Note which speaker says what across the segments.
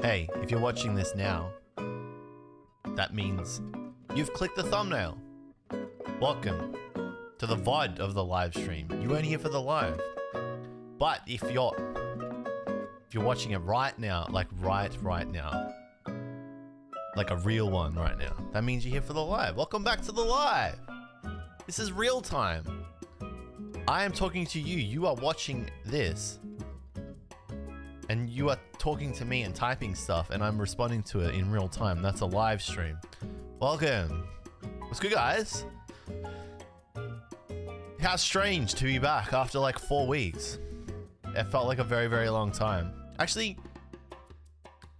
Speaker 1: Hey, if you're watching this now, that means you've clicked the thumbnail. Welcome to the VOD of the live stream. You weren't here for the live. But if you're watching it right now, like right now, like a real one right now, that means you're here for the live. Welcome back to the live. This is real time. I am talking to you. You are watching this. And you are talking to me and typing stuff, and I'm responding to it in real time. That's a live stream. Welcome. What's good, guys? How strange to be back after like 4 weeks. It felt like a very, very long time. Actually,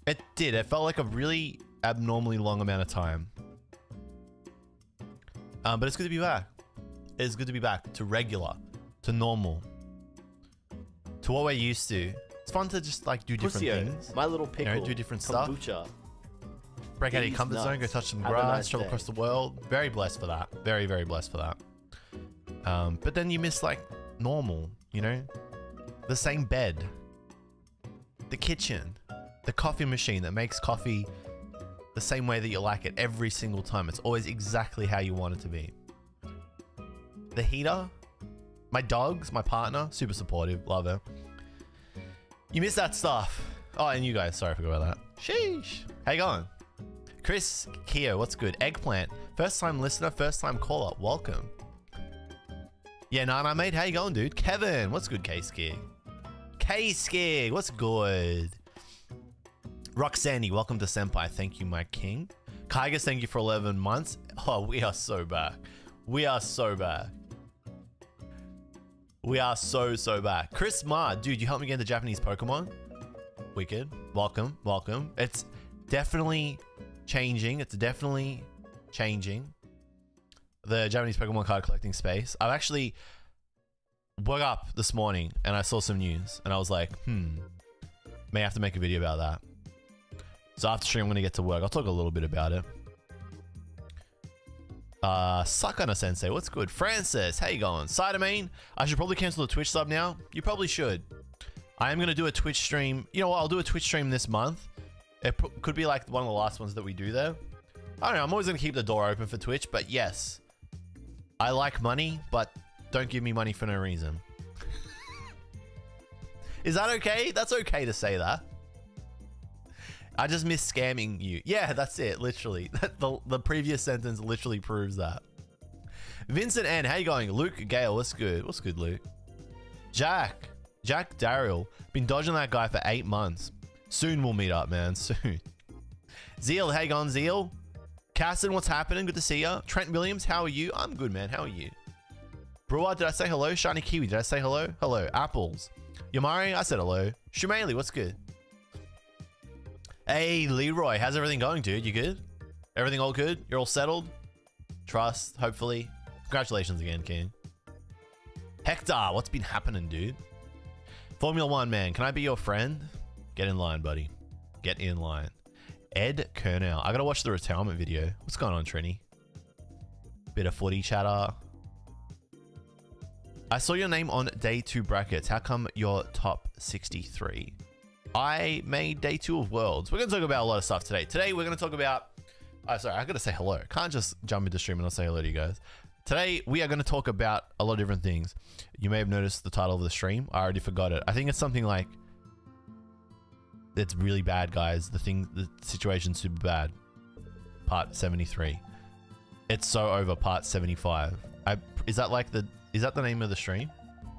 Speaker 1: it did. It felt like a really abnormally long amount of time. But it's good to be back. It's good to be back to regular, to normal, to what we're used to. It's fun to just like do different things.
Speaker 2: My little pickle.
Speaker 1: You know, do different
Speaker 2: kombucha.
Speaker 1: stuff. Break out of your comfort zone, go touch some
Speaker 2: Have a
Speaker 1: grass,
Speaker 2: nice
Speaker 1: travel
Speaker 2: day.
Speaker 1: across the world. Very blessed for that. Very, very blessed for that. But then you miss like normal, you know? The same bed. The kitchen. The coffee machine that makes coffee the same way that you like it every single time. It's always exactly how you want it to be. The heater. My dogs, my partner, super supportive, love her. You miss that stuff. Oh, and you guys, sorry, I forgot about that. Sheesh. How you going? Chris Keo, what's good? Eggplant, first time listener, first time caller. Welcome. Yeah, Nana, mate, how you going, dude? Kevin, what's good, K-Skig? K-Skig, what's good? Roxanne, welcome to Senpai. Thank you, my king. Kaigas, thank you for 11 months. Oh, we are so back. We are so back. We are so back. Chris Ma, dude, you helped me get into Japanese Pokemon. Wicked. Welcome, welcome. It's definitely changing. It's definitely changing. The Japanese Pokemon card collecting space. I've actually woke up this morning and I saw some news and I was like, may have to make a video about that. So after stream, I'm gonna get to work. I'll talk a little bit about it. Sakana Sensei, what's good? Francis, how you going? Cytomane, I should probably cancel the Twitch sub now. You probably should. I am going to do a Twitch stream. You know what? I'll do a Twitch stream this month. It could be like one of the last ones that we do there. I don't know. I'm always going to keep the door open for Twitch, but yes. I like money, but don't give me money for no reason. Is that okay? That's okay to say that. I just miss scamming you. Yeah, that's it. Literally. The previous sentence literally proves that. Vincent N, how you going? Luke Gale, what's good? What's good, Luke? Jack Daryl. Been dodging that guy for 8 months. Soon we'll meet up, man. Soon. Zeal, how you going, Zeal? Casson, what's happening? Good to see ya. Trent Williams, how are you? I'm good, man. How are you? Brewer, did I say hello? Shiny Kiwi, did I say hello? Hello. Apples. Yamari, I said hello. Shumaili, what's good? Hey, Leroy, how's everything going, dude? You good? Everything all good? You're all settled? Trust, hopefully. Congratulations again, King. Hector, what's been happening, dude? Formula 1, man, can I be your friend? Get in line, buddy. Get in line. Ed Kernow. I gotta watch the retirement video. What's going on, Trini? Bit of footy chatter. I saw your name on day 2 brackets. How come you're top 63? I made day 2 of Worlds. We're going to talk about a lot of stuff today. Today, we're going to talk about... Oh, sorry, I got to say hello. Can't just jump into stream and not say hello to you guys. Today, we are going to talk about a lot of different things. You may have noticed the title of the stream. I already forgot it. I think it's something like... It's really bad, guys. The situation's super bad. Part 73. It's so over, part 75. Is that the name of the stream?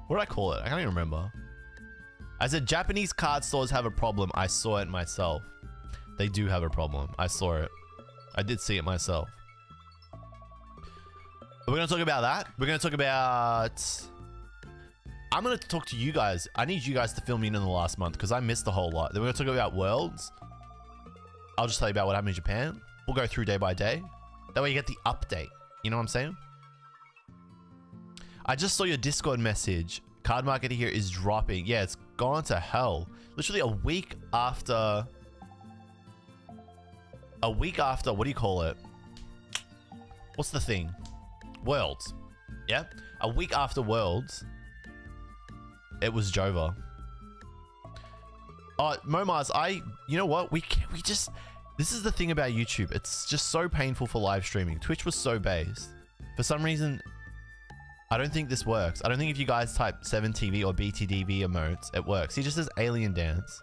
Speaker 1: What did I call it? I can't even remember. I said Japanese card stores have a problem. I saw it myself. They do have a problem. I saw it. I did see it myself. We're going to talk about that. We're going to talk about... I'm going to talk to you guys. I need you guys to fill me in the last month because I missed a whole lot. Then we're going to talk about Worlds. I'll just tell you about what happened in Japan. We'll go through day by day. That way you get the update. You know what I'm saying? I just saw your Discord message. Card market here is dropping. Yeah, it's gone to hell. Literally a week after, what do you call it? What's the thing? Worlds. Yeah? A week after Worlds, it was Jova. Momars, you know what? We just, this is the thing about YouTube. It's just so painful for live streaming. Twitch was so based. For some reason, I don't think this works. I don't think if you guys type 7TV or BTDV emotes, it works. He just says alien dance.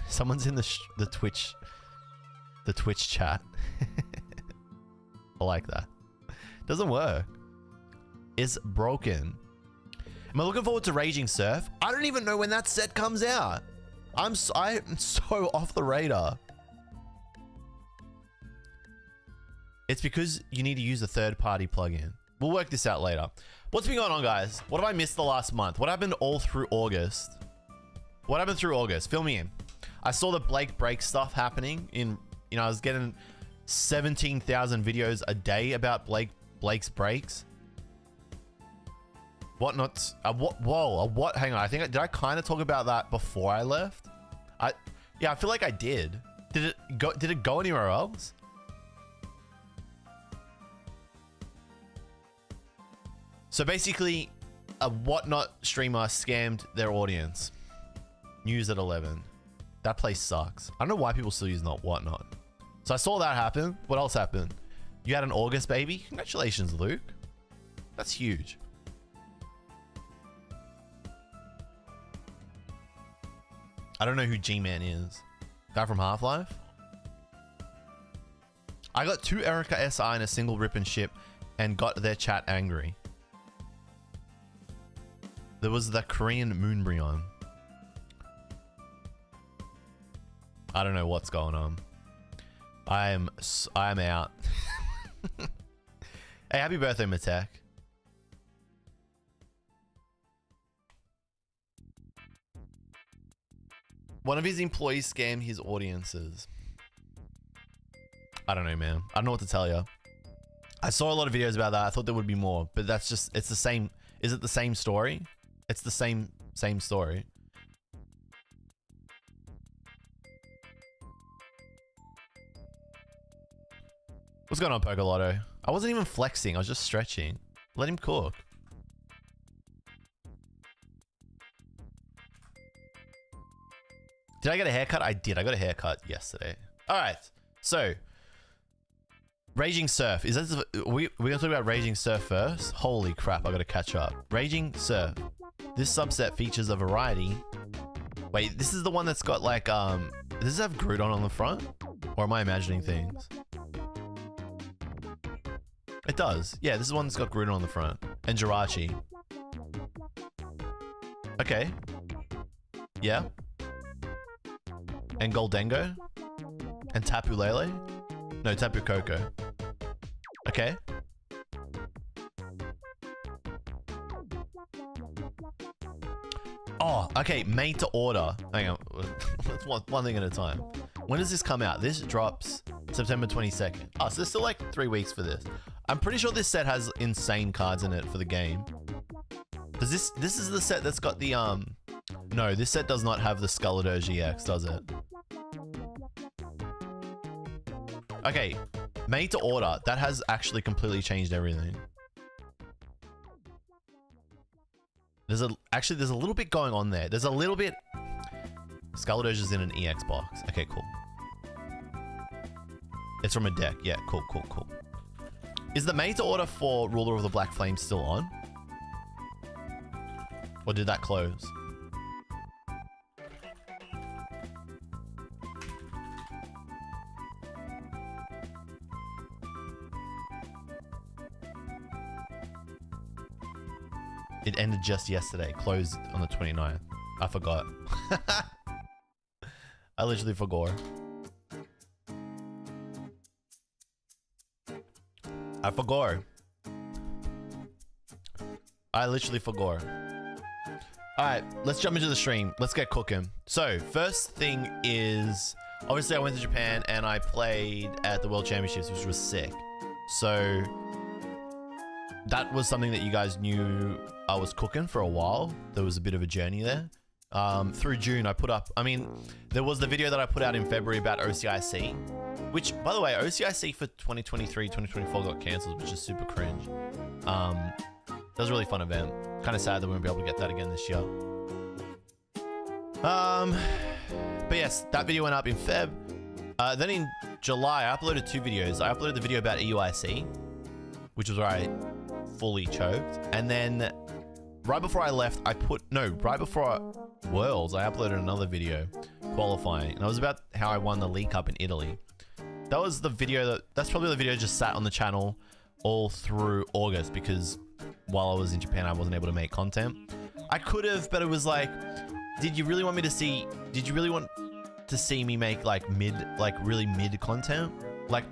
Speaker 1: Someone's in the Twitch chat. I like that. Doesn't work. It's broken. Am I looking forward to Raging Surf? I don't even know when that set comes out. I'm so off the radar. It's because you need to use a third-party plugin. We'll work this out later. What's been going on, guys? What have I missed the last month? What happened all through August? What happened through August? Fill me in. I saw the Blake break stuff happening in, you know, I was getting 17,000 videos a day about Blake's breaks. Whatnot? What? Hang on. Did I kind of talk about that before I left? Yeah, I feel like I did. Did it go anywhere else? So basically, a Whatnot streamer scammed their audience. News at 11. That place sucks. I don't know why people still use Whatnot. So I saw that happen. What else happened? You had an August baby? Congratulations, Luke. That's huge. I don't know who G-Man is. Guy from Half-Life? I got 2 Erica SI in a single rip and ship and got their chat angry. There was the Korean Moonbryon. I don't know what's going on. I'm out. Hey, happy birthday, Matek. One of his employees scammed his audiences. I don't know, man. I don't know what to tell you. I saw a lot of videos about that. I thought there would be more, but that's just, it's the same. Is it the same story? It's the same story. What's going on, Pokolotto? I wasn't even flexing. I was just stretching. Let him cook. Did I get a haircut? I did. I got a haircut yesterday. All right. So, Raging Surf. Is that we're gonna talk about Raging Surf first? Holy crap! I gotta catch up. Raging Surf. This subset features a variety. Wait, this is the one that's got like does this have Groudon on the front? Or am I imagining things? It does. Yeah, this is one that's got Groudon on the front. And Jirachi. Okay. Yeah. And Goldengo. And Tapu Lele. No, Tapu Koko. Okay. Oh, okay. Made to order. Hang on. Let's one thing at a time. When does this come out? This drops September 22nd. Oh, so there's still like 3 weeks for this. I'm pretty sure this set has insane cards in it for the game. Does this is the set that's got the no, this set does not have the Skeletor GX, does it? Okay, made to order. That has actually completely changed everything. There's a little bit going on there. There's a little bit. Skeletor's is in an EX box. Okay, cool. It's from a deck. Yeah, cool. Is the made to order for Ruler of the Black Flame still on? Or did that close? It ended just yesterday. Closed on the 29th. I forgot. I literally forgot. I literally forgot. Alright, let's jump into the stream. Let's get cooking. So, first thing is, obviously I went to Japan and I played at the World Championships, which was sick. So, that was something that you guys knew I was cooking for a while. There was a bit of a journey there. Through June, I put up, there was the video that I put out in February about OCIC, which, by the way, OCIC for 2023, 2024 got cancelled, which is super cringe. That was a really fun event. Kind of sad that we won't be able to get that again this year. But yes, that video went up in Feb. Then in July, I uploaded 2 videos. I uploaded the video about EUIC, which was where I fully choked. And then right before I left, right before Worlds, I uploaded another video qualifying. And it was about how I won the League Cup in Italy. That was the video that's probably the video just sat on the channel all through August because while I was in Japan, I wasn't able to make content. I could have, but it was like, did you really want to see me make like really mid content? Like,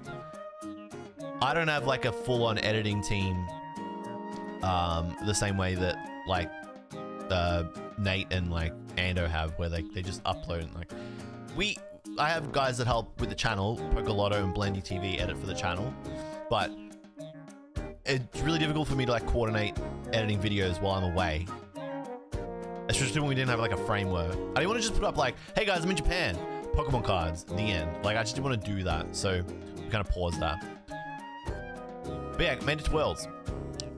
Speaker 1: I don't have like a full-on editing team the same way that like Nate and like Ando have, where they just upload and like I have guys that help with the channel, Pokolotto and Blendy TV edit for the channel, but it's really difficult for me to like coordinate editing videos while I'm away. Especially when we didn't have like a framework. I didn't want to just put up like, hey guys, I'm in Japan, Pokemon cards, the end. Like, I just didn't want to do that, so we kind of paused that. But yeah, made it to Worlds.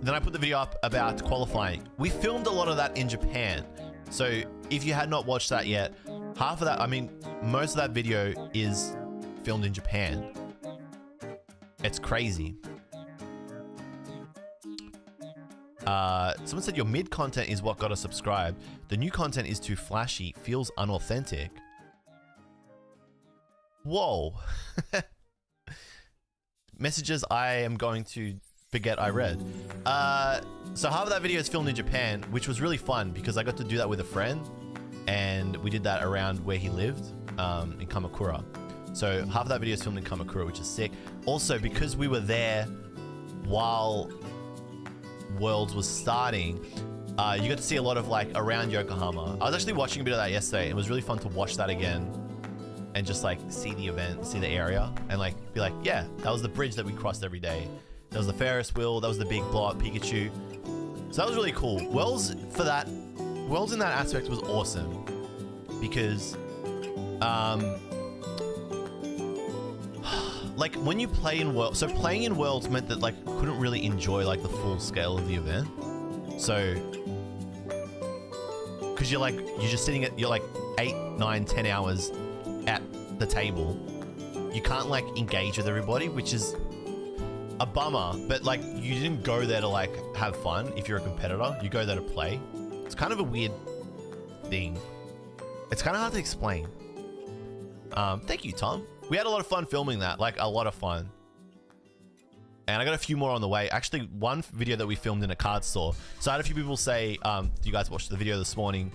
Speaker 1: Then I put the video up about qualifying. We filmed a lot of that in Japan. So if you had not watched that yet, half of that, I mean, most of that video is filmed in Japan. It's crazy. Someone said your mid content is what got us subscribed. The new content is too flashy, feels unauthentic. Whoa. Messages I am going to forget I read. So half of that video is filmed in Japan, which was really fun because I got to do that with a friend, and we did that around where he lived, in Kamakura. So half of that video is filmed in Kamakura, which is sick. Also, because we were there while Worlds was starting, you got to see a lot of like around Yokohama. I was actually watching a bit of that yesterday. It was really fun to watch that again and just like see the event, see the area, and like be like, yeah, that was the bridge that we crossed every day. That was the Ferris wheel. That was the big blow up Pikachu. So that was really cool. Worlds in that aspect was awesome because, like when you play in Worlds, so playing in Worlds meant that like couldn't really enjoy like the full scale of the event. So, cause you're just sitting you're like 8, 9, 10 hours at the table. You can't like engage with everybody, which is a bummer, but like you didn't go there to like have fun. If you're a competitor, you go there to play. It's kind of a weird thing. It's kind of hard to explain. Thank you, Tom. We had a lot of fun filming that, like a lot of fun. And I got a few more on the way. Actually, one video that we filmed in a card store. So I had a few people say, you guys watched the video this morning,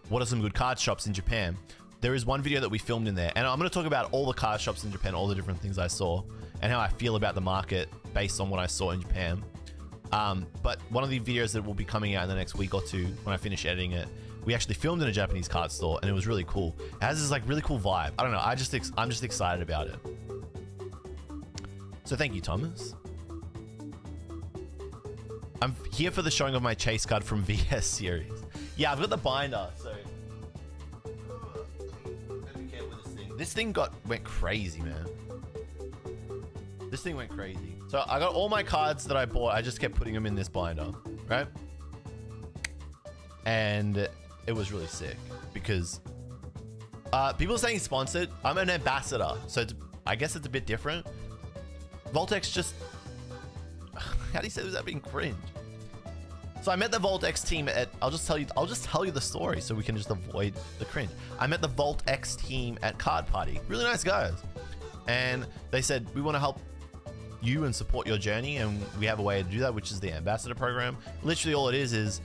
Speaker 1: what are some good card shops in Japan? There is one video that we filmed in there, and I'm going to talk about all the card shops in Japan, all the different things I saw, and how I feel about the market based on what I saw in Japan. But one of the videos that will be coming out in the next week or two, when I finish editing it, we actually filmed in a Japanese card store, and it was really cool. It has this like really cool vibe. I don't know. I'm just excited about it. So thank you, Thomas. I'm here for the showing of my chase card from VS series. Yeah, I've got the binder, so. This thing went crazy, man. This thing went crazy. So I got all my cards that I bought. I just kept putting them in this binder, right? And it was really sick because people are saying sponsored. I'm an ambassador, so I guess it's a bit different. Voltex just, how do you say this without being cringe? So I met the VoltX team at, I'll just tell you the story so we can just avoid the cringe. I met the VoltX team at Card Party. Really nice guys. And they said, we want to help you and support your journey, and we have a way to do that, which is the ambassador program. Literally all it is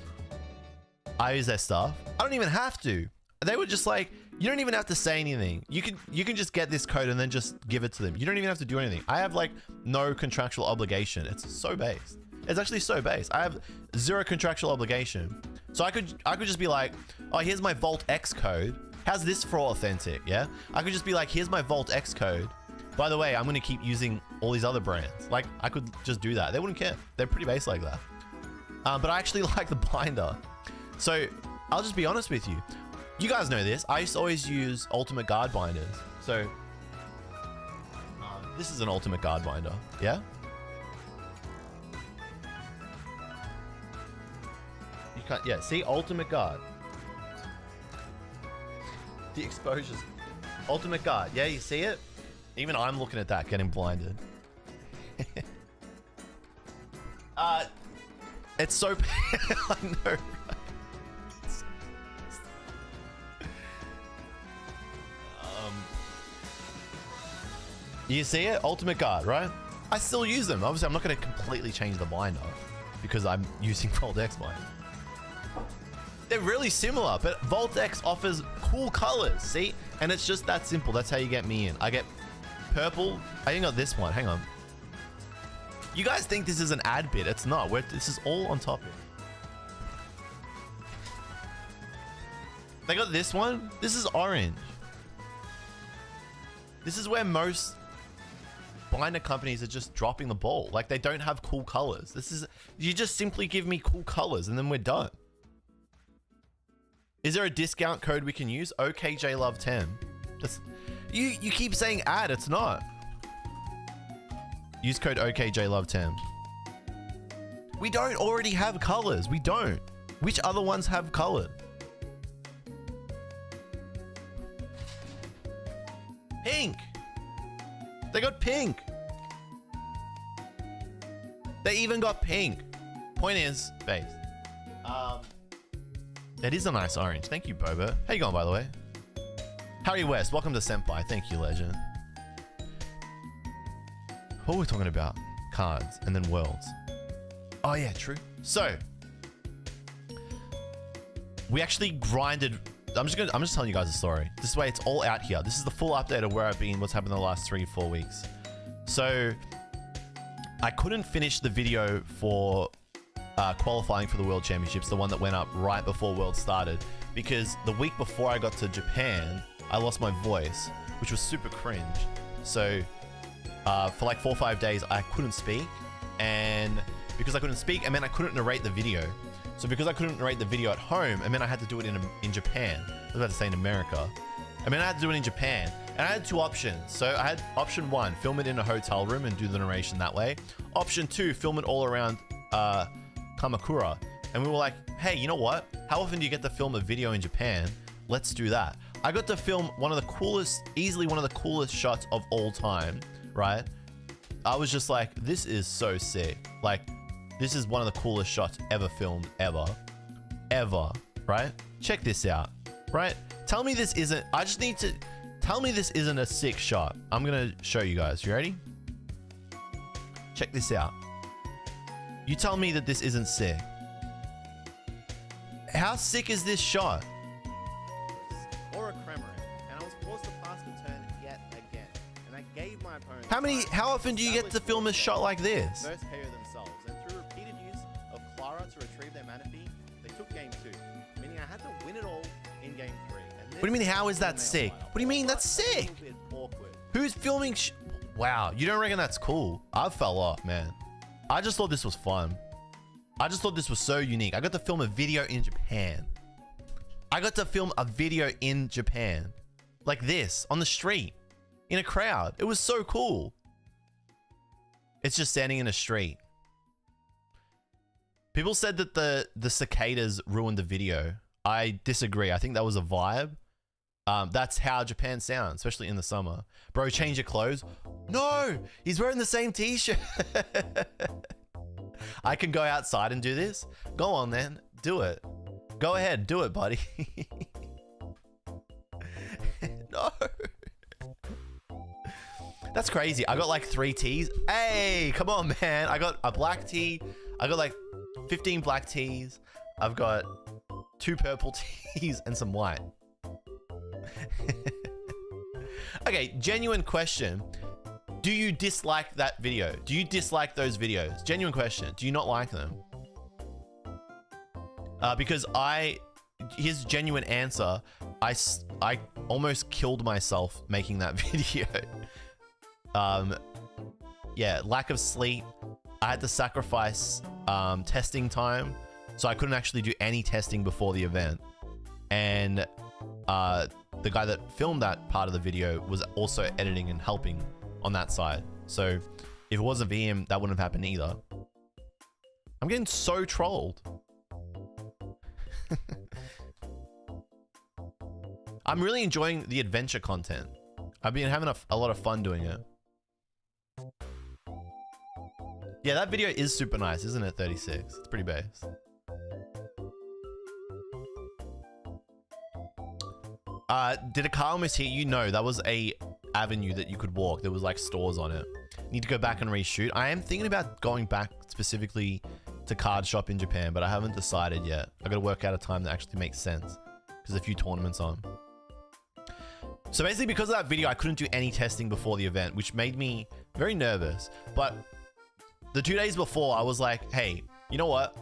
Speaker 1: I use their stuff. I don't even have to. They were just like, you don't even have to say anything. You can just get this code and then just give it to them. You don't even have to do anything. I have like no contractual obligation. It's so based. It's actually so base. I have zero contractual obligation. So I could just be like, oh, here's my VoltX code. How's this for authentic? Yeah. I could just be like, here's my VoltX code. By the way, I'm going to keep using all these other brands. Like I could just do that. They wouldn't care. They're pretty base like that. But I actually like the binder. So I'll just be honest with you. You guys know this. I used to always use Ultimate Guard binders. So this is an Ultimate Guard binder. Yeah. Yeah, see, Ultimate Guard. The exposures. Ultimate guard. Yeah, you see it? Even I'm looking at that, getting blinded. It's so... I know, right? You see it? Ultimate guard, right? I still use them. Obviously, I'm not going to completely change the binder because I'm using Volt X binder. They're really similar, but Volt X offers cool colors, see? And it's just that simple. That's how you get me in. I get purple. I even got this one. Hang on. You guys think this is an ad bit. It's not. This is all on topic. They got this one. This is orange. This is where most binder companies are just dropping the ball. Like, they don't have cool colors. This is... You just simply give me cool colors and then we're done. Is there a discount code we can use? okJLUV10. That's... You keep saying ad. It's not. Use code okJLUV10. We don't already have colors. We don't. Which other ones have color? Pink. They got pink. They even got pink. Point is, face. That is a nice orange. Thank you, Boba. How you going, by the way? Harry West, welcome to Senpai. Thank you, legend. What are we talking about? Cards and then worlds. Oh yeah, true. So we actually grinded. I'm just telling you guys a story. This way it's all out here. This is the full update of where I've been, what's happened in the last 3-4 weeks. So I couldn't finish the video for qualifying for the World Championships, the one that went up right before World started, because the week before I got to Japan, I lost my voice, which was super cringe. So for like 4 or 5 days, I couldn't speak. And because I couldn't speak, it meant I couldn't narrate the video. So because I couldn't narrate the video at home, I mean I had to do it in Japan. I was about to say in America. I mean I had to do it in Japan. And I had 2 options. So I had option 1, film it in a hotel room and do the narration that way. Option 2, film it all around Kamakura. And we were like, hey, you know what? How often do you get to film a video in Japan? Let's do that. I got to film one of the coolest, easily one of the coolest shots of all time, right? I was just like, this is so sick. Like, this is one of the coolest shots ever filmed, ever, right? Check this out, right? Tell me this isn't, I just need to, tell me this isn't a sick shot. I'm gonna show you guys. You ready? Check this out. You tell me that this isn't sick. How sick is this shot?
Speaker 2: Or a Kremlin, and I was forced to pass the turn yet again. And I gave my opponent...
Speaker 1: How often do you get to film a shot like this?
Speaker 2: First KO themselves, and through repeated use of Clara to retrieve their mana feed, they took game 2, meaning I had to win it all in game 3. And
Speaker 1: What do you mean, how is that sick? What do you mean, that's sick?
Speaker 2: A bit awkward.
Speaker 1: Who's filming Wow, you don't reckon that's cool? I fell off, man. I just thought this was fun. I just thought this was so unique. I got to film a video in Japan. I got to film a video in Japan. Like this, on the street, in a crowd. It was so cool. It's just standing in a street. People said that the cicadas ruined the video. I disagree. I think that was a vibe. That's how Japan sounds, especially in the summer. Bro, change your clothes. No, he's wearing the same t-shirt. I can go outside and do this. Go on then, do it. Go ahead, do it, buddy. No. That's crazy. I got like 3 teas. Hey, come on, man. I got a black tea. I got like 15 black teas. I've got 2 purple teas and some white. Okay, genuine question. Do you dislike that video? Do you dislike those videos? Genuine question. Do you not like them? Because his genuine answer, I almost killed myself making that video. Yeah, lack of sleep. I had to sacrifice testing time, so I couldn't actually do any testing before the event. And the guy that filmed that part of the video was also editing and helping on that side. So if it wasn't for him, that wouldn't have happened either. I'm getting so trolled. I'm really enjoying the adventure content. I've been having a lot of fun doing it. Yeah, that video is super nice, isn't it? 36. It's pretty base. Did a car almost hit you? No, that was a avenue that you could walk. There was like stores on it. Need to go back and reshoot. I am thinking about going back specifically to card shop in Japan, but I haven't decided yet. I got to work out a time that actually makes sense because there's a few tournaments on. So basically, because of that video, I couldn't do any testing before the event, which made me very nervous. But the 2 days before, I was like, hey, you know what?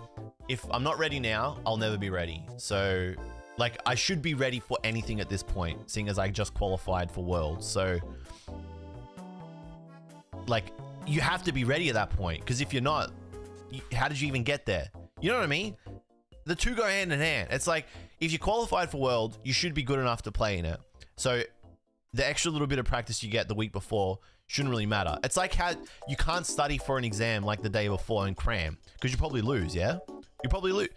Speaker 1: If I'm not ready now, I'll never be ready. So like, I should be ready for anything at this point, seeing as I just qualified for Worlds. So like, you have to be ready at that point, because if you're not, how did you even get there? You know what I mean? The two go hand in hand. It's like, if you qualified for World, you should be good enough to play in it. So the extra little bit of practice you get the week before shouldn't really matter. It's like how you can't study for an exam like the day before and cram, because you probably lose, yeah? You probably lose.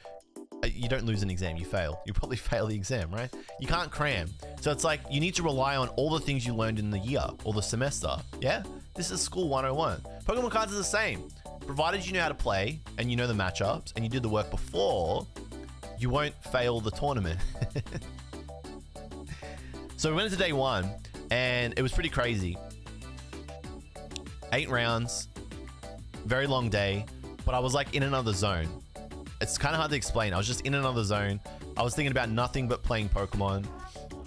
Speaker 1: You don't lose an exam, you fail. You probably fail the exam, right? You can't cram. So it's like, you need to rely on all the things you learned in the year or the semester, yeah? This is school 101. Pokemon cards are the same. Provided you know how to play and you know the matchups and you did the work before, you won't fail the tournament. So we went into day one and it was pretty crazy. 8 rounds, very long day, but I was like in another zone. It's kind of hard to explain. I was just in another zone. I was thinking about nothing but playing Pokemon,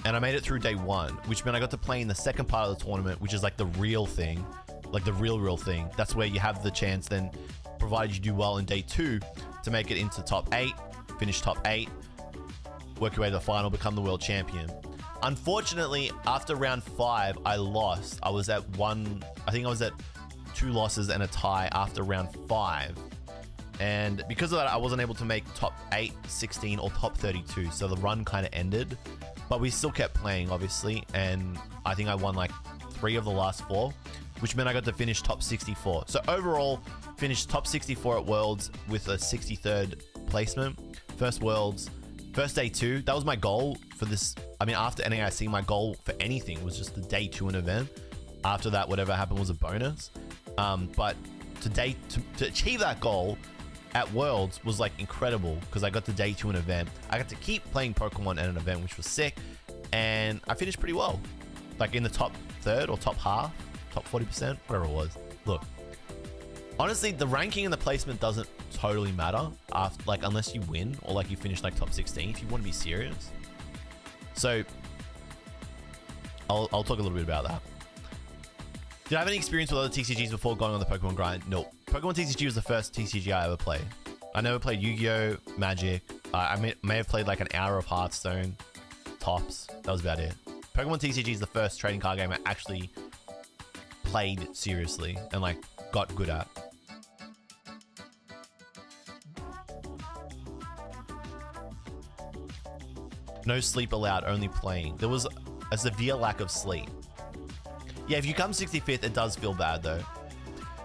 Speaker 1: and I made it through day 1, which meant I got to play in the second part of the tournament, which is like the real thing, like the real thing. That's where you have the chance then, provided you do well in day 2, to make it into top 8, finish top 8, work your way to the final, become the world champion. Unfortunately, after round 5, I lost. I was at I think I was at 2 losses and a tie after round 5. And because of that, I wasn't able to make top 8, 16, or top 32. So the run kind of ended, but we still kept playing, obviously. And I think I won like 3 of the last 4, which meant I got to finish top 64. So overall, finished top 64 at Worlds with a 63rd placement. First Worlds, first day 2. That was my goal for this. I mean, after NAIC, my goal for anything was just the day 2 an event. After that, whatever happened was a bonus. But to achieve that goal at Worlds was like incredible, because I got to day 2 an event. I got to keep playing Pokemon at an event, which was sick. And I finished pretty well. Like in the top third or top half, top 40%, whatever it was. Look, honestly, the ranking and the placement doesn't totally matter after, like, unless you win or like you finish like top 16, if you want to be serious. So I'll talk a little bit about that. Did I have any experience with other TCGs before going on the Pokemon grind? No. Pokemon TCG was the first TCG I ever played. I never played Yu-Gi-Oh, Magic. I may have played like an hour of Hearthstone, tops. That was about it. Pokemon TCG is the first trading card game I actually played seriously and like got good at. No sleep allowed, only playing. There was a severe lack of sleep. Yeah, if you come 65th, it does feel bad though.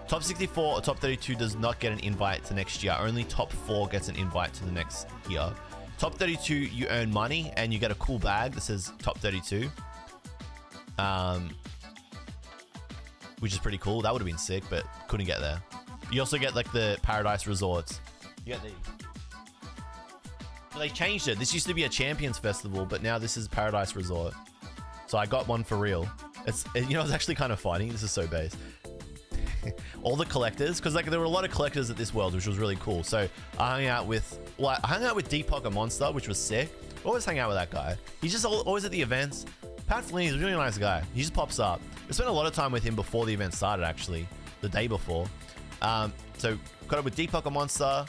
Speaker 1: Top 64 or top 32 does not get an invite to next year. Only top 4 gets an invite to the next year. Top 32, you earn money and you get a cool bag that says top 32. Which is pretty cool. That would have been sick, but couldn't get there. You also get like the Paradise Resorts. You get these. They changed it. This used to be a Champions Festival, but now this is Paradise Resort. So I got one for real. You know, it's actually kind of funny. This is so base. All the collectors, because like there were a lot of collectors at this World, which was really cool. So I hung out with Deepak, a monster, which was sick. Always hang out with that guy. He's just always at the events. Pat Flynn is a really nice guy. He just pops up. I spent a lot of time with him before the event started, actually, the day before. So got up with Deepak, a monster.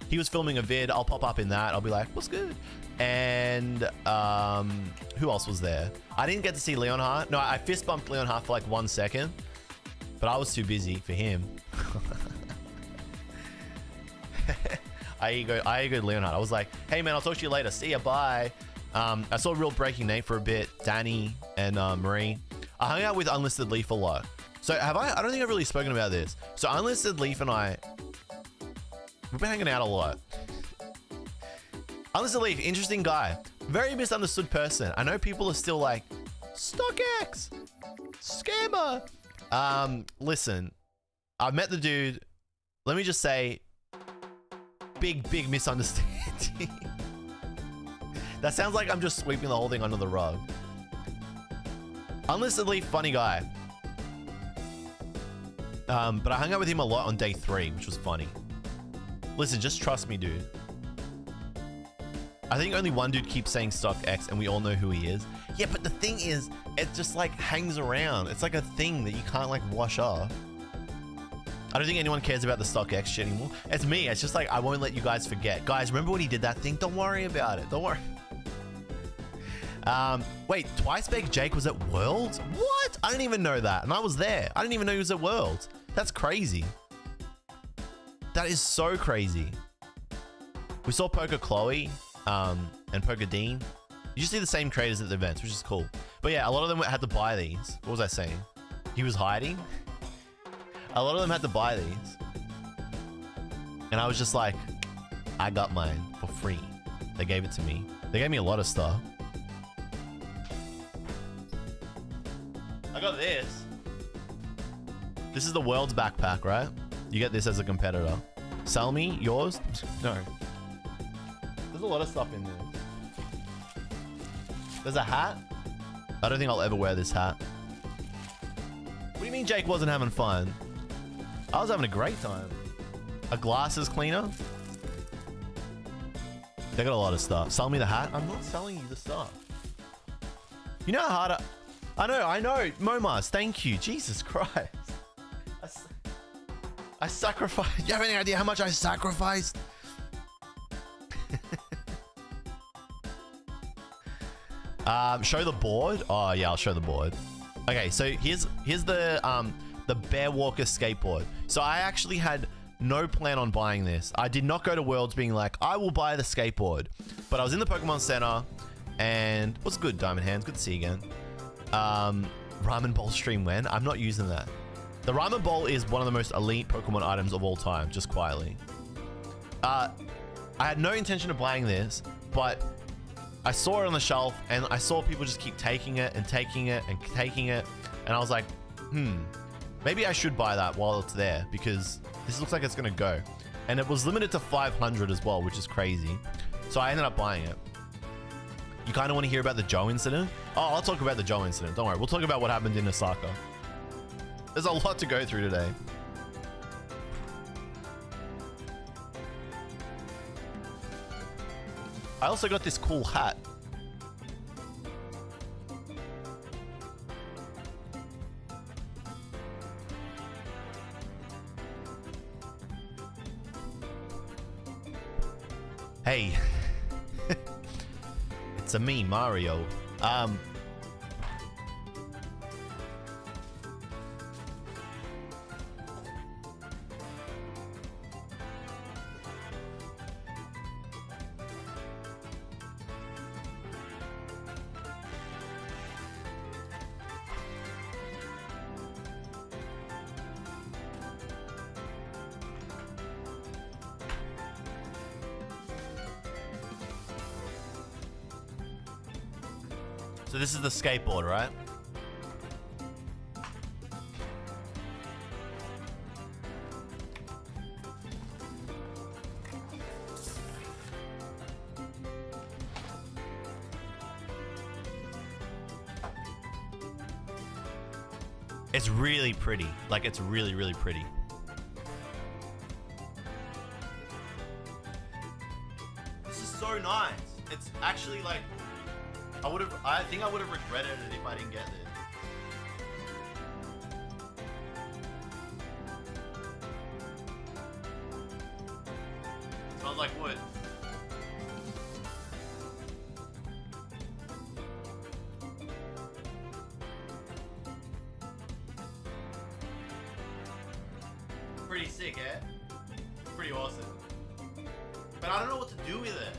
Speaker 1: He was filming a vid. I'll pop up in that. I'll be like, what's good? And who else was there? I didn't get to see Leonhardt. No, I fist bumped Leonhardt for like 1 second, but I was too busy for him. I egoed Leonhardt. I was like, hey man, I'll talk to you later. See ya, bye. I saw Real Breaking Nate for a bit, Danny and Marie. I hung out with Unlisted Leaf a lot. So I don't think I've really spoken about this. So Unlisted Leaf and I, we've been hanging out a lot. Unlisted Leaf, interesting guy. Very misunderstood person. I know people are still like, StockX, scammer. Listen, I met the dude. Let me just say, big misunderstanding. That sounds like I'm just sweeping the whole thing under the rug. Unlistenedly funny guy. But I hung out with him a lot on day 3, which was funny. Listen, just trust me, dude. I think only one dude keeps saying StockX and we all know who he is. Yeah, but the thing is, it just like hangs around. It's like a thing that you can't like wash off. I don't think anyone cares about the StockX shit anymore. It's me. It's just like, I won't let you guys forget. Guys, remember when he did that thing? Don't worry about it. Don't worry. Wait, Twice Baked Jake was at Worlds? What? I didn't even know that. And I was there. I didn't even know he was at Worlds. That's crazy. That is so crazy. We saw Poker Chloe and Poker Dean. You see the same creators at the events, which is cool. But yeah, a lot of them had to buy these. What was I saying? He was hiding? A lot of them had to buy these. And I was just like, I got mine for free. They gave it to me. They gave me a lot of stuff. I got this. This is the world's backpack, right? You get this as a competitor. Sell me yours? No. There's a lot of stuff in there. There's a hat. I don't think I'll ever wear this hat. What do you mean Jake wasn't having fun? I was having a great time. A glasses cleaner. They got a lot of stuff. Sell me the hat. I'm not selling you the stuff. You know how hard I know. Momas, thank you. Jesus Christ. I sacrificed. You have any idea how much I sacrificed? Show the board. Oh yeah, I'll show the board. Okay, so here's the Bear Walker skateboard. So I actually had no plan on buying this. I did not go to Worlds being like, I will buy the skateboard. But I was in the Pokemon Center and what's good, Diamond Hands? Good to see you again. Ramen Bowl stream when? I'm not using that. The Ramen Bowl is one of the most elite Pokemon items of all time, just quietly. I had no intention of buying this, but I saw it on the shelf and I saw people just keep taking it and taking it and taking it. And I was like, maybe I should buy that while it's there because this looks like it's gonna go. And it was limited to 500 as well, which is crazy. So I ended up buying it. You kind of want to hear about the Joe incident? Oh, I'll talk about the Joe incident. Don't worry. We'll talk about what happened in Osaka. There's a lot to go through today. I also got this cool hat. Hey. It's a me, Mario. So this is the skateboard, right? It's really pretty. Like, it's really, really pretty. This is so nice. It's actually like, I think I would have regretted it if I didn't get it. Smells like wood. Pretty sick, eh? Pretty awesome. But I don't know what to do with it.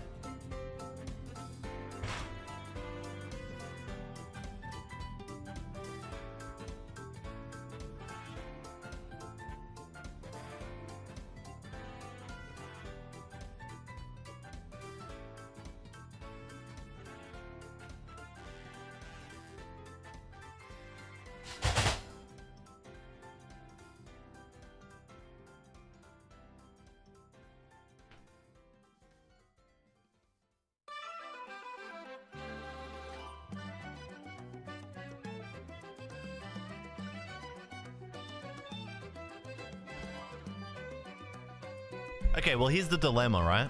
Speaker 1: Okay, well, here's the dilemma, right?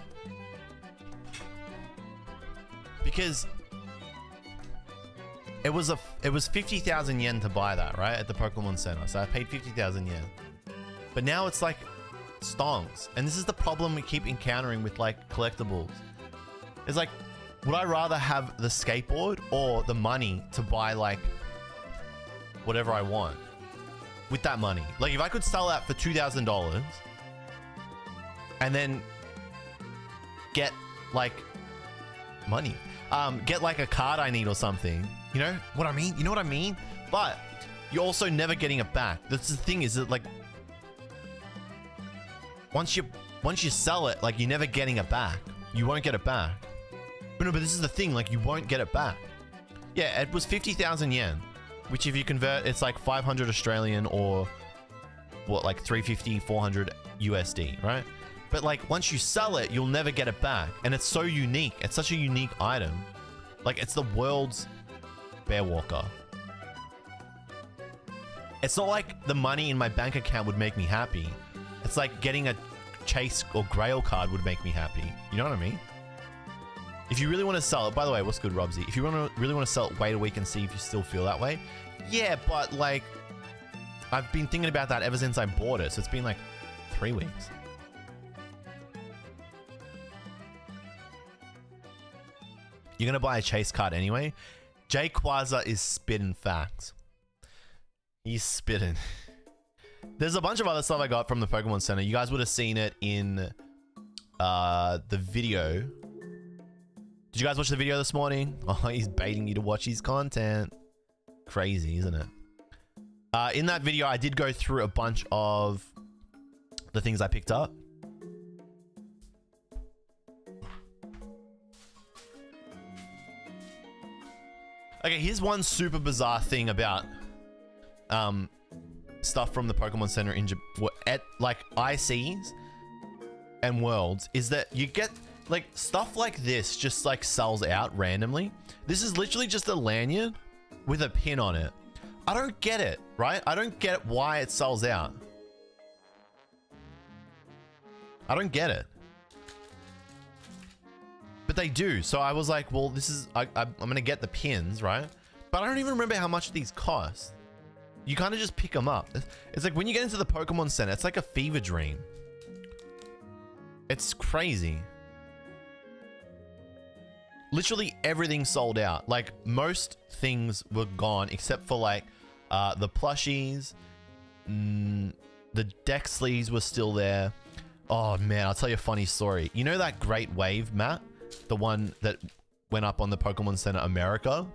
Speaker 1: Because it was 50,000 yen to buy that, right? At the Pokemon Center. So I paid 50,000 yen. But now it's like stonks. And this is the problem we keep encountering with like collectibles. It's like, would I rather have the skateboard or the money to buy like whatever I want with that money? Like if I could sell that for $2,000 and then get like money, get like a card I need or something, you know what I mean? You know what I mean? But you're also never getting it back. That's the thing, is that like once you sell it, like you're never getting it back. You won't get it back. But no, but this is the thing, like you won't get it back. Yeah, it was 50,000 yen, which if you convert, it's like 500 Australian or what, like 350, 400 USD, right? But like once you sell it, you'll never get it back. And it's so unique. It's such a unique item. Like it's the world's bear walker. It's not like the money in my bank account would make me happy. It's like getting a Chase or Grail card would make me happy. You know what I mean? If you really want to sell it, by the way, what's good, Robsy? If you really want to sell it, wait a week and see if you still feel that way. Yeah, but like, I've been thinking about that ever since I bought it. So it's been like 3 weeks. You're going to buy a Chase card anyway? Jay Quasar is spitting facts. He's spitting. There's a bunch of other stuff I got from the Pokemon Center. You guys would have seen it in the video. Did you guys watch the video this morning? Oh, he's baiting you to watch his content. Crazy, isn't it? In that video, I did go through a bunch of the things I picked up. Okay, here's one super bizarre thing about stuff from the Pokemon Center in at like ICs and Worlds, is that you get like stuff like this just like sells out randomly. This is literally just a lanyard with a pin on it. I don't get it, right? I don't get why it sells out. I don't get it. But they do. So I was like, well, this is, I'm going to get the pins, right? But I don't even remember how much these cost. You kind of just pick them up. It's like when you get into the Pokemon Center, it's like a fever dream. It's crazy. Literally everything sold out. Like most things were gone except for like the plushies. The deck sleeves were still there. Oh man, I'll tell you a funny story. You know that Great Wave, Matt? The one that went up on the Pokemon Center America?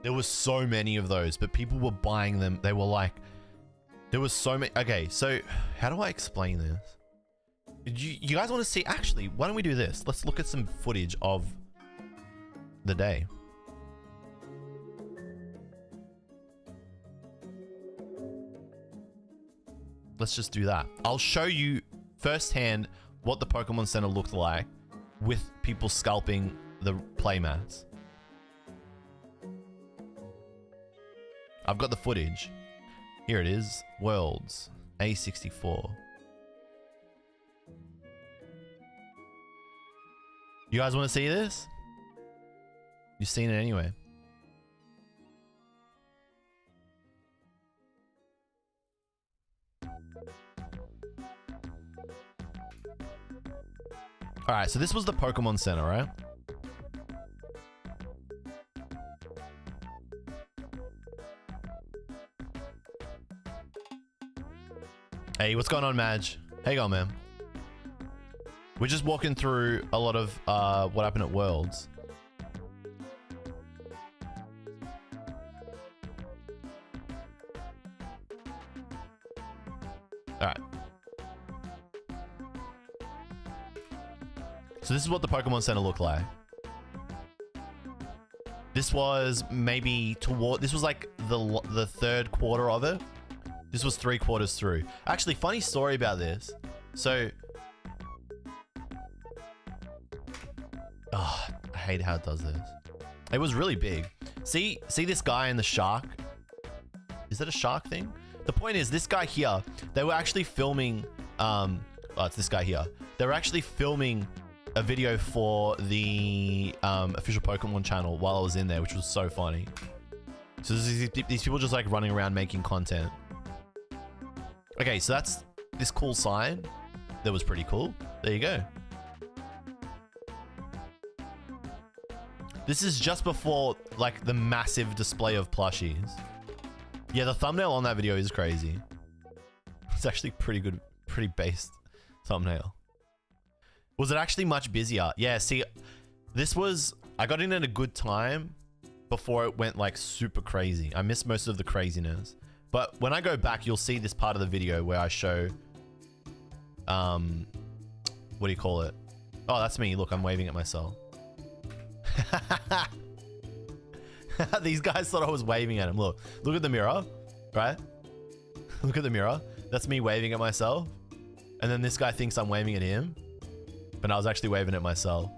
Speaker 1: There was so many of those, but people were buying them. They were like, there was so many. Okay, so how do I explain this? You guys want to see? Actually, why don't we do this? Let's look at some footage of the day. Let's just do that. I'll show you firsthand what the Pokemon Center looked like with people scalping the playmats. I've got the footage. Here it is. Worlds. A64. You guys want to see this? You've seen it anyway. Alright, so this was the Pokemon Center, right? Hey, what's going on, Madge? How you going, man? We're just walking through a lot of what happened at Worlds. Alright. So this is what the Pokemon Center looked like. This was maybe this was like the third quarter of it. This was 3 quarters through. Actually, funny story about this. So, oh, I hate how it does this. It was really big. See this guy in the shark? Is that a shark thing? The point is, this guy here, they were actually filming it's this guy here. They were actually filming a video for the official Pokemon channel while I was in there, which was so funny. So these people just like running around making content. Okay, so that's this cool sign. That was pretty cool. There you go. This is just before like the massive display of plushies. Yeah, the thumbnail on that video is crazy. It's actually pretty good, pretty based thumbnail. Was it actually much busier? Yeah, see, I got in at a good time before it went like super crazy. I missed most of the craziness. But when I go back, you'll see this part of the video where I show, what do you call it? Oh, that's me. Look, I'm waving at myself. These guys thought I was waving at him. Look at the mirror, right? Look at the mirror. That's me waving at myself. And then this guy thinks I'm waving at him, but I was actually waving at myself.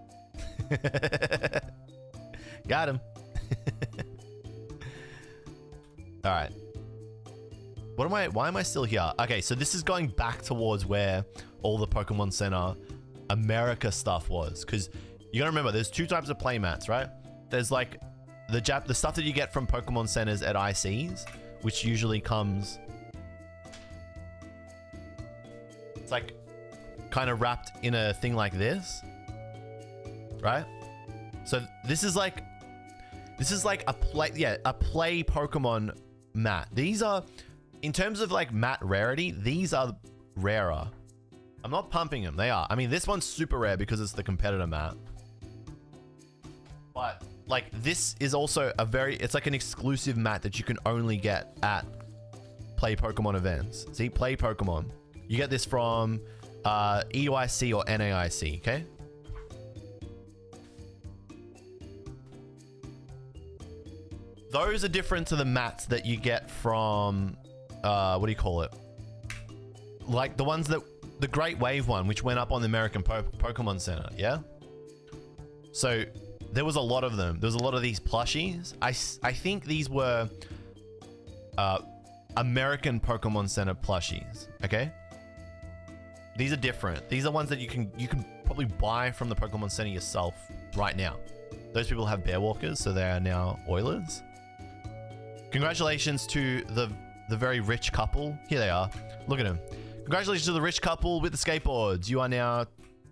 Speaker 1: Got him. All right. Why am I still here? Okay, so this is going back towards where all the Pokemon Center America stuff was. Because you gotta remember, there's two types of playmats, right? There's like the stuff that you get from Pokemon Centers at ICs, which usually comes... It's like kind of wrapped in a thing like this, right? So this is like a play Pokemon mat. These are, in terms of like mat rarity, these are rarer. I'm not pumping them, they are. I mean, this one's super rare because it's the competitor mat. But like this is also it's like an exclusive mat that you can only get at Play Pokemon events. See, Play Pokemon. You get this from EUIC or NAIC, okay? Those are different to the mats that you get from, what do you call it? Like the ones that, the Great Wave one, which went up on the American Pokemon Center, yeah? So there was a lot of them. There was a lot of these plushies. I think these were American Pokemon Center plushies, okay? These are different. These are ones that you can probably buy from the Pokemon Center yourself right now. Those people have Bear Walkers, so they are now Oilers. Congratulations to the very rich couple. Here they are. Look at them. Congratulations to the rich couple with the skateboards. You are now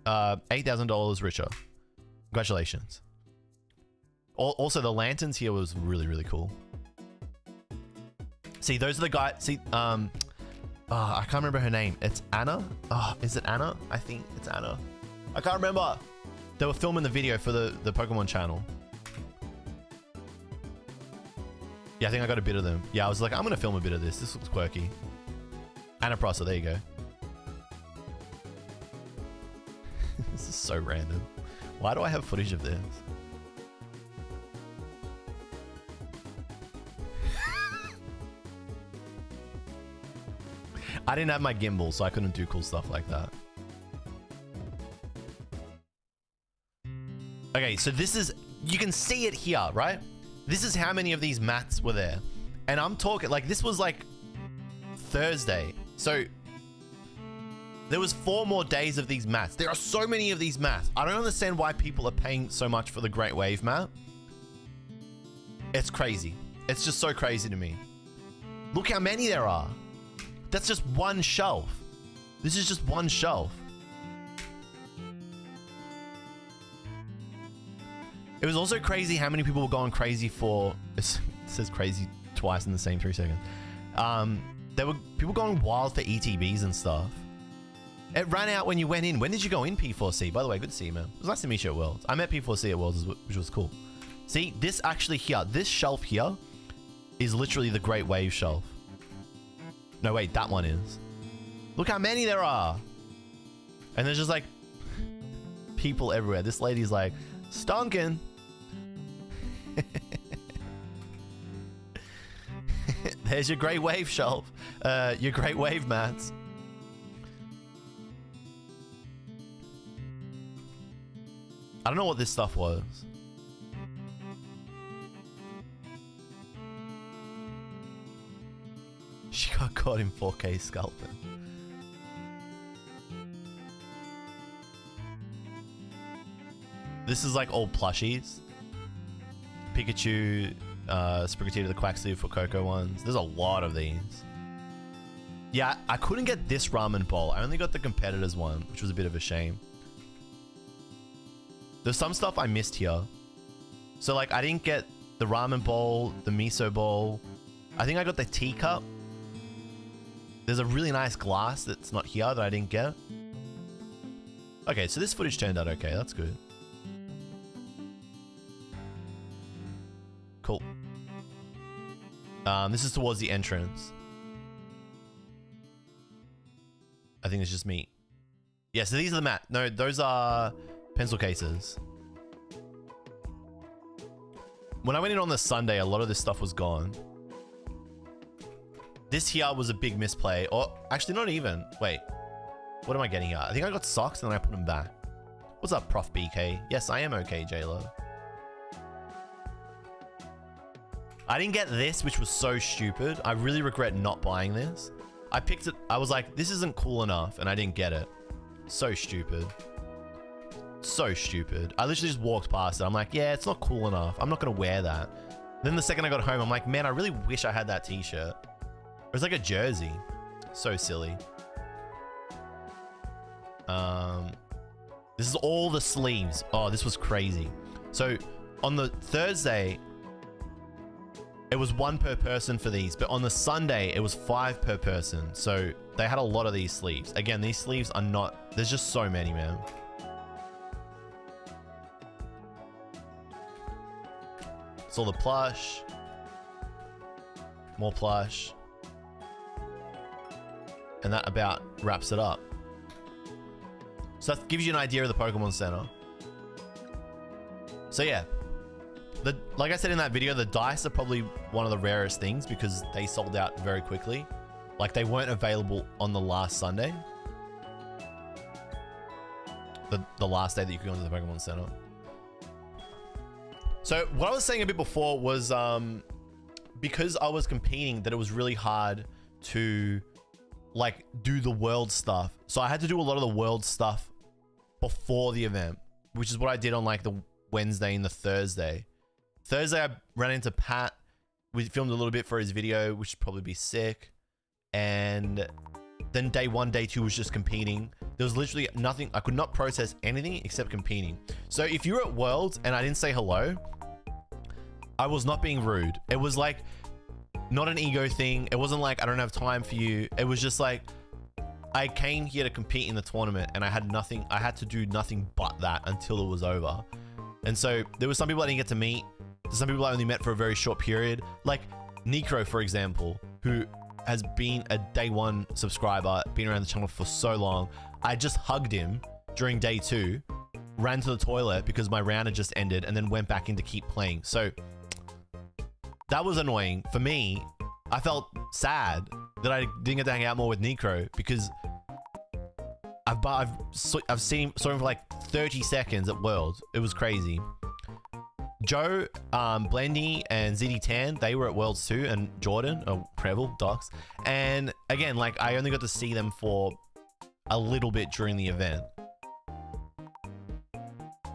Speaker 1: $8,000 richer. Congratulations. Also, the lanterns here was really, really cool. See, those are the guys. See, I can't remember her name. It's Anna. Oh, is it Anna? I think it's Anna. I can't remember. They were filming the video for the Pokemon channel. Yeah, I think I got a bit of them. Yeah, I was like, I'm going to film a bit of this. This looks quirky. Anna Prosser, there you go. This is so random. Why do I have footage of this? I didn't have my gimbal, so I couldn't do cool stuff like that. Okay, so this is, you can see it here, right? This is how many of these mats were there. And I'm talking, like, this was like Thursday. So there was 4 more days of these mats. There are so many of these mats. I don't understand why people are paying so much for the Great Wave mat. It's crazy. It's just so crazy to me. Look how many there are. That's just one shelf. This is just one shelf. It was also crazy how many people were going crazy for... It says crazy twice in the same 3 seconds. There were people going wild for ETBs and stuff. It ran out when you went in. When did you go in, P4C? By the way, good to see you, man. It was nice to meet you at Worlds. I met P4C at Worlds, which was cool. See, this actually here, this shelf here is literally the Great Wave shelf. No, wait, that one is. Look how many there are. And there's just like people everywhere. This lady's like, stonking. There's your Great Wave shelf. Your Great Wave mats. I don't know what this stuff was. She got caught in 4K scalping. This is like all plushies. Pikachu, Sprigatito the Quaxley for Coco ones. There's a lot of these. Yeah, I couldn't get this ramen bowl. I only got the competitors one, which was a bit of a shame. There's some stuff I missed here. So like I didn't get the ramen bowl, the miso bowl. I think I got the teacup. There's a really nice glass that's not here that I didn't get. Okay, so this footage turned out okay. That's good. Cool. This is towards the entrance. I think it's just me. Yeah, so these are the mat. No, those are pencil cases. When I went in on the Sunday, a lot of this stuff was gone. This here was a big misplay. Or actually not even. Wait. What am I getting here? I think I got socks and then I put them back. What's up, Prof BK? Yes, I am okJLUV. I didn't get this, which was so stupid. I really regret not buying this. I picked it. I was like, this isn't cool enough. And I didn't get it. So stupid. So stupid. I literally just walked past it. I'm like, yeah, it's not cool enough. I'm not going to wear that. Then the second I got home, I'm like, man, I really wish I had that t-shirt. It was like a jersey. So silly. This is all the sleeves. Oh, this was crazy. So on the Thursday, it was 1 per person for these, but on the Sunday, it was 5 per person. So they had a lot of these sleeves. Again, these sleeves are not, there's just so many, man. It's all the plush. More plush. And that about wraps it up. So that gives you an idea of the Pokemon Center. So yeah. Like I said in that video, the dice are probably one of the rarest things because they sold out very quickly. Like they weren't available on the last Sunday. The last day that you could go into the Pokemon Center. So what I was saying a bit before was because I was competing that it was really hard to like do the world stuff. So I had to do a lot of the world stuff before the event, which is what I did on like the Wednesday and the Thursday. Thursday, I ran into Pat. We filmed a little bit for his video, which would probably be sick. And then day 1, day 2 was just competing. There was literally nothing. I could not process anything except competing. So if you were at Worlds and I didn't say hello, I was not being rude. It was like not an ego thing. It wasn't like I don't have time for you. It was just like I came here to compete in the tournament and I had nothing. I had to do nothing but that until it was over. And so there were some people I didn't get to meet. Some people I only met for a very short period. Like Necro, for example, who has been a day 1 subscriber, been around the channel for so long. I just hugged him during day 2, ran to the toilet because my round had just ended, and then went back in to keep playing. So that was annoying. For me, I felt sad that I didn't get to hang out more with Necro because I've seen him for like 30 seconds at Worlds. It was crazy. Joe, Blendy, and ZD Tan, they were at Worlds too, and Jordan, Preble, Docs. And again, like I only got to see them for a little bit during the event.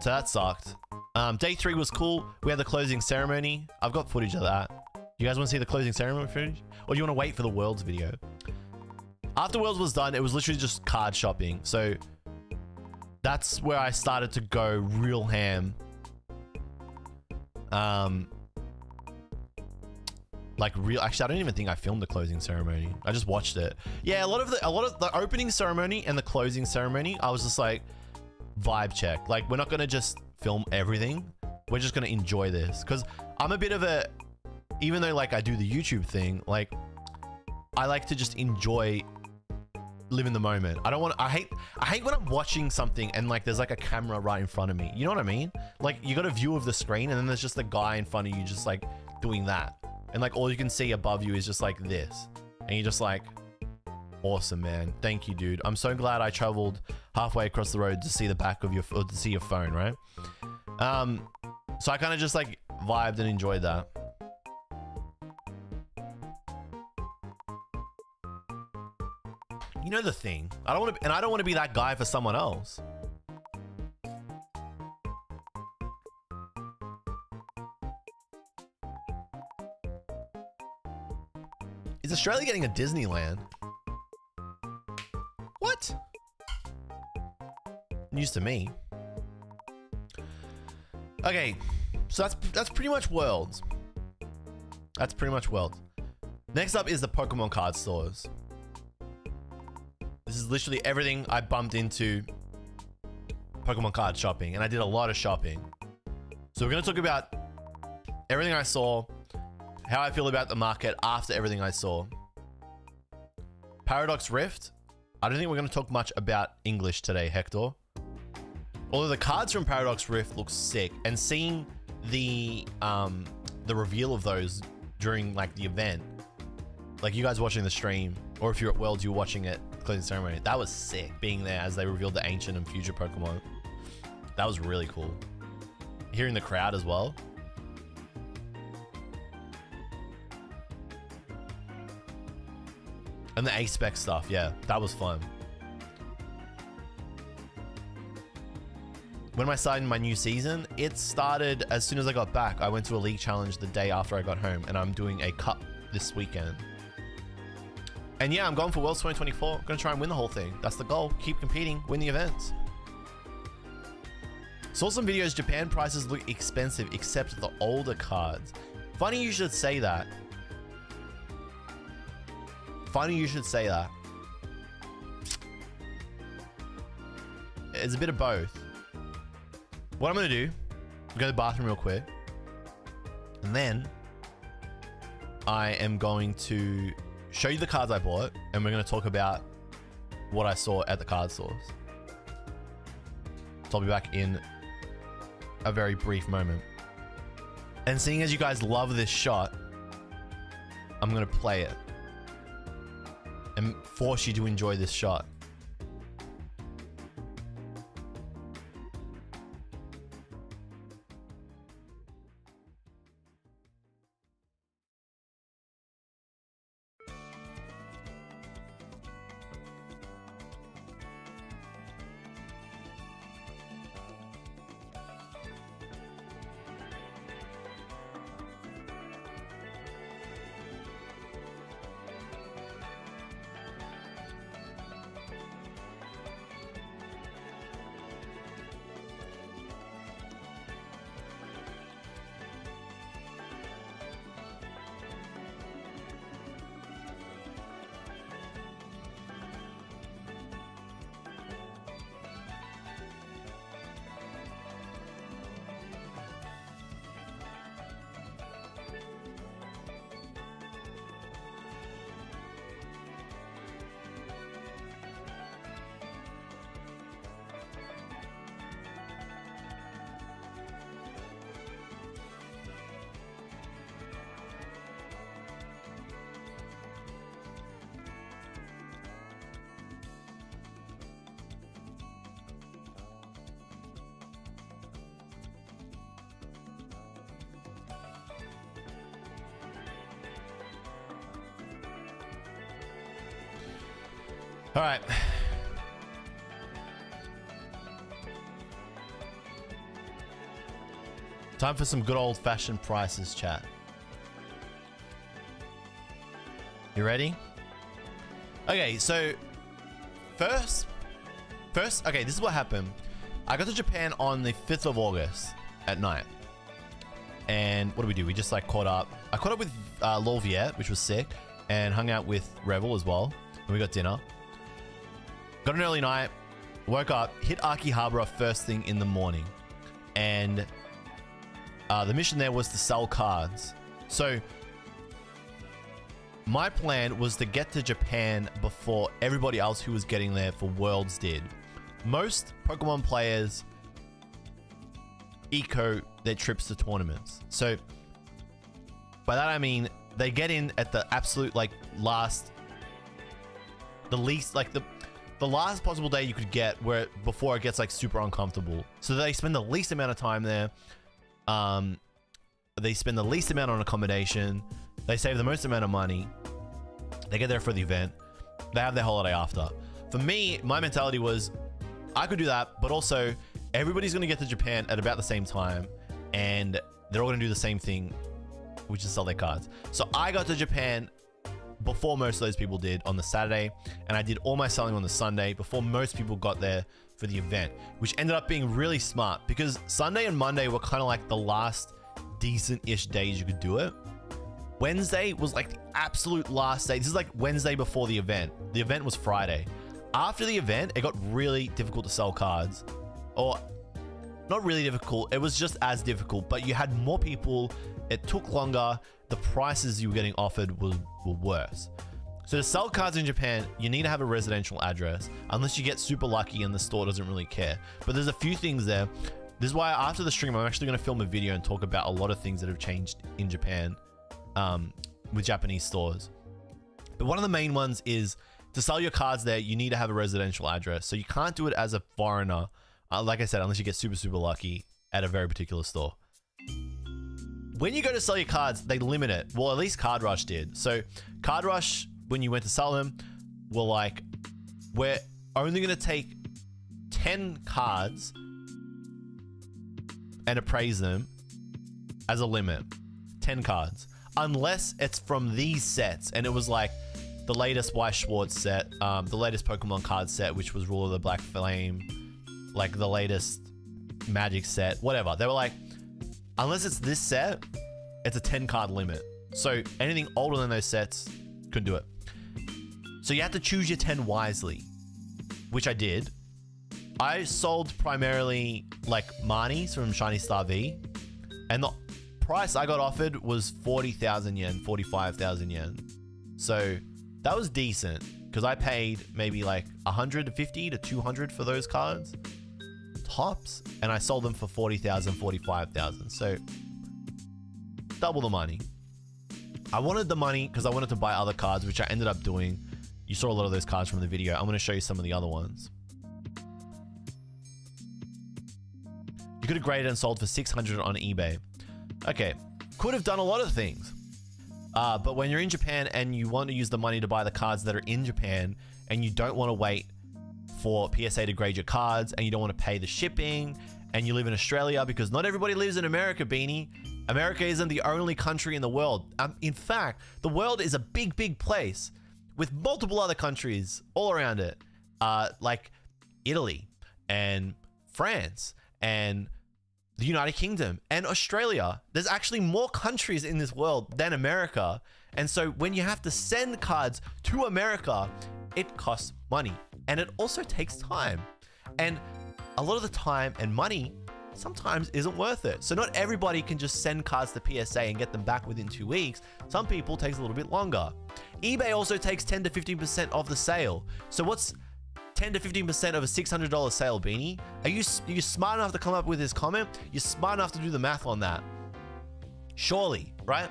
Speaker 1: So that sucked. Day 3 was cool. We had the closing ceremony. I've got footage of that. You guys want to see the closing ceremony footage? Or do you want to wait for the Worlds video? After Worlds was done, it was literally just card shopping. So that's where I started to go real ham. Actually, I don't even think I filmed the closing ceremony. I just watched it. Yeah, a lot of the opening ceremony and the closing ceremony, I was just like, vibe check. Like, we're not gonna just film everything. We're just gonna enjoy this. Cause I'm a bit of a, even though like I do the YouTube thing, like I like to just enjoy live in the moment. I hate when I'm watching something and like there's like a camera right in front of me. You know what I mean? Like you got a view of the screen and then there's just the guy in front of you just like doing that. And like all you can see above you is just like this. And you're just like, awesome, man. Thank you, dude. I'm so glad I traveled halfway across the road to see the back of your, or to see your phone, right? So I kind of just like vibed and enjoyed that. You know the thing, I don't want to be that guy for someone else. Is Australia getting a Disneyland? What? News to me. Okay, so that's pretty much Worlds. That's pretty much Worlds. Next up is the Pokemon card stores. This is literally everything I bumped into Pokemon card shopping, and I did a lot of shopping. So we're gonna talk about everything I saw, how I feel about the market after everything I saw. Paradox Rift. I don't think we're gonna talk much about English today, Hector. Although the cards from Paradox Rift look sick, and seeing the reveal of those during like the event, like you guys watching the stream, or if you're at Worlds, you're watching it closing ceremony. That was sick, being there as they revealed the ancient and future Pokemon. That was really cool. Hearing the crowd as well. And the A-Spec stuff, yeah, that was fun. When am I starting my new season? It started as soon as I got back. I went to a league challenge the day after I got home, and I'm doing a cup this weekend. And yeah, I'm going for Worlds 2024. I'm gonna try and win the whole thing. That's the goal. Keep competing, win the events. Saw some videos, Japan prices look expensive except the older cards. Funny you should say that. Funny you should say that. It's a bit of both. What I'm gonna do, go to the bathroom real quick, and then I am going to show you the cards I bought, and we're gonna talk about what I saw at the card stores. So I'll be back in a very brief moment. And seeing as you guys love this shot, I'm gonna play it and force you to enjoy this shot. All right. Time for some good old-fashioned prices, chat. You ready? Okay, so first, okay, this is what happened. I got to Japan on the 5th of August at night. And what did we do? We just like caught up. I caught up with Lol Viet, which was sick, and hung out with Revel as well. And we got dinner. Got an early night, woke up, hit Akihabara first thing in the morning. And the mission there was to sell cards. So my plan was to get to Japan before everybody else who was getting there for Worlds did. Most Pokemon players eco their trips to tournaments. So by that I mean they get in at the absolute like last, the least, like the last possible day you could get where before it gets like super uncomfortable. So they spend the least amount of time there. They spend the least amount on accommodation. They save the most amount of money. They get there for the event. They have their holiday after. For me, my mentality was I could do that, but also everybody's going to get to Japan at about the same time and they're all going to do the same thing, which is sell their cards. So I got to Japan before most of those people did on the Saturday, and I did all my selling on the Sunday before most people got there for the event, which ended up being really smart because Sunday and Monday were kind of like the last decent-ish days you could do it. Wednesday was like the absolute last day. This is like Wednesday before the event. The event was Friday. After the event, it got really difficult to sell cards. Or not really difficult, it was just as difficult, but you had more people, it took longer, the prices you were getting offered were worse. So to sell cards in Japan, you need to have a residential address, unless you get super lucky and the store doesn't really care. But there's a few things there. This is why after the stream, I'm actually going to film a video and talk about a lot of things that have changed in Japan with Japanese stores. But one of the main ones is to sell your cards there, you need to have a residential address. So you can't do it as a foreigner, like I said, unless you get super, super lucky at a very particular store. When you go to sell your cards, they limit it. Well, at least Card Rush did. So Card Rush, when you went to sell them, were like, we're only going to take 10 cards and appraise them as a limit. 10 cards. Unless it's from these sets. And it was like the latest Weiss Schwartz set, the latest Pokemon card set, which was Rule of the Black Flame, like the latest Magic set, whatever. They were like, unless it's this set, it's a 10 card limit. So anything older than those sets couldn't do it. So you have to choose your 10 wisely, which I did. I sold primarily like Marnies from Shiny Star V, and the price I got offered was 40,000 yen, 45,000 yen. So that was decent because I paid maybe like 150 to 200 for those cards tops, and I sold them for 40,000, 45,000. So double the money. I wanted the money because I wanted to buy other cards, which I ended up doing. You saw a lot of those cards from the video. I'm going to show you some of the other ones. You could have graded and sold for 600 on eBay. Okay, could have done a lot of things. But when you're in Japan and you want to use the money to buy the cards that are in Japan, and you don't want to wait for PSA to grade your cards, and you don't want to pay the shipping, and you live in Australia, because not everybody lives in America, Beanie. America isn't the only country in the world. In fact, the world is a big, big place with multiple other countries all around it, like Italy and France and the United Kingdom and Australia. There's actually more countries in this world than America. And so when you have to send cards to America, it costs money, and it also takes time. And a lot of the time and money sometimes isn't worth it. So not everybody can just send cards to PSA and get them back within 2 weeks. Some people takes a little bit longer. eBay also takes 10 to 15% of the sale. So what's 10 to 15% of a $600 sale, Beanie? Are you smart enough to come up with this comment? You're smart enough to do the math on that. Surely, right?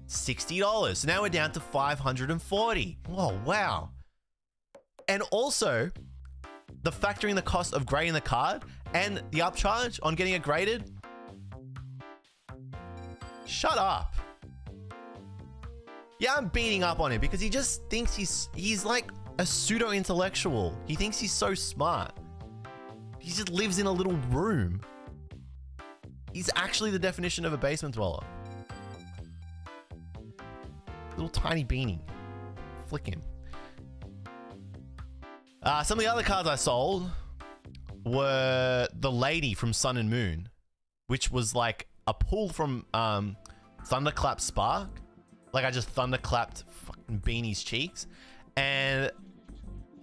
Speaker 1: $60. So now we're down to $540. Oh, wow. And also, the factoring the cost of grading the card and the upcharge on getting it graded. Shut up. Yeah, I'm beating up on him because he just thinks he's like a pseudo-intellectual. He thinks he's so smart. He just lives in a little room. He's actually the definition of a basement dweller. Little tiny beanie. Flick him. Some of the other cards I sold were the lady from Sun and Moon, which was like a pull from Thunderclap Spark. Like I just thunderclapped fucking Beanie's cheeks, and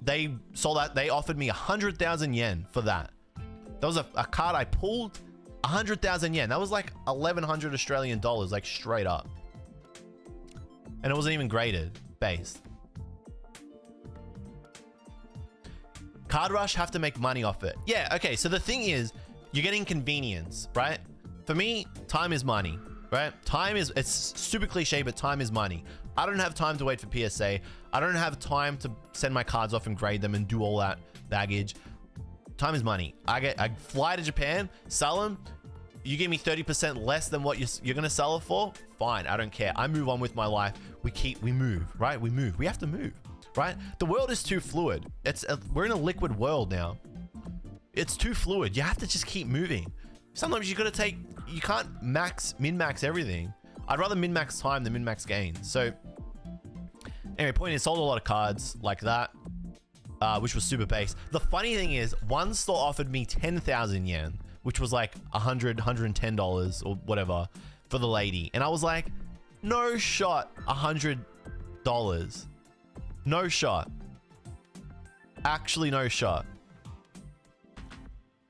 Speaker 1: they sold that. They offered me 100,000 yen for that. That was a card I pulled. 100,000 yen. That was like 1,100 Australian dollars, like straight up. And it wasn't even graded, based. Card Rush have to make money off it. Yeah, okay, so the thing is, you're getting convenience, right? For me, time is money, right? It's super cliche, but time is money. I don't have time to wait for PSA. I don't have time to send my cards off and grade them and do all that baggage. Time is money. I fly to Japan, sell them. You give me 30% less than what you're gonna sell it for? Fine, I don't care. I move on with my life. We move, right? We move. We have to move. Right? The world is too fluid. We're in a liquid world now. It's too fluid. You have to just keep moving. Sometimes you can't min-max everything. I'd rather min-max time than min-max gain. So Anyway, point is, sold a lot of cards like that, which was super base. The funny thing is, one store offered me 10,000 yen, which was like $110 or whatever for the lady. And I was like, no shot, $100. No shot. Actually, no shot.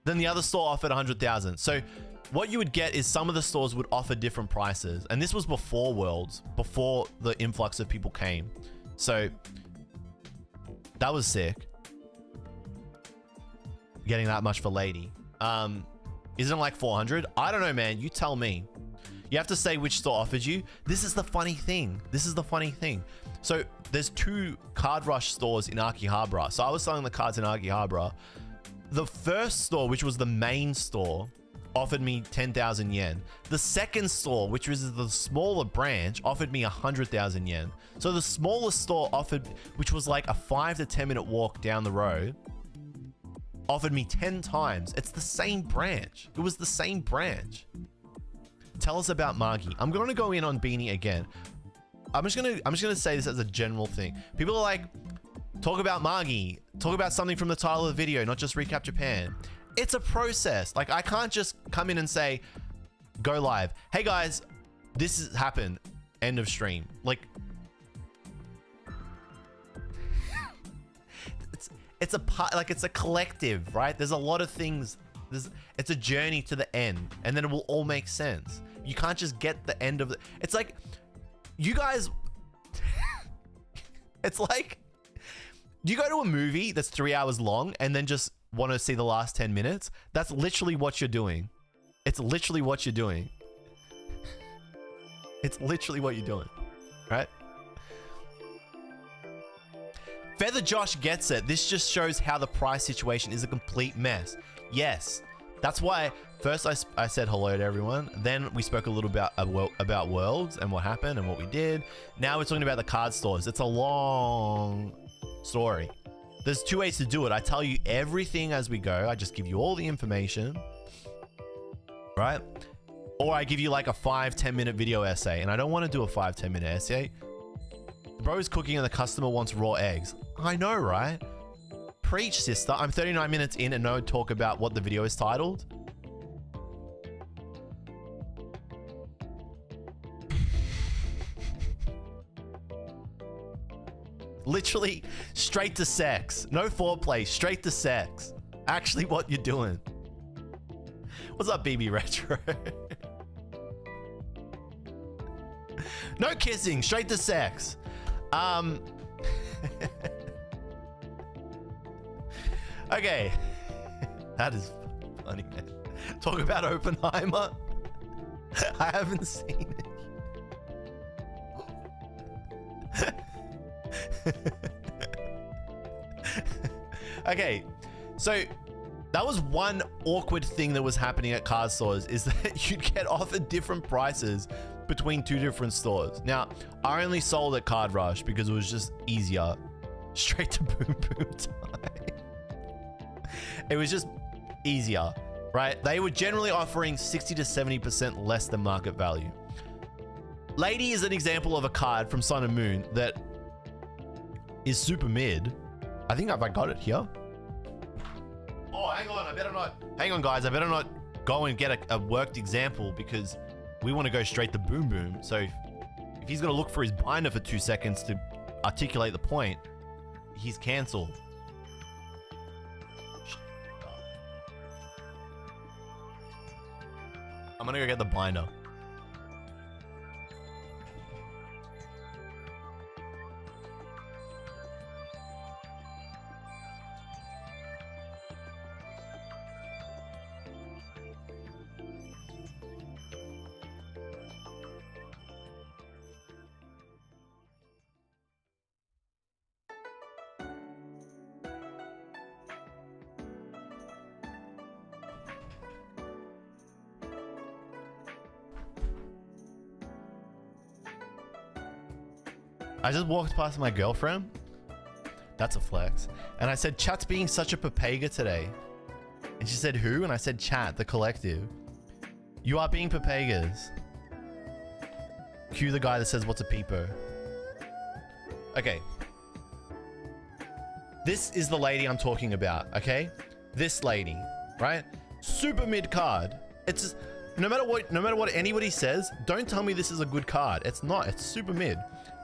Speaker 1: Then the other store offered 100,000. So what you would get is some of the stores would offer different prices. And this was before Worlds, before the influx of people came. So that was sick. Getting that much for lady. Isn't it like 400? I don't know, man. You tell me. You have to say which store offered you. This is the funny thing. This is the funny thing. So there's 2 Card Rush stores in Akihabara. So I was selling the cards in Akihabara. The first store, which was the main store, offered me 10,000 yen. The second store, which was the smaller branch, offered me 100,000 yen. So the smallest store offered, which was like a 5 to 10 minute walk down the road, offered me 10 times. It's the same branch. It was the same branch. Tell us about Magi. I'm going to go in on Beanie again. I'm just gonna say this as a general thing. People are like, talk about Magi. Talk about something from the title of the video, not just recap Japan. It's a process. Like, I can't just come in and say, go live. Hey guys, this has happened. End of stream. Like, it's a part, like, it's a collective, right? There's a lot of things. It's a journey to the end, and then it will all make sense. You can't just get the end of it. It's like, you guys, it's like, you go to a movie that's 3 hours long and then just want to see the last 10 minutes. That's literally what you're doing. It's literally what you're doing. It's literally what you're doing, right? Feather Josh gets it. This just shows how the price situation is a complete mess. Yes, that's why first I said hello to everyone. Then we spoke a little about Worlds and what happened and what we did. Now we're talking about the card stores. It's a long story. There's 2 ways to do it. I tell you everything as we go. I just give you all the information, right? Or I give you like a 5-10 minute video essay, and I don't want to do a 5-10 minute essay. The bro is cooking and the customer wants raw eggs. I know, right? Preach, sister. I'm 39 minutes in and no talk about what the video is titled. Literally straight to sex. No foreplay, straight to sex. Actually what you're doing. What's up, BB Retro? No kissing, straight to sex. Okay. That is funny, man. Talk about Oppenheimer. I haven't seen it. Okay, so that was one awkward thing that was happening at card stores, is that you'd get offered different prices between 2 different stores. Now, I only sold at Card Rush because it was just easier. Straight to boom boom time. It was just easier, right? They were generally offering 60 to 70% less than market value. Lady is an example of a card from Sun and Moon that is super mid. I think I got it here. Oh, hang on. I better not. Hang on, guys. I better not go and get a worked example because we want to go straight to boom boom. So if he's going to look for his binder for 2 seconds to articulate the point, he's cancelled. I'm going to go get the binder. I just walked past my girlfriend. That's a flex. And I said, Chat's being such a papega today. And she said, who? And I said, Chat, the collective. You are being papegas. Cue the guy that says, what's a peepo? Okay. This is the lady I'm talking about, okay? This lady, right? Super mid card. It's just, no matter what anybody says, don't tell me this is a good card. It's not. It's super mid.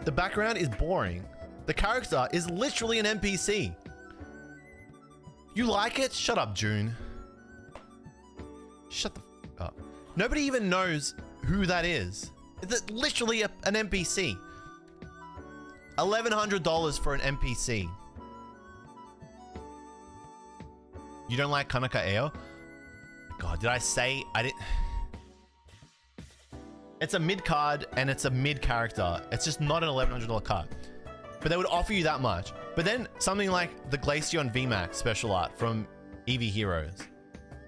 Speaker 1: The background is boring. The character is literally an NPC. You like it? Shut up, June. Shut the f up. Nobody even knows who that is. It's literally an NPC. $1,100 for an NPC. You don't like Kanaka Eo? God, did I say I didn't? It's a mid card and it's a mid character. It's just not an $1,100 card. But they would offer you that much. But then something like the Glaceon VMAX special art from Eevee Heroes.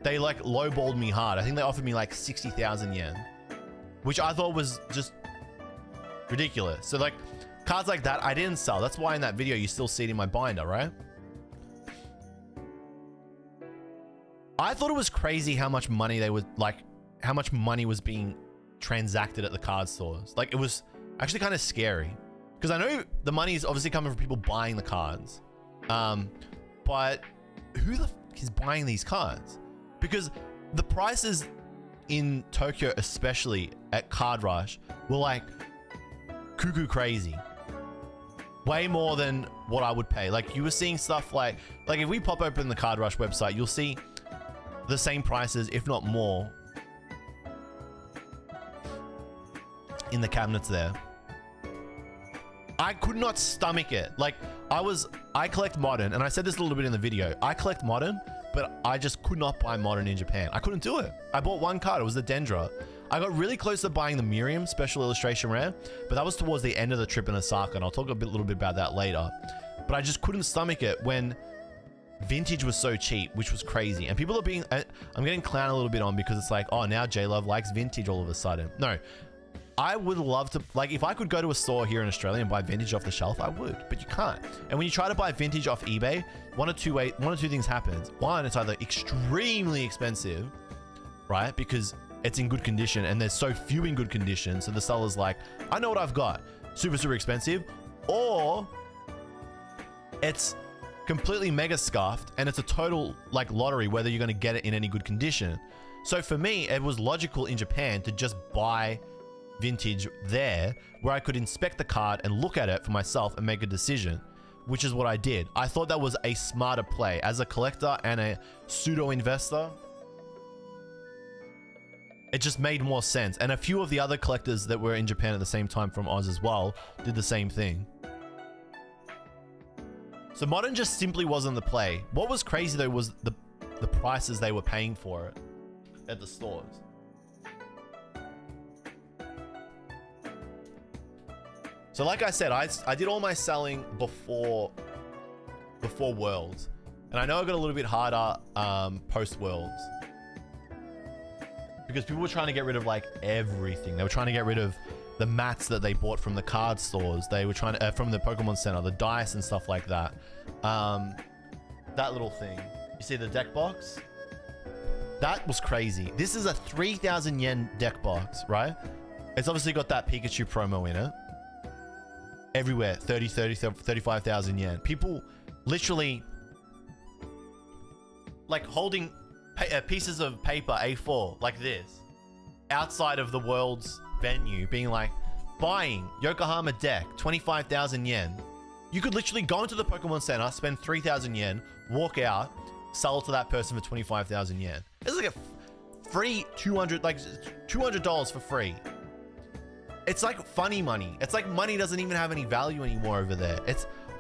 Speaker 1: They like lowballed me hard. I think they offered me like 60,000 yen. Which I thought was just ridiculous. So like cards like that I didn't sell. That's why in that video you still see it in my binder, right? I thought it was crazy how much money they would like, how much money was being transacted at the card stores. Like it was actually kind of scary because I know the money is obviously coming from people buying the cards. But who the f is buying these cards? Because the prices in Tokyo, especially at Card Rush, were like cuckoo crazy. Way more than what I would pay. Like you were seeing stuff like if we pop open the Card Rush website, you'll see the same prices, if not more, in the cabinets there. I could not stomach it. Like I collect modern, and I said this a little bit in the video. I collect modern, but I just could not buy modern in Japan. I couldn't do it. I bought one card. It was the Dendra. I got really close to buying the Miriam special illustration rare, but that was towards the end of the trip in Osaka, and I'll talk a little bit about that later. But I just couldn't stomach it when vintage was so cheap, which was crazy. And people are being, I'm getting clowned a little bit on because it's like, oh, now JLUV likes vintage all of a sudden. No, I would love to, like, if I could go to a store here in Australia and buy vintage off the shelf, I would, but you can't. And when you try to buy vintage off eBay, one or two things happens. One, it's either extremely expensive, right? Because it's in good condition and there's so few in good condition. So the seller's like, I know what I've got. Super, super expensive. Or it's completely mega scuffed and it's a total like lottery whether you're going to get it in any good condition. So for me, it was logical in Japan to just buy vintage there where I could inspect the card and look at it for myself and make a decision, which is what I did. I thought that was a smarter play as a collector and a pseudo investor. It just made more sense. And a few of the other collectors that were in Japan at the same time from Oz as well did the same thing. So modern just simply wasn't the play. What was crazy though was the prices they were paying for it at the stores. So like I said, I did all my selling before Worlds. And I know I got a little bit harder post Worlds. Because people were trying to get rid of like everything. They were trying to get rid of the mats that they bought from the card stores. They were trying to, from the Pokemon Center, the dice and stuff like that. That little thing. You see the deck box? That was crazy. This is a 3,000 yen deck box, right? It's obviously got that Pikachu promo in it. Everywhere, 35,000 yen. People literally like holding pieces of paper A4 like this outside of the World's venue being like, buying Yokohama deck, 25,000 yen. You could literally go into the Pokemon Center, spend 3,000 yen, walk out, sell it to that person for 25,000 yen. It's like a free $200 for free. It's like funny money. It's like money doesn't even have any value anymore over there.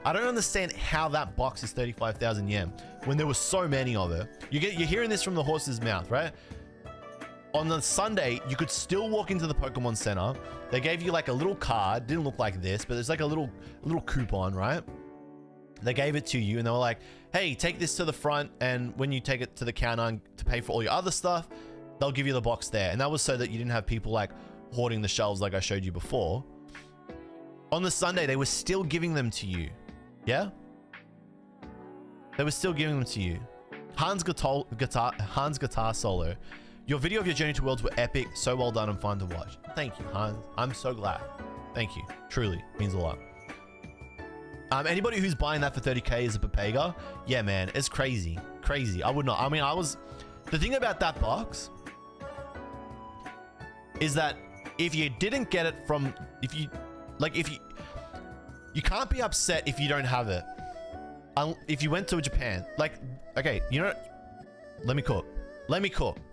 Speaker 1: I don't understand how that box is 35,000 yen when there were so many of it. You're hearing this from the horse's mouth, right? On the Sunday, you could still walk into the Pokemon Center. They gave you like a little card. Didn't look like this, but it's like a little coupon, right? They gave it to you and they were like, hey, take this to the front. And when you take it to the counter to pay for all your other stuff, they'll give you the box there. And that was so that you didn't have people like hoarding the shelves like I showed you before. On the Sunday, they were still giving them to you. Yeah? They were still giving them to you. Hans Guitar Solo. Your video of your journey to Worlds were epic. So well done and fun to watch. Thank you, Hans. I'm so glad. Thank you. Truly. Means a lot. Anybody who's buying that for 30k is a Pepega. Yeah, man, it's crazy. Crazy. I would not. I mean, the thing about that box is that if you didn't get it from, you can't be upset if you don't have it. If you went to Japan, like, okay, you know, let me cook,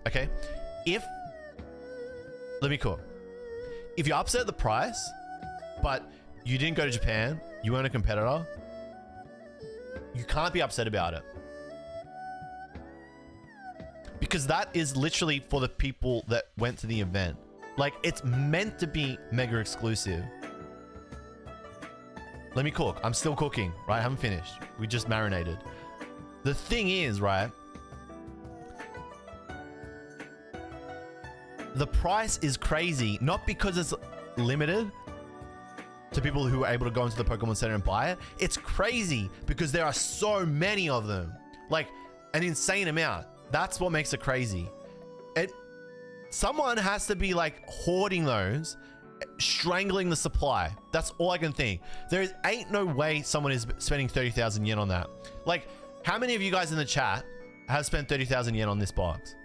Speaker 1: okay? Let me cook. If you're upset at the price, but you didn't go to Japan, you weren't a competitor, you can't be upset about it. Because that is literally for the people that went to the event. Like, it's meant to be mega exclusive. Let me cook. I'm still cooking, right? I haven't finished. We just marinated. The thing is, right? The price is crazy, not because it's limited to people who are able to go into the Pokemon Center and buy it. It's crazy because there are so many of them. Like, an insane amount. That's what makes it crazy. Someone has to be like hoarding those, strangling the supply. That's all I can think. There ain't no way someone is spending 30,000 yen on that. Like, how many of you guys in the chat have spent 30,000 yen on this box?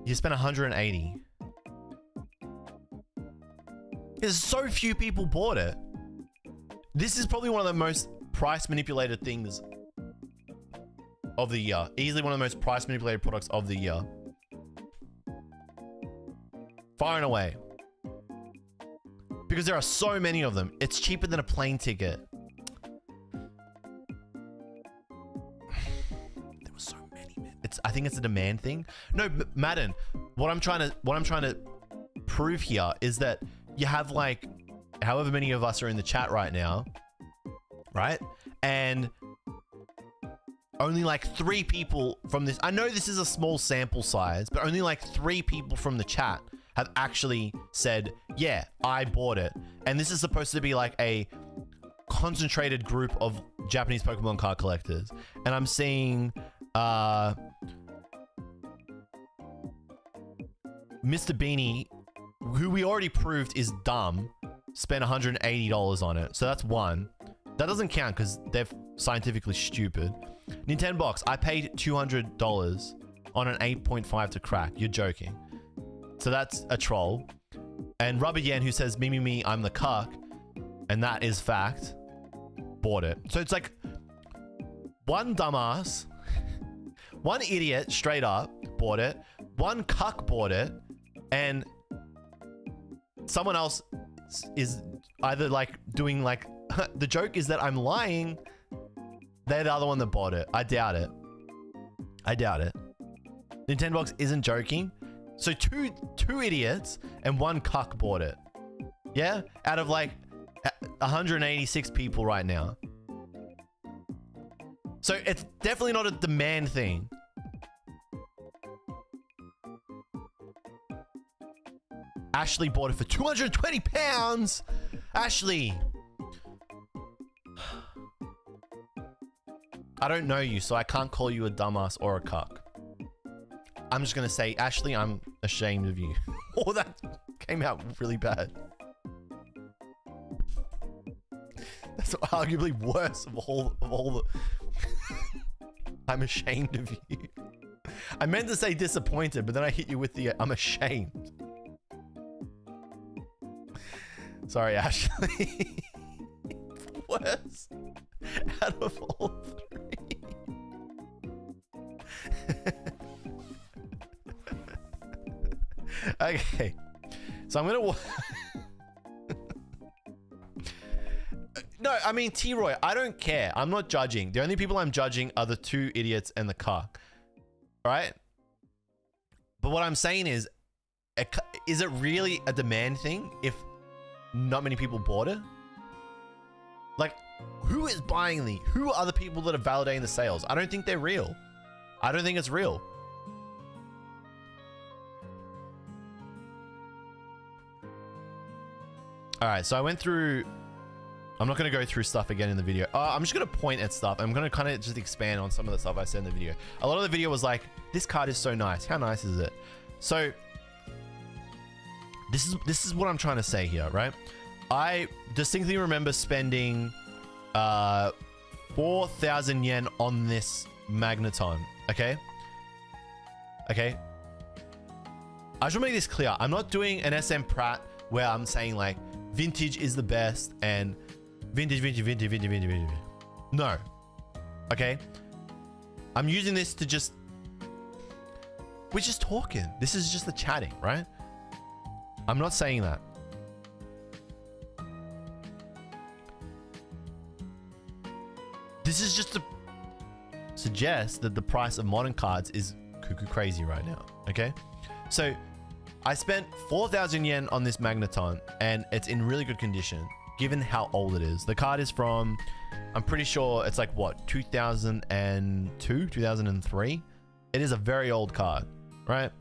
Speaker 1: You spent 180. There's so few people bought it. This is probably one of the most price manipulated things of the year. Easily one of the most price manipulated products of the year. Far and away. Because there are so many of them. It's cheaper than a plane ticket. I think it's a demand thing. No, Madden, what I'm trying to prove here is that you have like however many of us are in the chat right now, right? And only like 3 people from this, I know this is a small sample size, but only like 3 people from the chat have actually said, yeah, I bought it. And this is supposed to be like a concentrated group of Japanese Pokemon card collectors. And I'm seeing Mr. Beanie, who we already proved is dumb, spent $180 on it. So that's one. That doesn't count because they're scientifically stupid. Nintendo Box, I paid $200 on an 8.5 to crack. You're joking. So that's a troll. And Rubber Yen, who says, me, I'm the cuck. And that is fact. Bought it. So it's like one dumbass, one idiot straight up bought it, one cuck bought it, and someone else is either like doing like, the joke is that I'm lying. They're the other one that bought it. I doubt it. I doubt it. Nintendo Box isn't joking. So two idiots and one cuck bought it. Yeah? Out of like 186 people right now. So it's definitely not a demand thing. Ashley bought it for 220 pounds. Ashley. I don't know you, so I can't call you a dumbass or a cuck. I'm just going to say, Ashley, I'm ashamed of you. Oh, that came out really bad. That's arguably worse of all the... I'm ashamed of you. I meant to say disappointed, but then I hit you with the I'm ashamed. Sorry, Ashley. Worse out of all 3. Okay, so I'm gonna no, I mean, T-Roy, I don't care. I'm not judging. The only people I'm judging are the 2 idiots and the cuck. Right? But what I'm saying is it really a demand thing if not many people bought it? Like, who is buying these? Who are the people that are validating the sales? I don't think they're real. I don't think it's real. All right, so I went through. I'm not going to go through stuff again in the video. I'm just going to point at stuff. I'm going to kind of just expand on some of the stuff I said in the video. A lot of the video was like, this card is so nice. How nice is it? So this is what I'm trying to say here, right? I distinctly remember spending 4,000 yen on this magneton. Okay. I just want to make this clear. I'm not doing an SM Pratt where I'm saying like vintage is the best and vintage. No. Okay. I'm using this to just, we're just talking. This is just the chatting, right? I'm not saying that. This is just to suggest that the price of modern cards is cuckoo crazy right now. Okay. So I spent 4,000 yen on this magneton and it's in really good condition given how old it is. The card is from, I'm pretty sure it's like what, 2002, 2003. It is a very old card, right?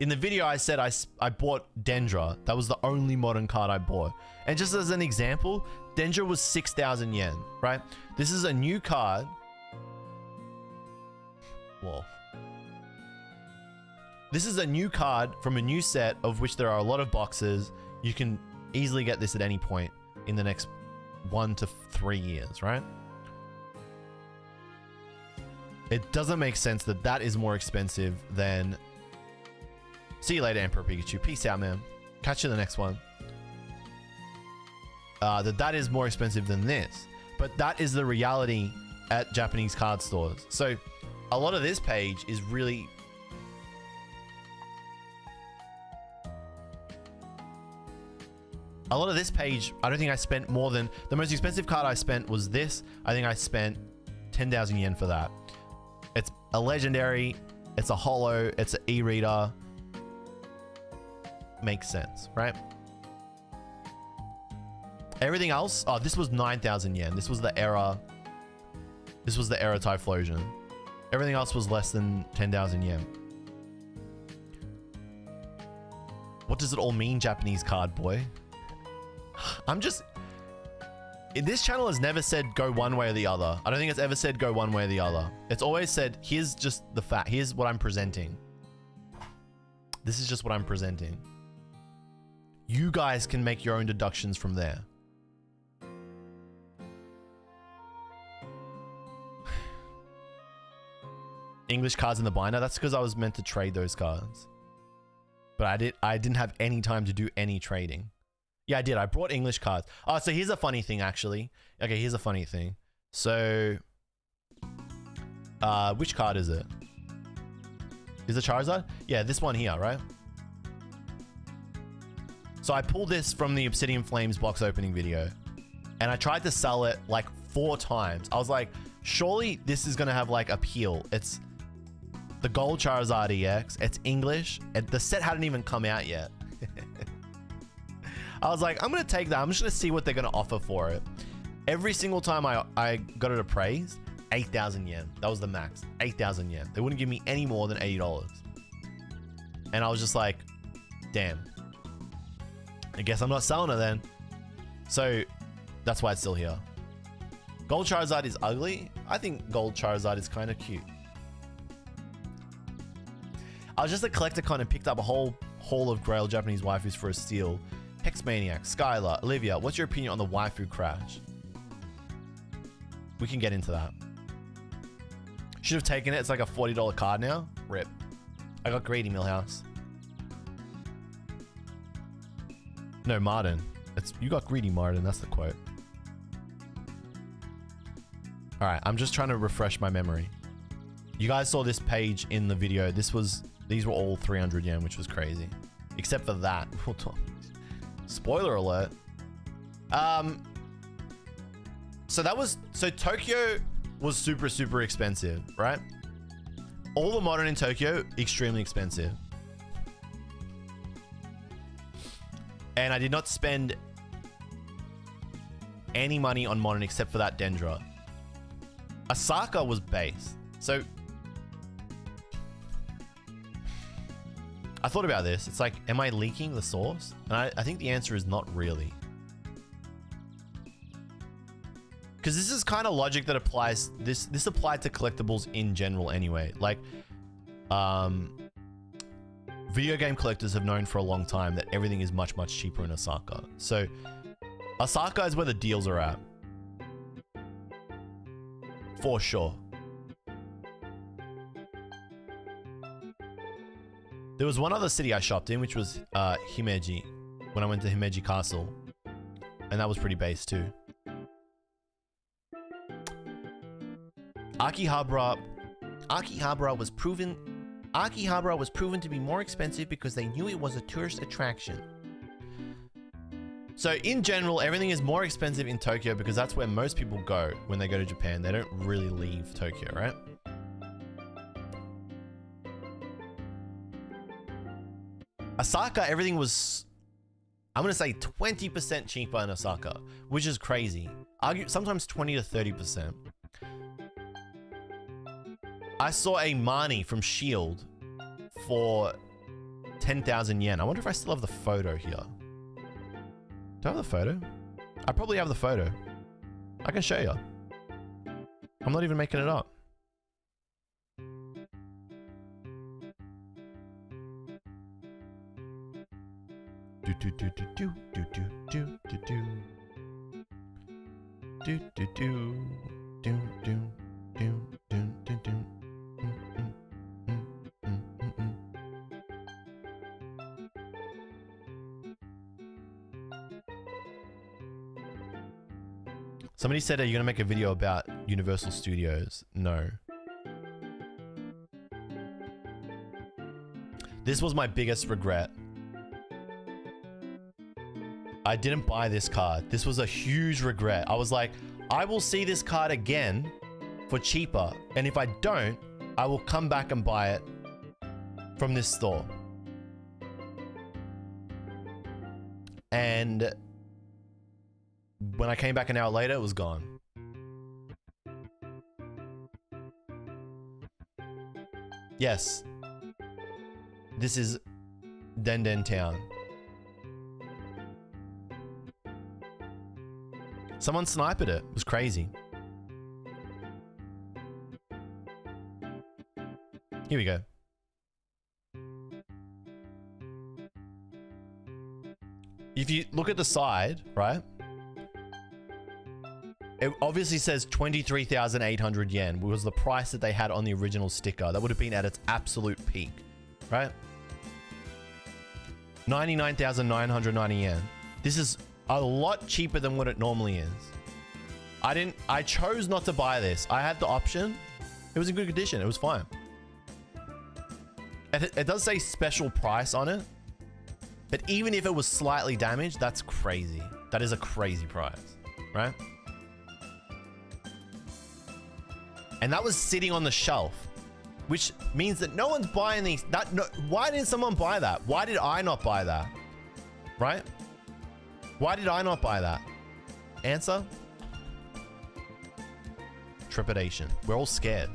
Speaker 1: In the video I said I bought Dendra. That was the only modern card I bought. And just as an example, Dendra was 6,000 yen, right? This is a new card. Whoa. This is a new card from a new set of which there are a lot of boxes. You can easily get this at any point in the next 1 to 3 years, right? It doesn't make sense that that is more expensive than... See you later, Emperor Pikachu. Peace out, man. Catch you in the next one. That is more expensive than this. But that is the reality at Japanese card stores. So a lot of this page is really... A lot of this page, I don't think I spent more than... The most expensive card I spent was this. I think I spent 10,000 yen for that. It's a legendary. It's a holo. It's an e-reader. Makes sense, right? Everything else... Oh, this was 9,000 yen. This was the era... This was the era Typhlosion. Everything else was less than 10,000 yen. What does it all mean, Japanese card boy? I'm just... This channel has never said go one way or the other. I don't think it's ever said go one way or the other. It's always said, here's just the fact. Here's what I'm presenting. This is just what I'm presenting. You guys can make your own deductions from there. English cards in the binder. That's because I was meant to trade those cards. But I didn't have any time to do any trading. Yeah, I did. I brought English cards. Oh, so here's a funny thing, actually. Okay, here's a funny thing. So, which card is it? Is it Charizard? Yeah, this one here, right? So I pulled this from the Obsidian Flames box opening video. And I tried to sell it like 4 times. I was like, surely this is going to have like appeal. It's the Gold Charizard EX. It's English. And the set hadn't even come out yet. I was like, I'm going to take that. I'm just going to see what they're going to offer for it. Every single time I got it appraised, 8,000 yen. That was the max. 8,000 yen. They wouldn't give me any more than $80. And I was just like, damn. I guess I'm not selling it then. So that's why it's still here. Gold Charizard is ugly. I think Gold Charizard is kind of cute. I was just a collector-con and picked up a whole haul of Grail Japanese waifus for a steal. Hexmaniac, Skylar, Olivia, what's your opinion on the waifu crash? We can get into that. Should have taken it. It's like a $40 card now. Rip. I got greedy, Millhouse. No, Martin. You got greedy, Martin. That's the quote. All right, I'm just trying to refresh my memory. You guys saw this page in the video. These were all 300 yen, which was crazy. Except for that. Spoiler alert. So Tokyo was super expensive, right? All the modern in Tokyo, extremely expensive. And I did not spend any money on modern except for that Dendra. Osaka was base. So I thought about this. It's like, am I leaking the source? And I think the answer is not really. Because this is kind of logic that applies, this applied to collectibles in general anyway. Like, video game collectors have known for a long time that everything is much, much cheaper in Osaka. So Osaka is where the deals are at. For sure. There was one other city I shopped in, which was Himeji, when I went to Himeji Castle. And that was pretty base too. Akihabara was proven to be more expensive because they knew it was a tourist attraction. So in general, everything is more expensive in Tokyo because that's where most people go when they go to Japan. They don't really leave Tokyo, right? Osaka, everything was, I'm going to say 20% cheaper in Osaka, which is crazy. Sometimes 20 to 30%. I saw a Mani from Shield for 10,000 yen. I wonder if I still have the photo here. Do I have the photo? I probably have the photo. I can show you. I'm not even making it up. Do do do do do do do do do do do do do do do do do do. Somebody said, are you going to make a video about Universal Studios? No. This was my biggest regret. I didn't buy this card. This was a huge regret. I was like, I will see this card again for cheaper. And if I don't, I will come back and buy it from this store. And when I came back an hour later, it was gone. Yes. This is Denden Town. Someone sniped it. It was crazy. Here we go. If you look at the side, right? It obviously says 23,800 yen, which was the price that they had on the original sticker. That would have been at its absolute peak, right? 99,990 yen. This is a lot cheaper than what it normally is. I chose not to buy this. I had the option. It was in good condition. It was fine. It does say special price on it. But even if it was slightly damaged, that's crazy. That is a crazy price, right? And that was sitting on the shelf, which means that no one's buying these. Why didn't someone buy that? Why did I not buy that? Right? Why did I not buy that? Answer? Trepidation. We're all scared.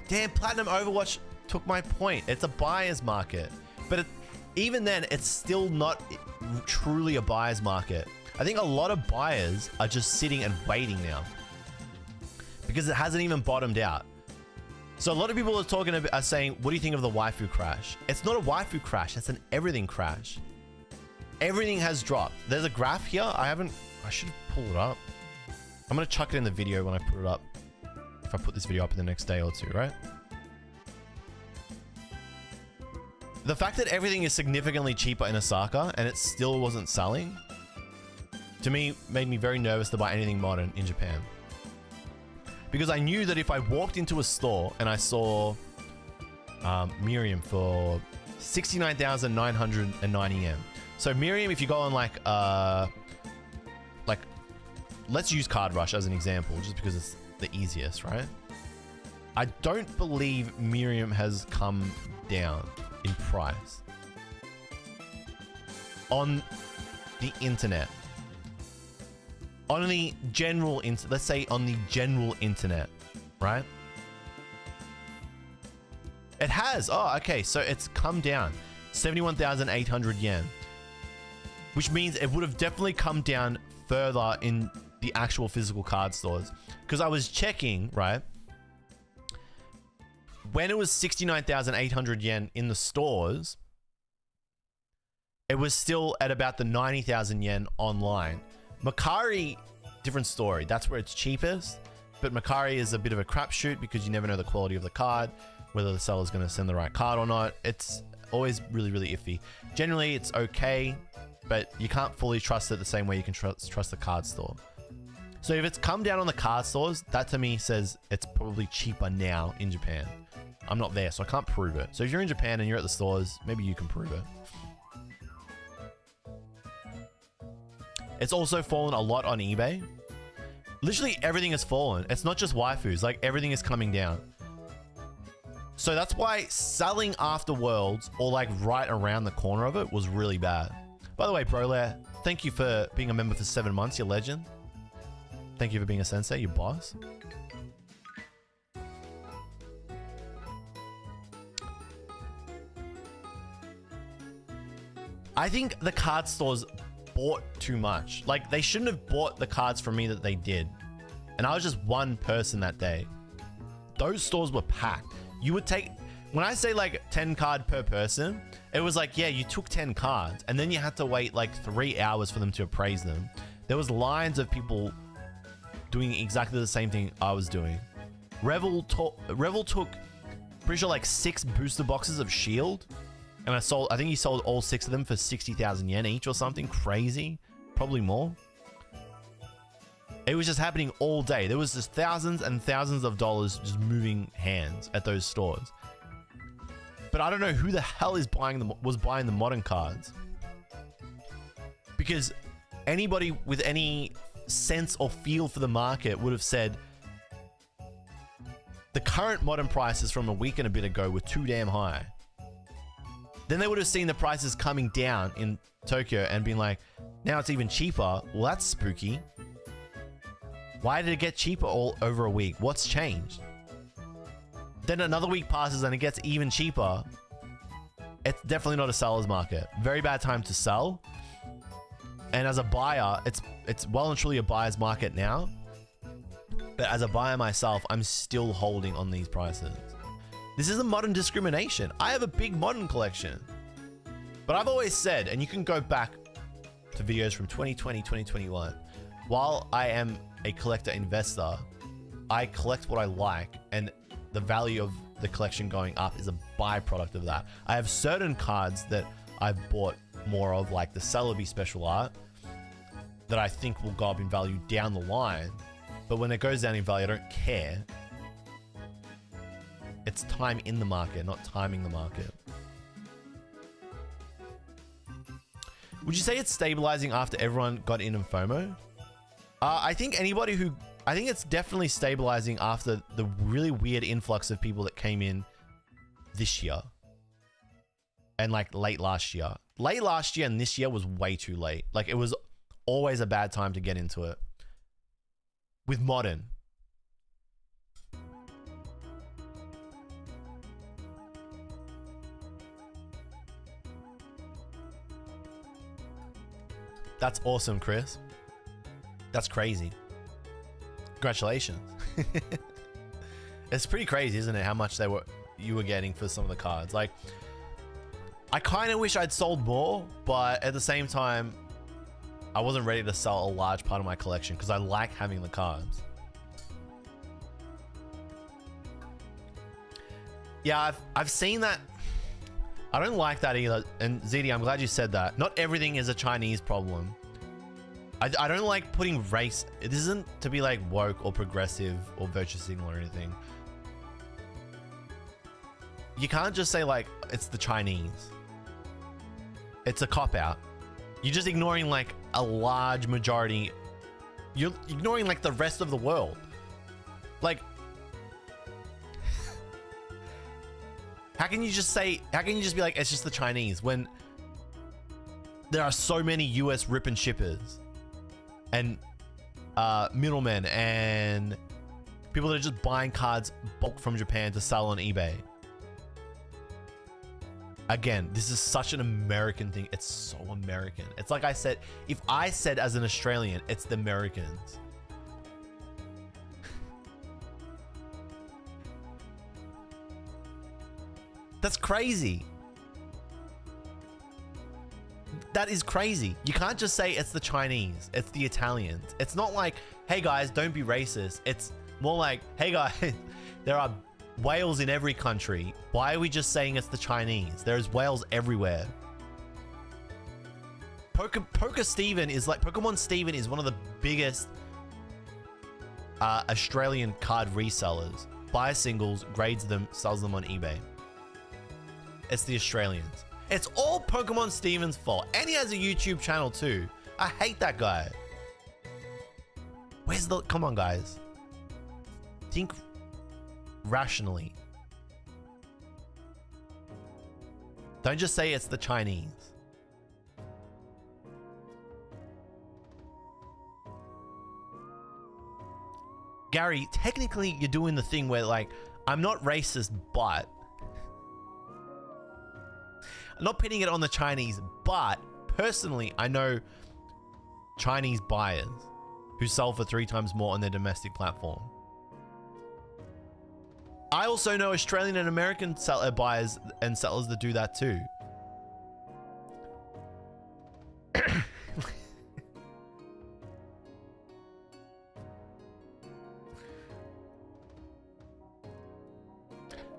Speaker 1: Damn, Platinum Overwatch took my point. It's a buyer's market. But even then, it's still not truly a buyer's market. I think a lot of buyers are just sitting and waiting now, because it hasn't even bottomed out. So a lot of people are saying, what do you think of the waifu crash? It's not a waifu crash, it's an everything crash. Everything has dropped. There's a graph here. I should pull it up. I'm gonna chuck it in the video when I put it up. If I put this video up in the next day or two, right? The fact that everything is significantly cheaper in Osaka and it still wasn't selling, to me, made me very nervous to buy anything modern in Japan. Because I knew that if I walked into a store and I saw Miriam for 69,990 yen. So Miriam, if you go on like, let's use Card Rush as an example, just because it's the easiest, right? I don't believe Miriam has come down in price on the internet. On the general let's say on the general internet, right? It has. Oh, okay. So it's come down 71,800 yen, which means it would have definitely come down further in the actual physical card stores. Because I was checking, right? When it was 69,800 yen in the stores, it was still at about the 90,000 yen online. Mercari, different story. That's where it's cheapest. But Mercari is a bit of a crapshoot because you never know the quality of the card, whether the seller's going to send the right card or not. It's always really, really iffy. Generally, it's okay, but you can't fully trust it the same way you can trust the card store. So if it's come down on the card stores, that to me says it's probably cheaper now in Japan. I'm not there, so I can't prove it. So if you're in Japan and you're at the stores, maybe you can prove it. It's also fallen a lot on eBay. Literally everything has fallen. It's not just waifus, like everything is coming down. So that's why selling after Worlds or like right around the corner of it was really bad. By the way, Brolair, thank you for being a member for 7 months. You're a legend. Thank you for being a sensei, you boss. I think the card stores bought too much. Like, they shouldn't have bought the cards from me that they did. And I was just one person that day. Those stores were packed. You would take, when I say like 10 card per person, it was like, yeah, you took 10 cards and then you had to wait like 3 hours for them to appraise them. There was lines of people doing exactly the same thing I was doing. Revel took pretty sure like 6 booster boxes of Shield. And I think he sold all 6 of them for 60,000 yen each or something crazy. Probably more. It was just happening all day. There was just thousands and thousands of dollars just moving hands at those stores. But I don't know who the hell was buying the modern cards. Because anybody with any sense or feel for the market would have said the current modern prices from a week and a bit ago were too damn high. Then they would have seen the prices coming down in Tokyo and been like, now it's even cheaper. Well, that's spooky. Why did it get cheaper all over a week? What's changed? Then another week passes and it gets even cheaper. It's definitely not a seller's market. Very bad time to sell. And as a buyer, it's well and truly a buyer's market now. But as a buyer myself, I'm still holding on these prices. This is a modern discrimination. I have a big modern collection. But I've always said, and you can go back to videos from 2020, 2021, while I am a collector investor, I collect what I like, and the value of the collection going up is a byproduct of that. I have certain cards that I've bought more of, like the Celebi Special Art, that I think will go up in value down the line. But when it goes down in value, I don't care. It's time in the market, not timing the market. Would you say it's stabilizing after everyone got in FOMO? I think I think it's definitely stabilizing after the really weird influx of people that came in this year. And like late last year. Late last year and this year was way too late. Like it was always a bad time to get into it. With modern. That's awesome, Chris. That's crazy. Congratulations. It's pretty crazy, isn't it? How much you were getting for some of the cards. Like, I kind of wish I'd sold more, but at the same time, I wasn't ready to sell a large part of my collection because I like having the cards. Yeah, I've seen that. I don't like that either. And ZD, I'm glad you said that. Not everything is a Chinese problem. I don't like putting race. It isn't to be like woke or progressive or virtue signal or anything. You can't just say like it's the Chinese. It's a cop-out. You're just ignoring like a large majority. You're ignoring like the rest of the world. Like, how can you just be like, it's just the Chinese when there are so many US rip and shippers and middlemen and People that are just buying cards bulk from Japan to sell on eBay. Again, this is such an American thing. It's so American. It's like I said, if I said as an Australian, it's the Americans. That's crazy. That is crazy. You can't just say it's the Chinese, it's the Italians. It's not like, hey guys, don't be racist. It's more like, hey guys, there are whales in every country. Why are we just saying it's the Chinese? There's whales everywhere. Pokemon Steven is one of the biggest Australian card resellers. Buys singles, grades them, sells them on eBay. It's the Australians. It's all Pokemon Steven's fault. And he has a YouTube channel too. I hate that guy. Come on guys. Think rationally. Don't just say it's the Chinese. Gary, technically you're doing the thing where like, I'm not racist, but I'm not pitting it on the Chinese, but personally, I know Chinese buyers who sell for 3 times more on their domestic platform. I also know Australian and American buyers and sellers that do that too.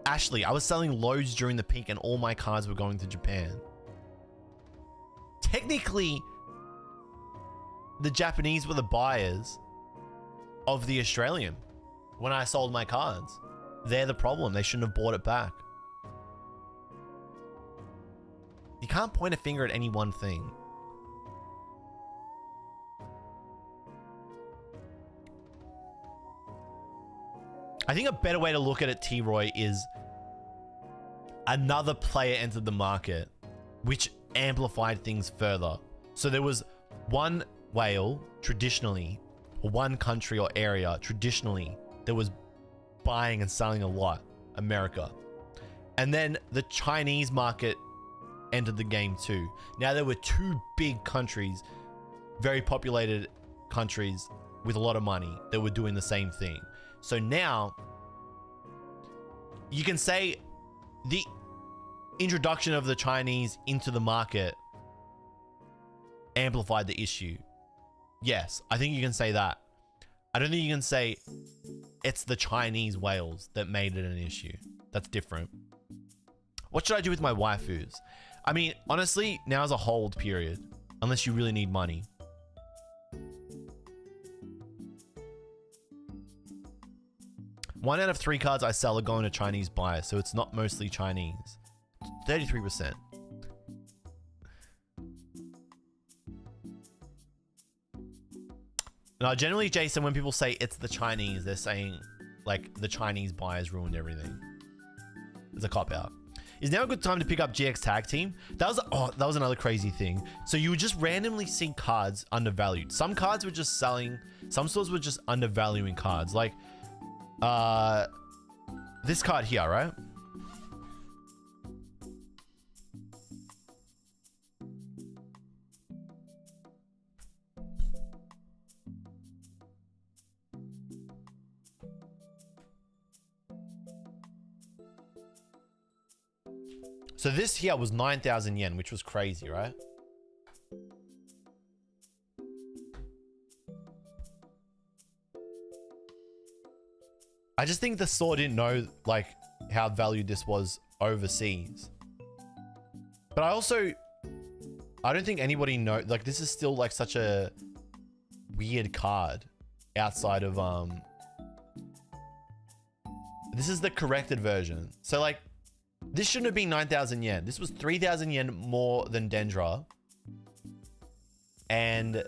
Speaker 1: Ashley, I was selling loads during the peak and all my cards were going to Japan. Technically, the Japanese were the buyers of the Australian when I sold my cards. They're the problem. They shouldn't have bought it back. You can't point a finger at any one thing. I think a better way to look at it, T-Roy, is another player entered the market, which amplified things further. So there was one whale traditionally, or one country or area traditionally that was buying and selling a lot, America. And then the Chinese market entered the game too. Now there were 2 big countries, very populated countries with a lot of money that were doing the same thing. So now you can say the introduction of the Chinese into the market amplified the issue. Yes, I think you can say that. I don't think you can say it's the Chinese whales that made it an issue. That's different. What should I do with my waifus? I mean, honestly, now's a hold period, unless you really need money. One out of 3 cards I sell are going to Chinese buyers, so it's not mostly Chinese. 33%. Now, generally, Jason, when people say it's the Chinese, they're saying like the Chinese buyers ruined everything. It's a cop-out. Is now a good time to pick up GX Tag Team? That was another crazy thing. So you would just randomly see cards undervalued. Some cards were just selling. Some stores were just undervaluing cards. Like, this card here, right? So this here was 9,000 yen, which was crazy, right? I just think the store didn't know like how valued this was overseas. But I don't think anybody know, like this is still like such a weird card outside of, this is the corrected version. So like, this shouldn't have been 9,000 yen. This was 3,000 yen more than Dendra. And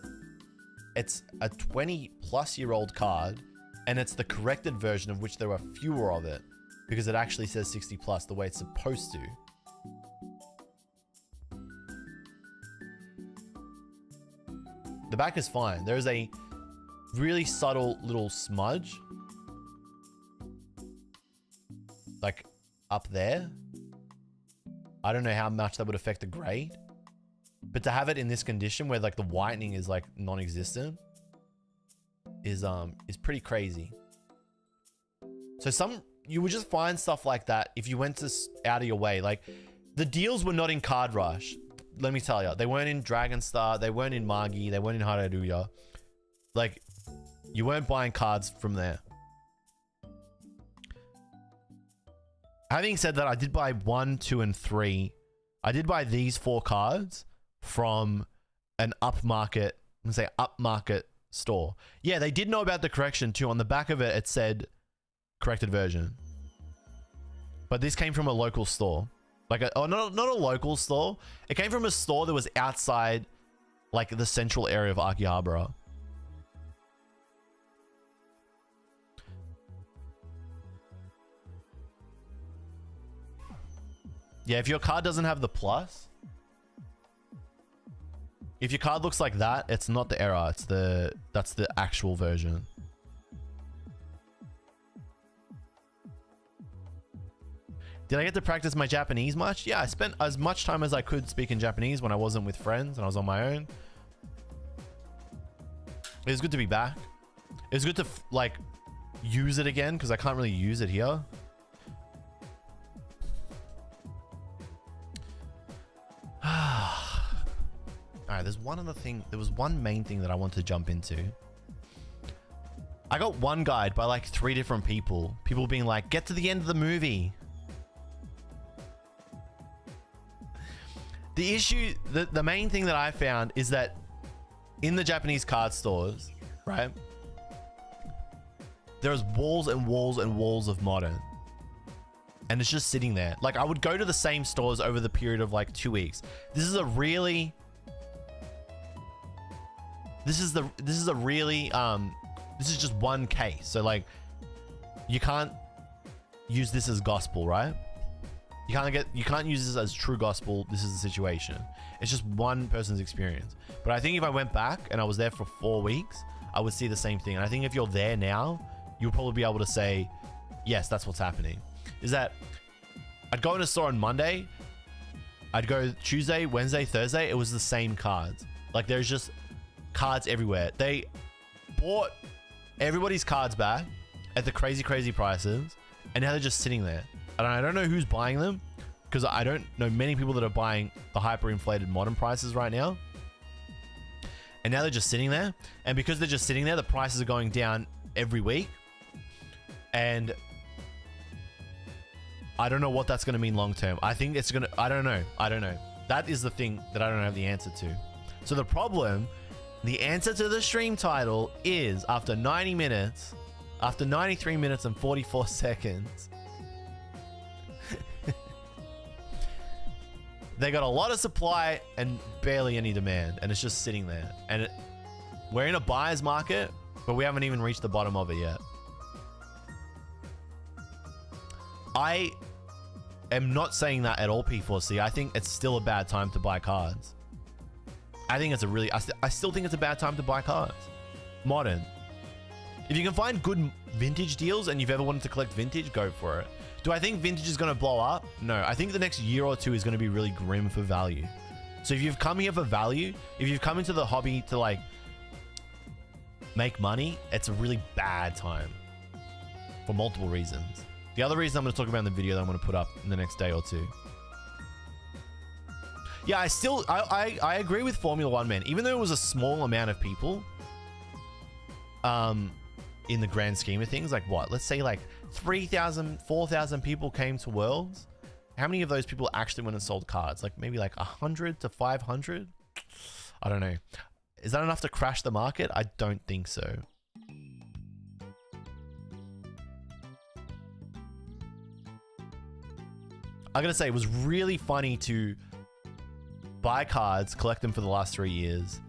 Speaker 1: it's a 20-plus-year-old card. And it's the corrected version of which there are fewer of it. Because it actually says 60 plus the way it's supposed to. The back is fine. There is a really subtle little smudge like up there. I don't know how much that would affect the grade, but to have it in this condition where like the whitening is like non-existent is pretty crazy. So you would just find stuff like that if you went out of your way. Like the deals were not in Card Rush. Let me tell you, they weren't in Dragon Star, they weren't in Magi, they weren't in Hararuya. Like you weren't buying cards from there. Having said that, I did buy 1, 2, and 3. I did buy these 4 cards from an upmarket, let's say upmarket store. Yeah, they did know about the correction too. On the back of it, it said corrected version. But this came from a local store. Like, not a local store. It came from a store that was outside, like, the central area of Akihabara. Yeah, if your card doesn't have the plus, if your card looks like that, it's not the error. That's the actual version. Did I get to practice my Japanese much? Yeah, I spent as much time as I could speaking Japanese when I wasn't with friends and I was on my own. It was good to be back. It was good to like use it again because I can't really use it here. Alright, there's one other thing. There was one main thing that I wanted to jump into. I got one guide by like 3 different people. People being like, get to the end of the movie. The issue, the main thing that I found is that in the Japanese card stores, right? There's walls and walls and walls of Modern. And it's just sitting there. Like I would go to the same stores over the period of like 2 weeks. This is just one case. So like you can't use this as gospel, right? You can't use this as true gospel. This is the situation. It's just one person's experience. But I think if I went back and I was there for 4 weeks, I would see the same thing. And I think if you're there now, you'll probably be able to say, yes, that's what's happening. Is that I'd go in a store on Monday, I'd go Tuesday, Wednesday, Thursday, it was the same cards. Like there's just cards everywhere. They bought everybody's cards back at the crazy prices, and now they're just sitting there. And I don't know who's buying them because I don't know many people that are buying the hyperinflated Modern prices right now. And now they're just sitting there. And because they're just sitting there, the prices are going down every week. And I don't know what that's going to mean long term. I think it's going to, I don't know. That is the thing that I don't have the answer to. So the problem, the answer to the stream title is after 90 minutes, after 93 minutes and 44 seconds, they got a lot of supply and barely any demand, and it's just sitting there. And we're in a buyer's market, but we haven't even reached the bottom of it yet. I am not saying that at all, P4C. I think it's still a bad time to buy cards. I think it's a really... I still think it's a bad time to buy cards. Modern. If you can find good vintage deals and you've ever wanted to collect vintage, go for it. Do I think vintage is going to blow up? No. I think the next year or two is going to be really grim for value. So if you've come here for value, if you've come into the hobby to like make money, it's a really bad time for multiple reasons. The other reason I'm going to talk about in the video that I'm going to put up in the next day or two. Yeah, I agree with Formula One, man. Even though it was a small amount of people, in the grand scheme of things, like what? Let's say like 3,000, 4,000 people came to Worlds. How many of those people actually went and sold cards? Like maybe like 100 to 500? I don't know. Is that enough to crash the market? I don't think so. I gotta say, it was really funny to buy cards, collect them for the last 3 years,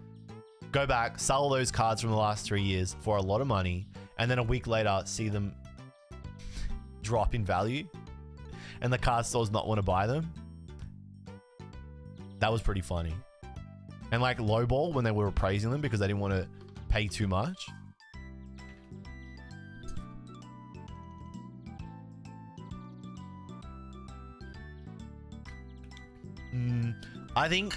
Speaker 1: go back, sell those cards from the last 3 years for a lot of money, and then a week later see them drop in value and the card stores not want to buy them. That was pretty funny. And like lowball when they were appraising them because they didn't want to pay too much. I think...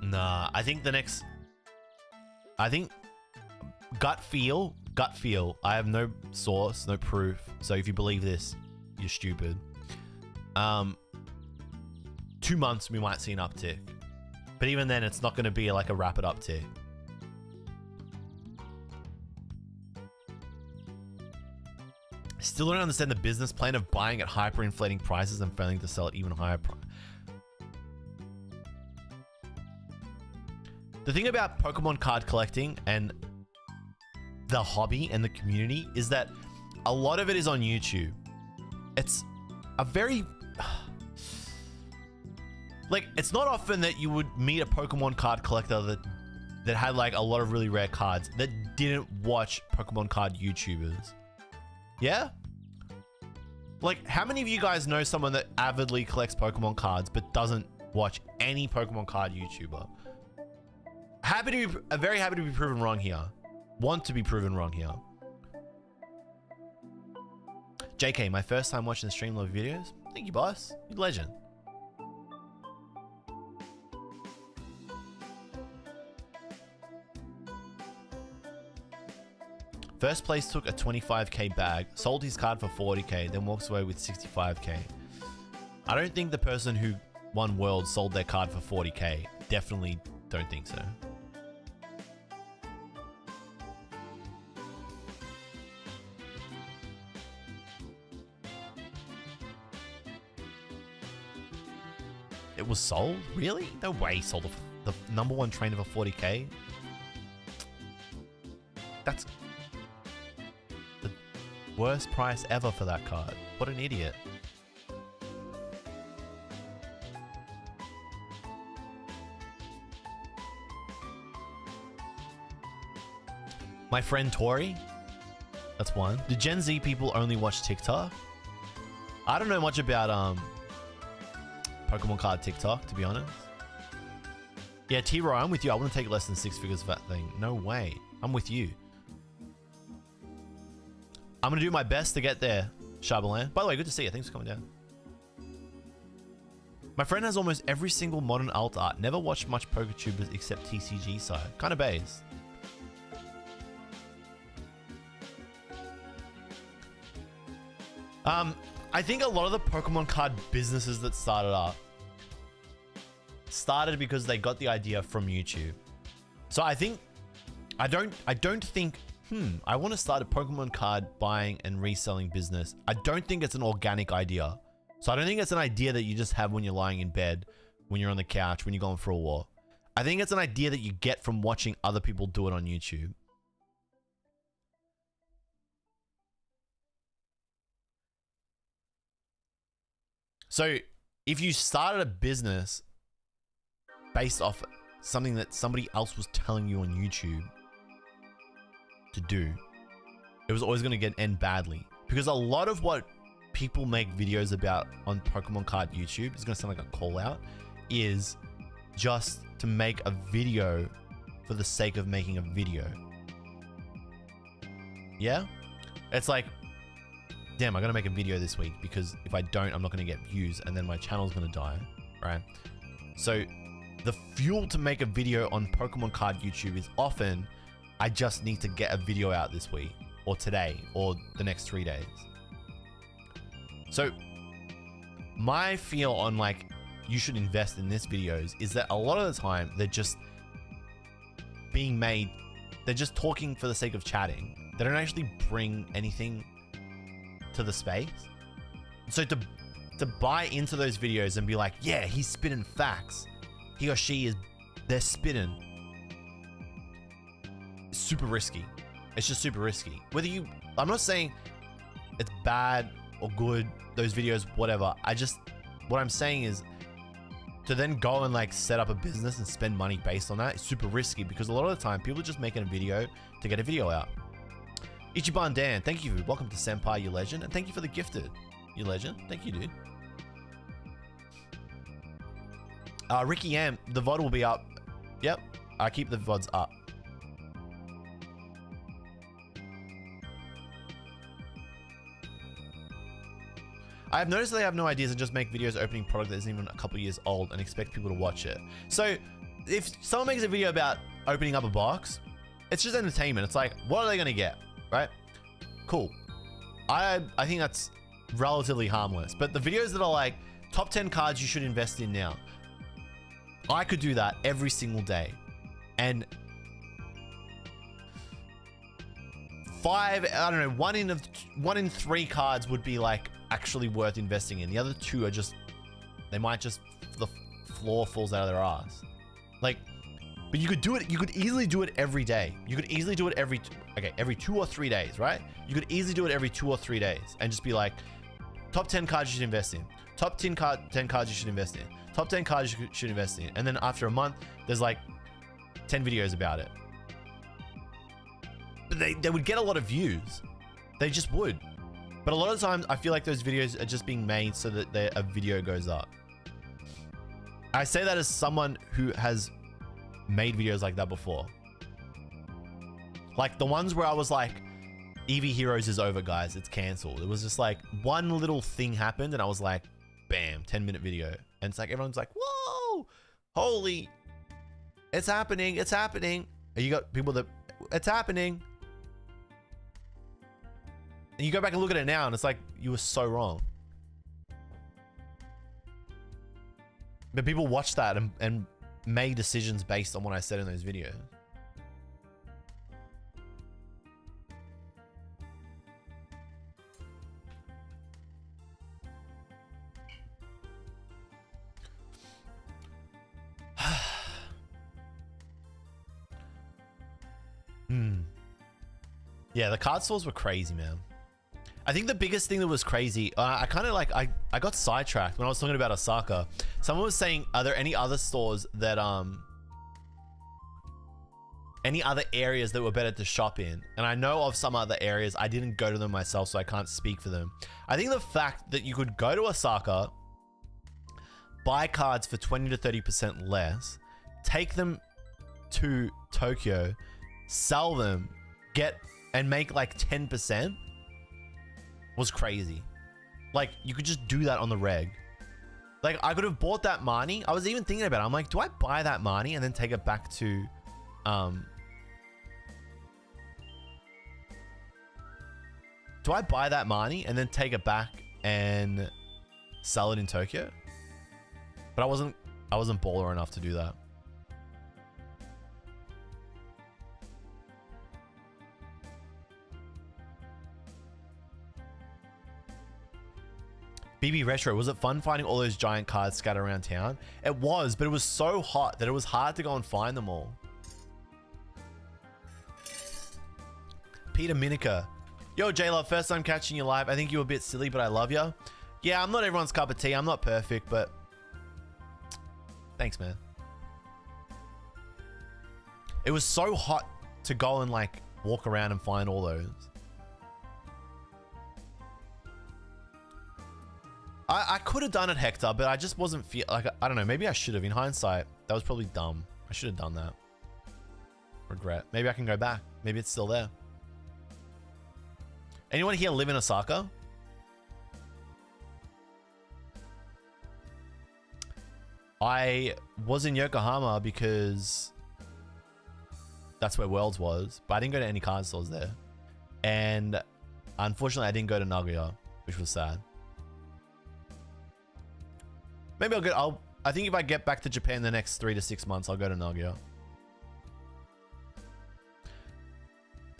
Speaker 1: Nah, I think the next... I think... Gut feel. I have no source, no proof. So if you believe this, you're stupid. 2 months, we might see an uptick. But even then, it's not going to be like a rapid uptick. Still don't understand the business plan of buying at hyperinflating prices and failing to sell at even higher price. The thing about Pokemon card collecting and the hobby and the community is that a lot of it is on YouTube. It's a very... Like, it's not often that you would meet a Pokemon card collector that had like a lot of really rare cards that didn't watch Pokemon card YouTubers. Yeah? Like, how many of you guys know someone that avidly collects Pokemon cards but doesn't watch any Pokemon card YouTuber? Very happy to be proven wrong here. Want to be proven wrong here. JK, my first time watching the Streamlove videos. Thank you, boss. You legend. First place took a 25k bag, sold his card for 40k, then walks away with 65k. I don't think the person who won World sold their card for 40k. Definitely don't think so. It was sold? Really? No way he sold the #1 trainer for 40k. That's the worst price ever for that card. What an idiot. My friend Tori. That's one. Do Gen Z people only watch TikTok? I don't know much about Pokemon card TikTok, to be honest. Yeah, T-Roy, I'm with you. I want to take less than 6 figures for that thing. No way. I'm with you. I'm going to do my best to get there, Shabalan. By the way, good to see you. Thanks for coming down. My friend has almost every single modern alt art. Never watched much PokeTubers except TCG side. Kind of base. I think a lot of the Pokemon card businesses that started because they got the idea from YouTube. So I think I don't think I want to start a Pokemon card buying and reselling business. I don't think it's an organic idea. So I don't think it's an idea that you just have when you're lying in bed, when you're on the couch, when you're going for a walk. I think it's an idea that you get from watching other people do it on YouTube. So if you started a business based off something that somebody else was telling you on YouTube to do, it was always going to end badly. Because a lot of what people make videos about on Pokemon card YouTube, is going to sound like a call out, is just to make a video for the sake of making a video. Yeah? It's like, damn, I gotta make a video this week because if I don't, I'm not gonna get views and then my channel's gonna die, right? So the fuel to make a video on Pokemon card YouTube is often, I just need to get a video out this week or today or the next 3 days. So my feel on like, you should invest in this videos is that a lot of the time they're just being made, they're just talking for the sake of chatting. They don't actually bring anything to the space. So to buy into those videos and be like, yeah, he's spitting facts, he or she is, they're spitting, super risky. It's just super risky. Whether you, I'm not saying it's bad or good, those videos, whatever. What I'm saying is to then go and like set up a business and spend money based on that is super risky, because a lot of the time people are just making a video to get a video out. Ichiban Dan, thank you. Welcome to Senpai, you legend. And thank you for the gifted, you legend. Thank you, dude. Ricky M, the VOD will be up. Yep, I keep the VODs up. I have noticed that they have no ideas and just make videos opening product that isn't even a couple years old and expect people to watch it. So if someone makes a video about opening up a box, it's just entertainment. It's like, what are they gonna get, right? Cool. I think that's relatively harmless. But the videos that are like, top 10 cards you should invest in now, I could do that every single day. And one in 3 cards would be like actually worth investing in. The other 2 are just, they might just, the floor falls out of their ass. Like, but you could do it, you could easily do it every day. You could easily do it every 2 or 3 days, right? You could easily do it every 2 or 3 days and just be like, top 10 cards you should invest in. Top 10 cards you should invest in. Top 10 cards you should invest in. And then after a month, there's like 10 videos about it. But they would get a lot of views. They just would. But a lot of times, I feel like those videos are just being made so that a video goes up. I say that as someone who has made videos like that before. Like the ones where I was like, EV Heroes is over, guys. It's cancelled. It was just like one little thing happened and I was like, bam, 10-minute video. And it's like, everyone's like, whoa, holy, it's happening. It's happening. And you got people that, it's happening. And you go back and look at it now and it's like, you were so wrong. But people watch that and made decisions based on what I said in those videos. Yeah, the card stores were crazy, man. I think the biggest thing that was crazy, I got sidetracked when I was talking about Osaka. Someone was saying, are there any other stores that, any other areas that were better to shop in? And I know of some other areas. I didn't go to them myself, so I can't speak for them. I think the fact that you could go to Osaka, buy cards for 20 to 30% less, take them to Tokyo, sell them, and make like 10% was crazy. Like, you could just do that on the reg. Like, I could have bought that Mani. I was even thinking about it. I'm like, do I buy that Mani and then take it back to, do I buy that Mani and then take it back and sell it in Tokyo? But I wasn't baller enough to do that. BB Retro, was it fun finding all those giant cards scattered around town? It was, but it was so hot that it was hard to go and find them all. Peter Minica. Yo, JLove, first time catching you live. I think you were a bit silly, but I love you. Yeah, I'm not everyone's cup of tea. I'm not perfect, but thanks, man. It was so hot to go and like walk around and find all those. I could have done it, Hector, but I just wasn't I don't know. Maybe I should have. In hindsight, that was probably dumb. I should have done that. Regret. Maybe I can go back. Maybe it's still there. Anyone here live in Osaka? I was in Yokohama because that's where Worlds was, but I didn't go to any card stores there. And unfortunately, I didn't go to Nagoya, which was sad. Maybe I think if I get back to Japan the next 3 to 6 months, I'll go to Nagoya.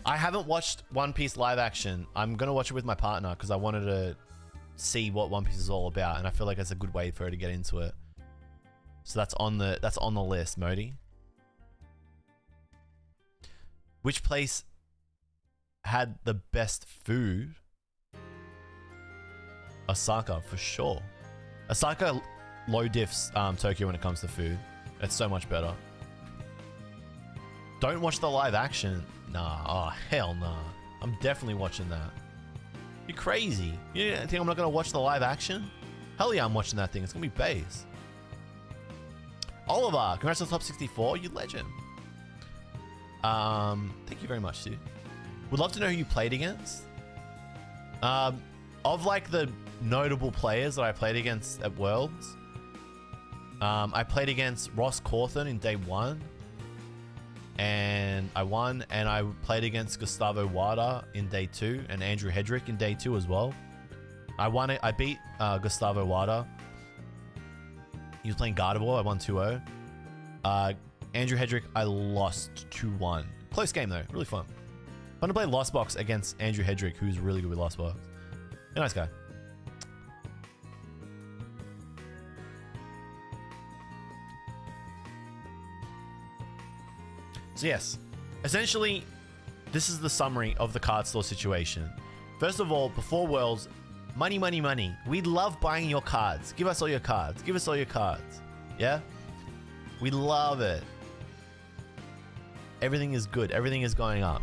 Speaker 1: I haven't watched One Piece live action. I'm going to watch it with my partner because I wanted to see what One Piece is all about. And I feel like that's a good way for her to get into it. So that's on the list, Modi. Which place had the best food? Osaka, for sure. Osaka low diffs Tokyo when it comes to food. It's so much better. Don't watch the live action. Nah, oh hell nah. I'm definitely watching that. You're crazy. You think I'm not gonna watch the live action? Hell yeah, I'm watching that thing. It's gonna be base. Oliver, congrats on top 64. You legend. Thank you very much, dude. Would love to know who you played against. of like the notable players that I played against at Worlds, I played against Ross Cawthon in day 1. And I won, and I played against Gustavo Wada in day 2 and Andrew Hedrick in day 2 as well. I won it. I beat Gustavo Wada. He was playing Gardevoir. I won 2-0. Andrew Hedrick, I lost 2-1. Close game though. Really fun. Fun to play Lost Box against Andrew Hedrick, who's really good with Lost Box. A nice guy. So yes, essentially, this is the summary of the card store situation. First of all, before Worlds, money, money, money. We love buying your cards. Give us all your cards. Give us all your cards. Yeah? We love it. Everything is good. Everything is going up.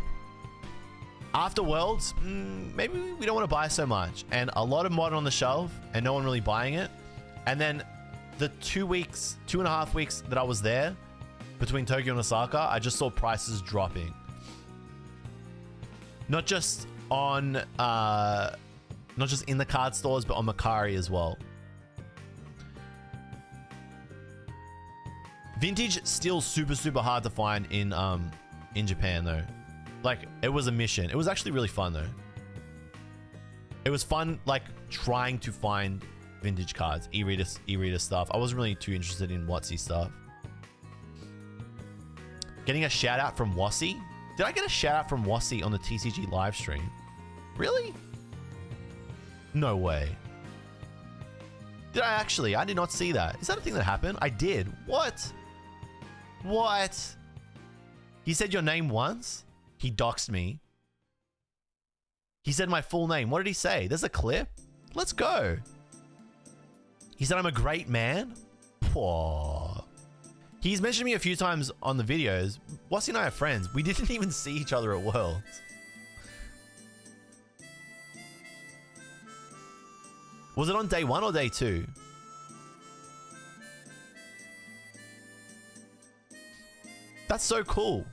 Speaker 1: After Worlds, maybe we don't want to buy so much. And a lot of Modern on the shelf and no one really buying it. And then the 2.5 weeks that I was there, between Tokyo and Osaka, I just saw prices dropping. Not just on, not just in the card stores, but on Mercari as well. Vintage still super, super hard to find in Japan though. Like, it was a mission. It was actually really fun though. It was fun, like, trying to find vintage cards, e-reader stuff. I wasn't really too interested in WotC stuff. Getting a shout out from Wassi. Did I get a shout out from Wassi on the TCG live stream? Really? No way. Did I actually? I did not see that. Is that a thing that happened? I did. What? What? He said your name once? He doxed me. He said my full name. What did he say? There's a clip? Let's go. He said I'm a great man? Poor. He's mentioned me a few times on the videos. Wassi and I are friends. We didn't even see each other at Worlds. Was it on day 1 or day 2? That's so cool.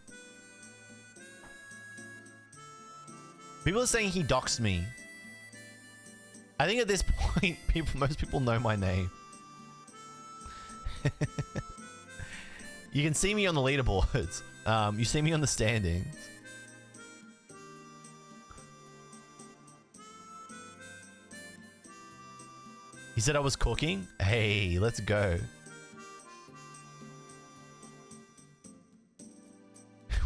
Speaker 1: People are saying he doxed me. I think at this point, most people know my name. You can see me on the leaderboards. You see me on the standings. He said I was cooking. Hey, let's go.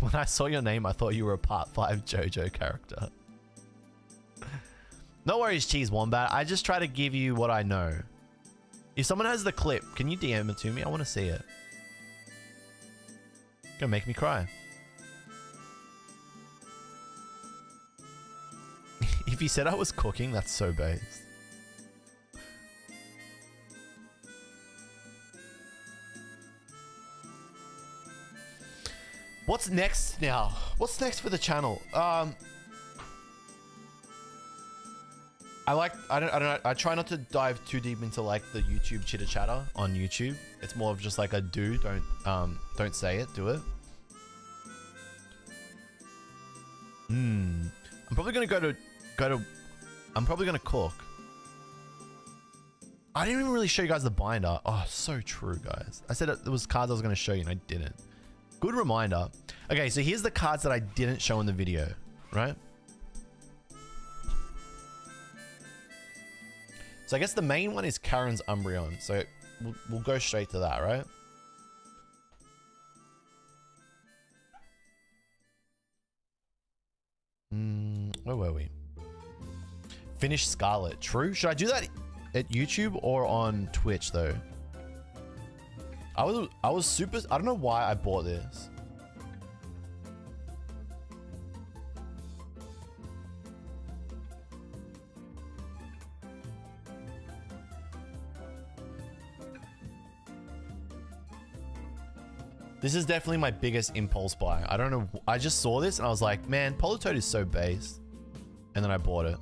Speaker 1: When I saw your name, I thought you were a Part 5 JoJo character. No worries, Cheese Wombat. I just try to give you what I know. If someone has the clip, can you DM it to me? I want to see it. Gonna make me cry. If he said I was cooking, that's so based. What's next now? What's next for the channel? I try not to dive too deep into like the YouTube chitter chatter on YouTube. It's more of just like a do, don't say it, do it. I'm probably gonna I'm probably gonna cook. I didn't even really show you guys the binder. Oh, so true, guys. I said there was cards I was gonna show you and I didn't. Good reminder. Okay, so here's the cards that I didn't show in the video, right? So I guess the main one is Karen's Umbreon. So we'll go straight to that, right? Where were we? Finish Scarlet. True. Should I do that at YouTube or on Twitch though? I was super. I don't know why I bought this. This is definitely my biggest impulse buy. I don't know. I just saw this and I was like, man, Politoed is so base. And then I bought it.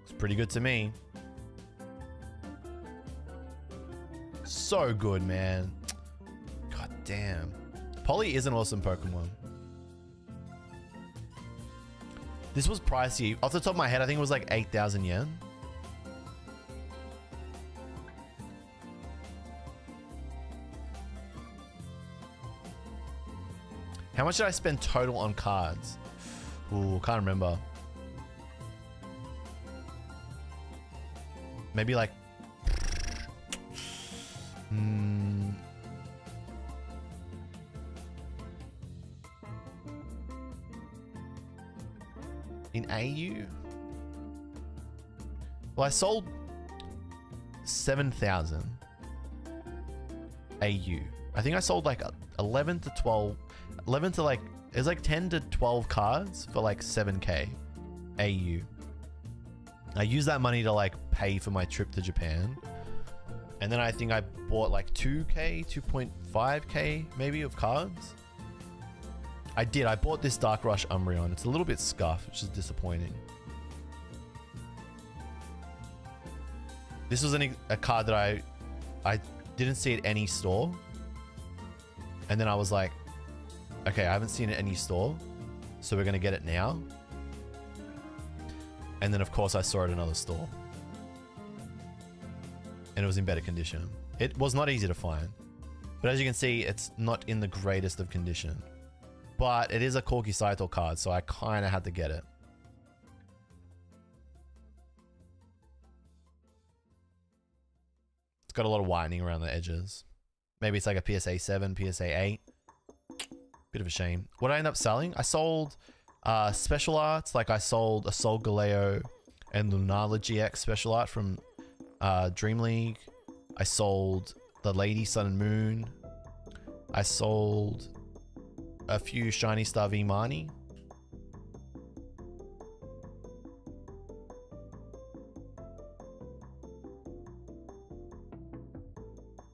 Speaker 1: It's pretty good to me. so good, man. God damn. Polly is an awesome Pokemon. This was pricey. Off the top of my head, I think it was like 8,000 yen. How much did I spend total on cards? Ooh, can't remember. Maybe like... In AU? Well, I sold 7,000 AU. I think I sold like 11 to 12... 11 to like... It was like 10 to 12 cards for like 7k AU. I used that money to like pay for my trip to Japan. And then I think I bought like 2k, 2.5k maybe of cards. I did. I bought this Dark Rush Umbreon. It's a little bit scuffed, which is disappointing. This was a card that I didn't see at any store. And then I was like, okay, I haven't seen it at any store, so we're going to get it now. And then, of course, I saw it at another store. And it was in better condition. It was not easy to find. But as you can see, it's not in the greatest of condition. But it is a Corki Saito card, so I kind of had to get it. It's got a lot of whitening around the edges. Maybe it's like a PSA 7, PSA 8. Bit of a shame. What did I end up selling? I sold special arts. Like I sold a Sol Galeo and Lunala GX special art from Dream League. I sold the Lady Sun and Moon. I sold a few Shiny Star V Mani.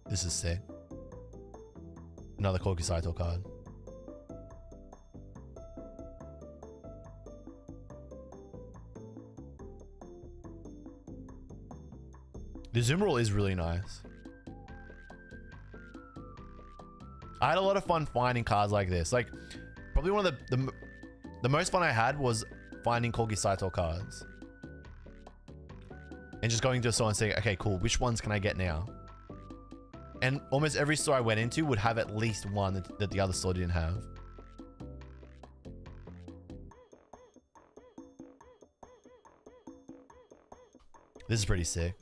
Speaker 1: This is sick. Another Corki Saito card. The Zoomerall is really nice. I had a lot of fun finding cards like this. Like, probably one of the most fun I had was finding Corki Saito cards. And just going to a store and saying, okay, cool, which ones can I get now? And almost every store I went into would have at least one that the other store didn't have. This is pretty sick.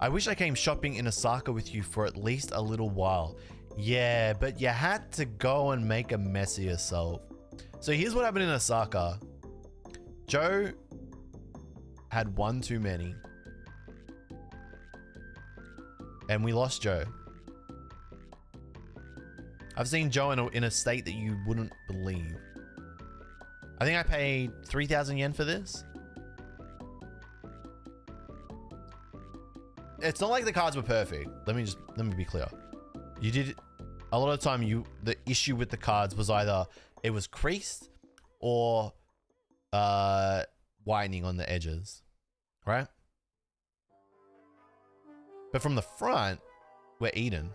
Speaker 1: I wish I came shopping in Osaka with you for at least a little while. Yeah, but you had to go and make a mess of yourself. So here's what happened in Osaka. Joe had one too many. And we lost Joe. I've seen Joe in a state that you wouldn't believe. I think I paid 3,000 yen for this. It's not like the cards were perfect. Let me be clear. You did a lot of the time. The issue with the cards was either it was creased or whitening on the edges, right? But from the front, we're eating.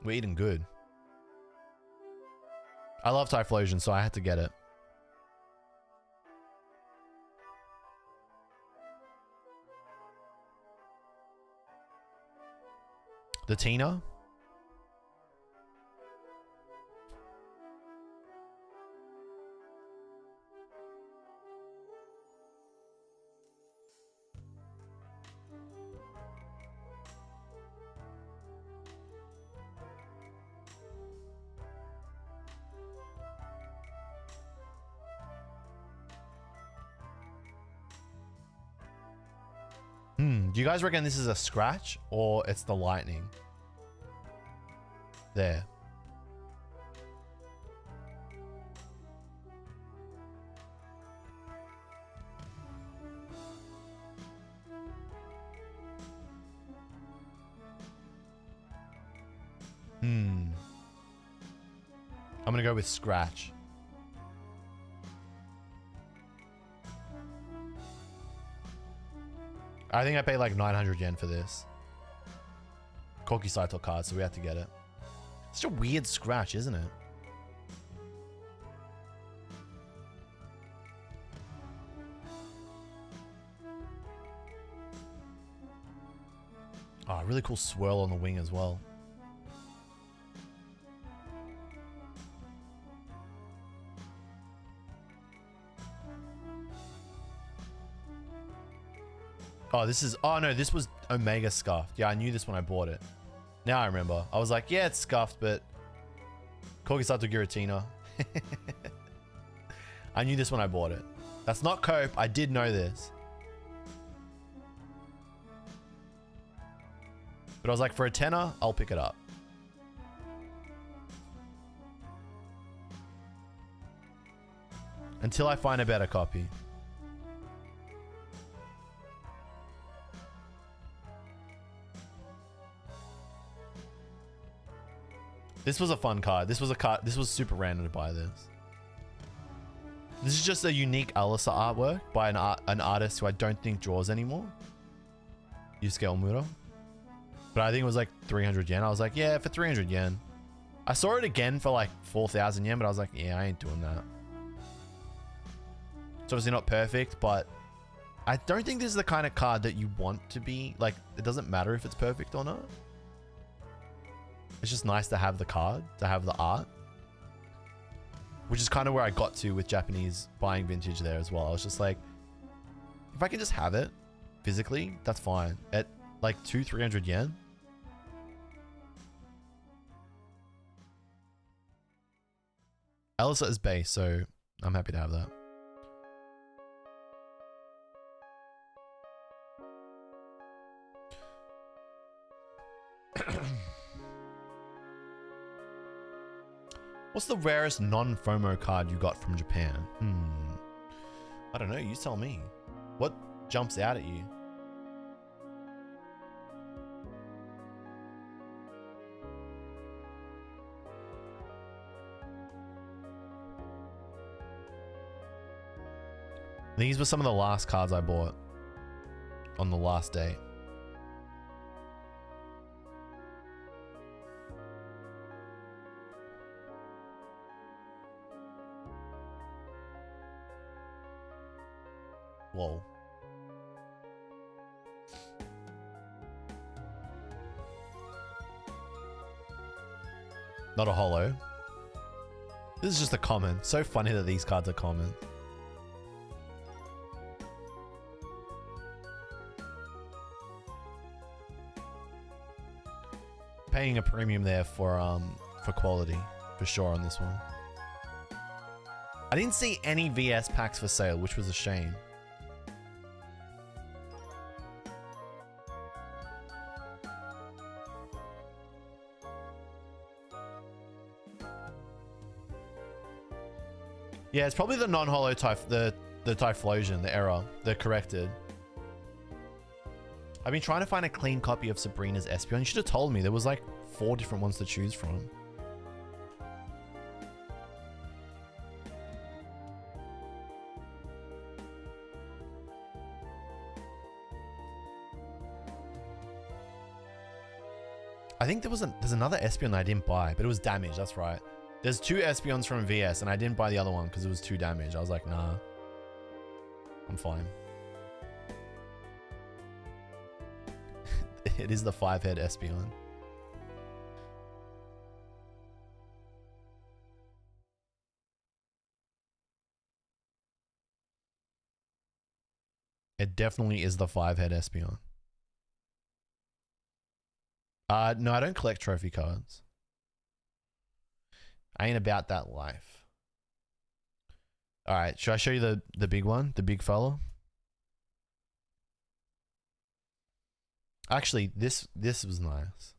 Speaker 1: We're eating good. I love Typhlosion, so I had to get it. The Tina. Do you guys reckon this is a scratch or it's the lightning? There. I'm gonna go with scratch. I think I paid like 900 yen for this. Koki Saito card, so we had to get it. Such a weird scratch, isn't it? Oh, really cool swirl on the wing as well. Oh, this is... Oh, no, this was Omega scuffed. Yeah, I knew this when I bought it. Now I remember. I was like, yeah, it's scuffed, but... Kokisato Giratina. I knew this when I bought it. That's not Cope. I did know this. But I was like, for a tenner, I'll pick it up. Until I find a better copy. This was a fun card. This was a card. This was super random to buy this. This is just a unique Alisa artwork by an artist who I don't think draws anymore. Yusuke Omura. But I think it was like 300 yen. I was like, yeah, for 300 yen. I saw it again for like 4,000 yen, but I was like, yeah, I ain't doing that. It's obviously not perfect, but I don't think this is the kind of card that you want to be. Like, it doesn't matter if it's perfect or not. It's just nice to have the card, to have the art. Which is kind of where I got to with Japanese buying vintage there as well. I was just like, if I can just have it physically, that's fine. At like 200-300 yen. Alisa is base, so I'm happy to have that. What's the rarest non-FOMO card you got from Japan? I don't know. You tell me. What jumps out at you? These were some of the last cards I bought on the last day. Whoa. Not a holo. This is just a common. So funny that these cards are common. Paying a premium there for quality, for sure on this one. I didn't see any VS packs for sale, which was a shame. Yeah, it's probably the non-holo the Typhlosion, the error, the corrected. I've been trying to find a clean copy of Sabrina's Espeon. You should have told me. There was like 4 different ones to choose from. I think there's another Espeon that I didn't buy, but it was damaged. That's right. There's 2 Espeons from VS, and I didn't buy the other one because it was too damaged. I was like, nah, I'm fine. It is the 5-head Espeon. It definitely is the 5-head Espeon. No, I don't collect trophy cards. I ain't about that life. All right, should I show you the big one, the big fella? Actually, this was nice.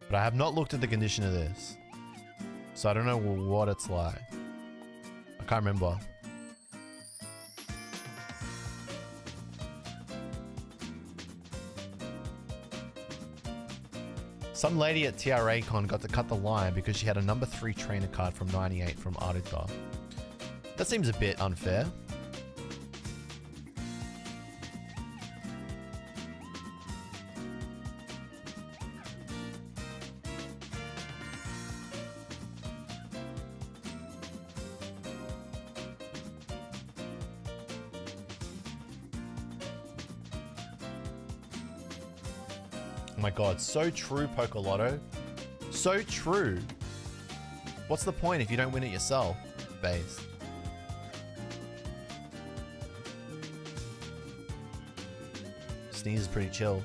Speaker 1: But I have not looked at the condition of this. So I don't know what it's like. I can't remember. Some lady at TRACon got to cut the line because she had a number 3 trainer card from 98 from Arita. That seems a bit unfair. Oh my god, so true, Pocolotto. So true. What's the point if you don't win it yourself? Base. Sneeze is pretty chill.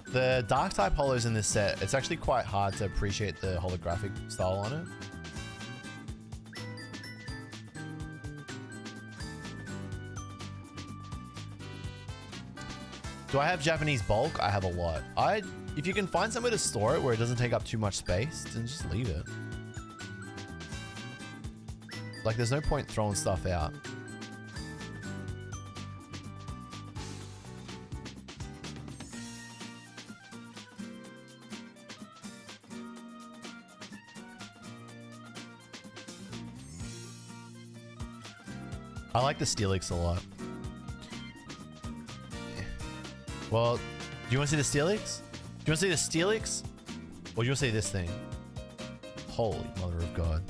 Speaker 1: The dark type holos in this set, it's actually quite hard to appreciate the holographic style on it. Do I have Japanese bulk? I have a lot. If you can find somewhere to store it where it doesn't take up too much space, then just leave it. Like, there's no point throwing stuff out. I like the Steelix a lot. Well, do you want to see the Steelix? Do you want to see the Steelix? Or do you want to see this thing? Holy mother of God.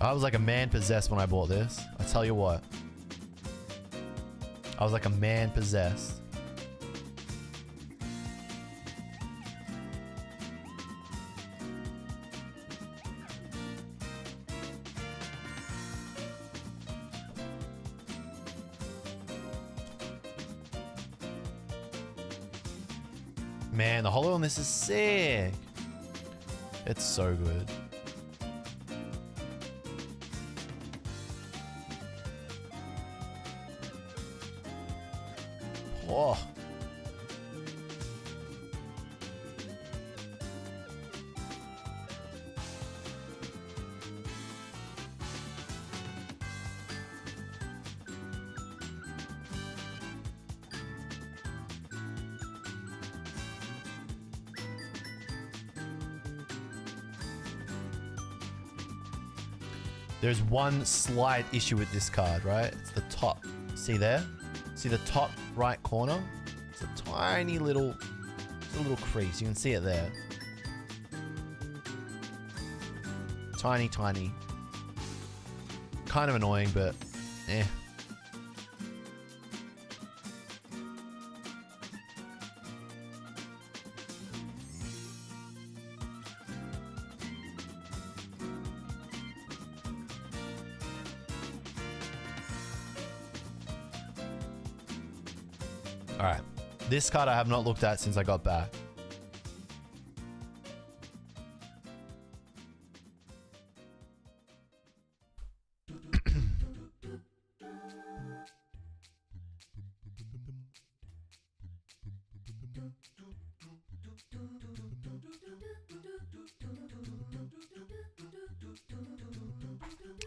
Speaker 1: I was like a man possessed when I bought this. I tell you what. I was like a man possessed. Man, the holo on this is sick. It's so good. Oh. There's one slight issue with this card, right? It's the top. See there? See the top right corner? It's a tiny little, crease. You can see it there. Tiny, tiny. Kind of annoying, but eh. Alright. This card I have not looked at since I got back.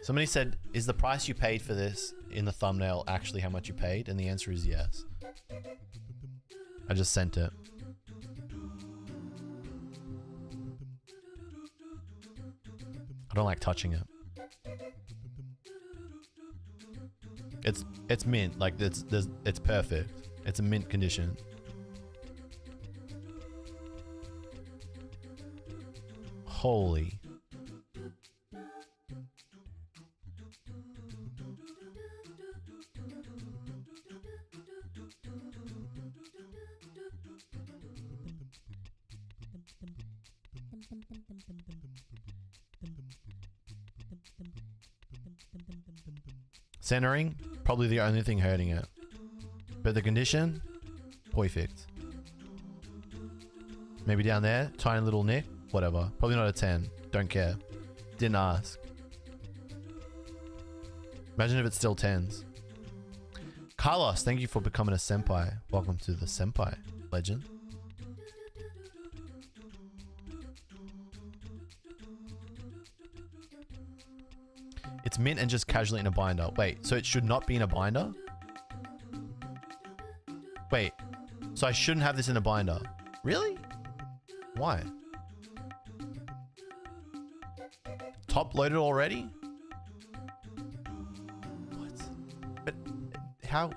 Speaker 1: Somebody said, is the price you paid for this in the thumbnail actually how much you paid? And the answer is yes. I just sent it. I don't like touching it. It's mint, like it's perfect. It's a mint condition. Holy. Centering, probably the only thing hurting it. But the condition, perfect. Maybe down there, tiny little nick, whatever. Probably not a 10, don't care. Didn't ask. Imagine if it's still 10s. Carlos, thank you for becoming a senpai. Welcome to the senpai legend. It's mint and just casually in a binder. Wait, so it should not be in a binder? Wait, so I shouldn't have this in a binder. Really? Why? Top loaded already? What? But how?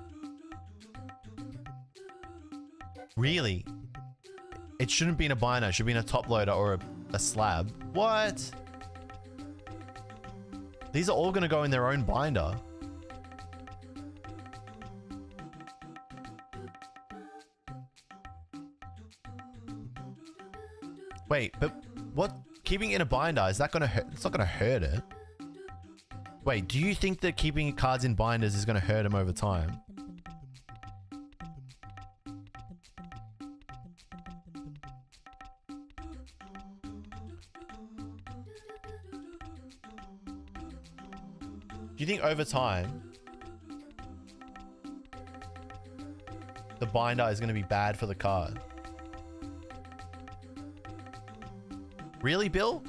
Speaker 1: Really? It shouldn't be in a binder. It should be in a top loader or a slab. What? These are all going to go in their own binder. Wait, but what? Keeping it in a binder, is that going to hurt? It's not going to hurt it. Wait, do you think that keeping cards in binders is going to hurt them over time? Do you think over time the binder is going to be bad for the card? Really, Bill?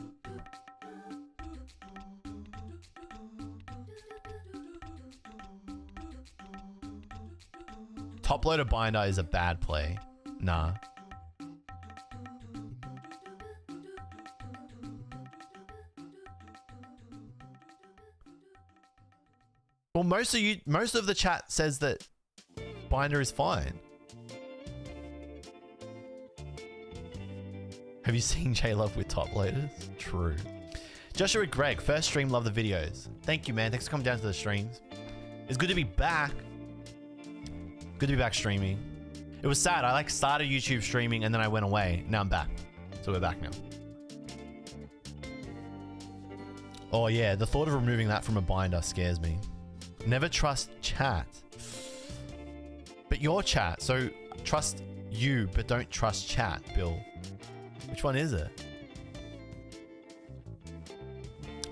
Speaker 1: Top loader binder is a bad play. Nah. Well, most of the chat says that binder is fine. Have you seen JLUV with top loaders? True. Joshua Greg, first stream, love the videos. Thank you, man. Thanks for coming down to the streams. It's good to be back. Good to be back streaming. It was sad. I like started YouTube streaming and then I went away. Now I'm back. So we're back now. Oh yeah, the thought of removing that from a binder scares me. Never trust chat. But your chat, so trust you, but don't trust chat, Bill. Which one is it?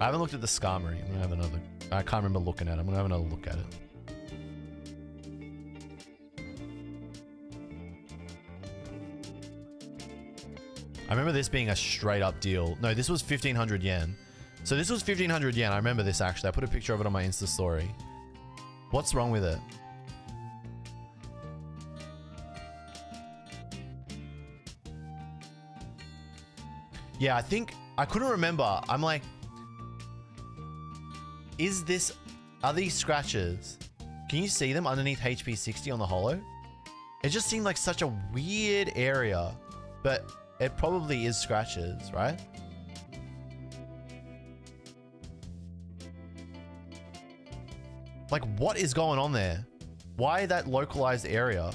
Speaker 1: I haven't looked at the Skarmory. I'm gonna have another. I can't remember looking at it. I'm gonna have another look at it. I remember this being a straight up deal. No, this was 1,500 yen. So this was 1,500 yen. I remember this actually. I put a picture of it on my Insta story. What's wrong with it? Yeah, I think I couldn't remember. I'm like, are these scratches? Can you see them underneath HP 60 on the holo? It just seemed like such a weird area, but it probably is scratches, right? Like, what is going on there? Why that localized area?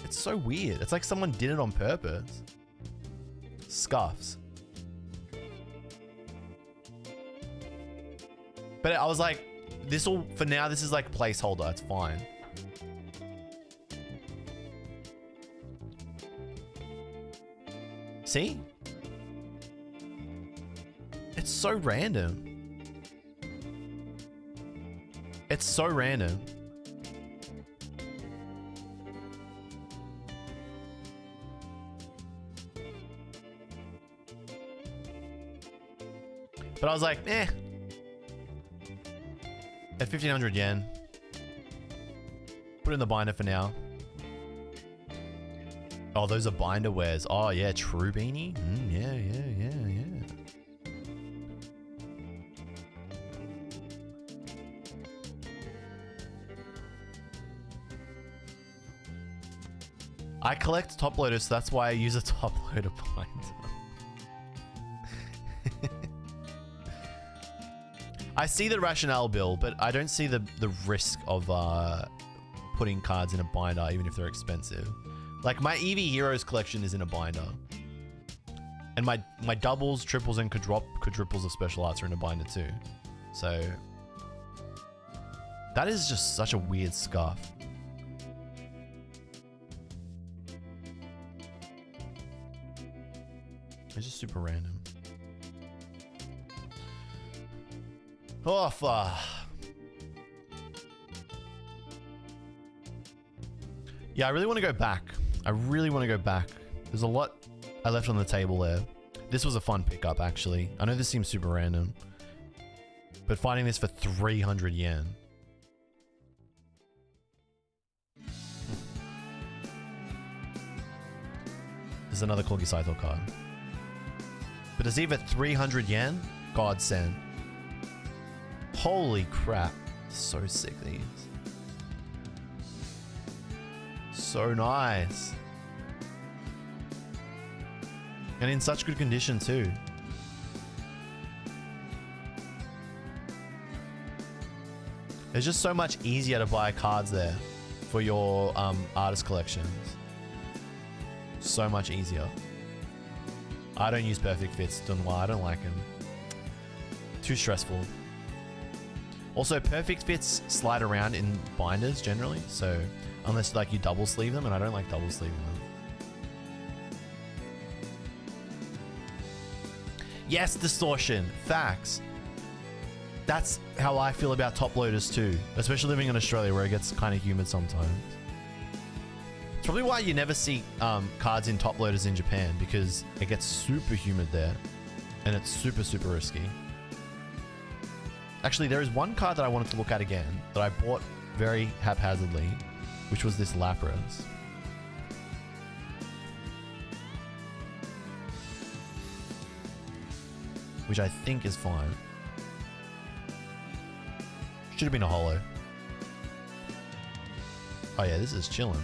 Speaker 1: It's so weird. It's like someone did it on purpose. Scuffs. But I was like, for now, this is like placeholder. It's fine. See? It's so random. It's so random. But I was like, eh. At 1,500 yen. Put it in the binder for now. Oh, those are binder wares. Oh, yeah, true beanie. Yeah. I collect top loaders, so that's why I use a top loader binder. I see the rationale, Bill, but I don't see the risk of putting cards in a binder, even if they're expensive. Like, my Eevee Heroes collection is in a binder. And my doubles, triples, and quadruples of special arts are in a binder too. So, that is just such a weird scuff. It's just super random. Oh, fuck. Yeah, I really want to go back. I really want to go back. There's a lot I left on the table there. This was a fun pickup, actually. I know this seems super random, but finding this for 300 yen. There's another Corgi Scyther card. But it's either 300 yen, godsend. Holy crap. So sick, these. So nice. And in such good condition too. It's just so much easier to buy cards there for your artist collections. So much easier. I don't use perfect fits. Don't lie, I don't like them. Too stressful. Also, perfect fits slide around in binders generally, so unless like you double sleeve them, and I don't like double sleeving them. Yes, distortion. Facts. That's how I feel about top loaders too, especially living in Australia where it gets kind of humid sometimes. It's probably why you never see cards in top loaders in Japan, because it gets super humid there and it's super, super risky. Actually, there is one card that I wanted to look at again that I bought very haphazardly, which was this Lapras. Which I think is fine. Should have been a holo. Oh yeah, this is chilling.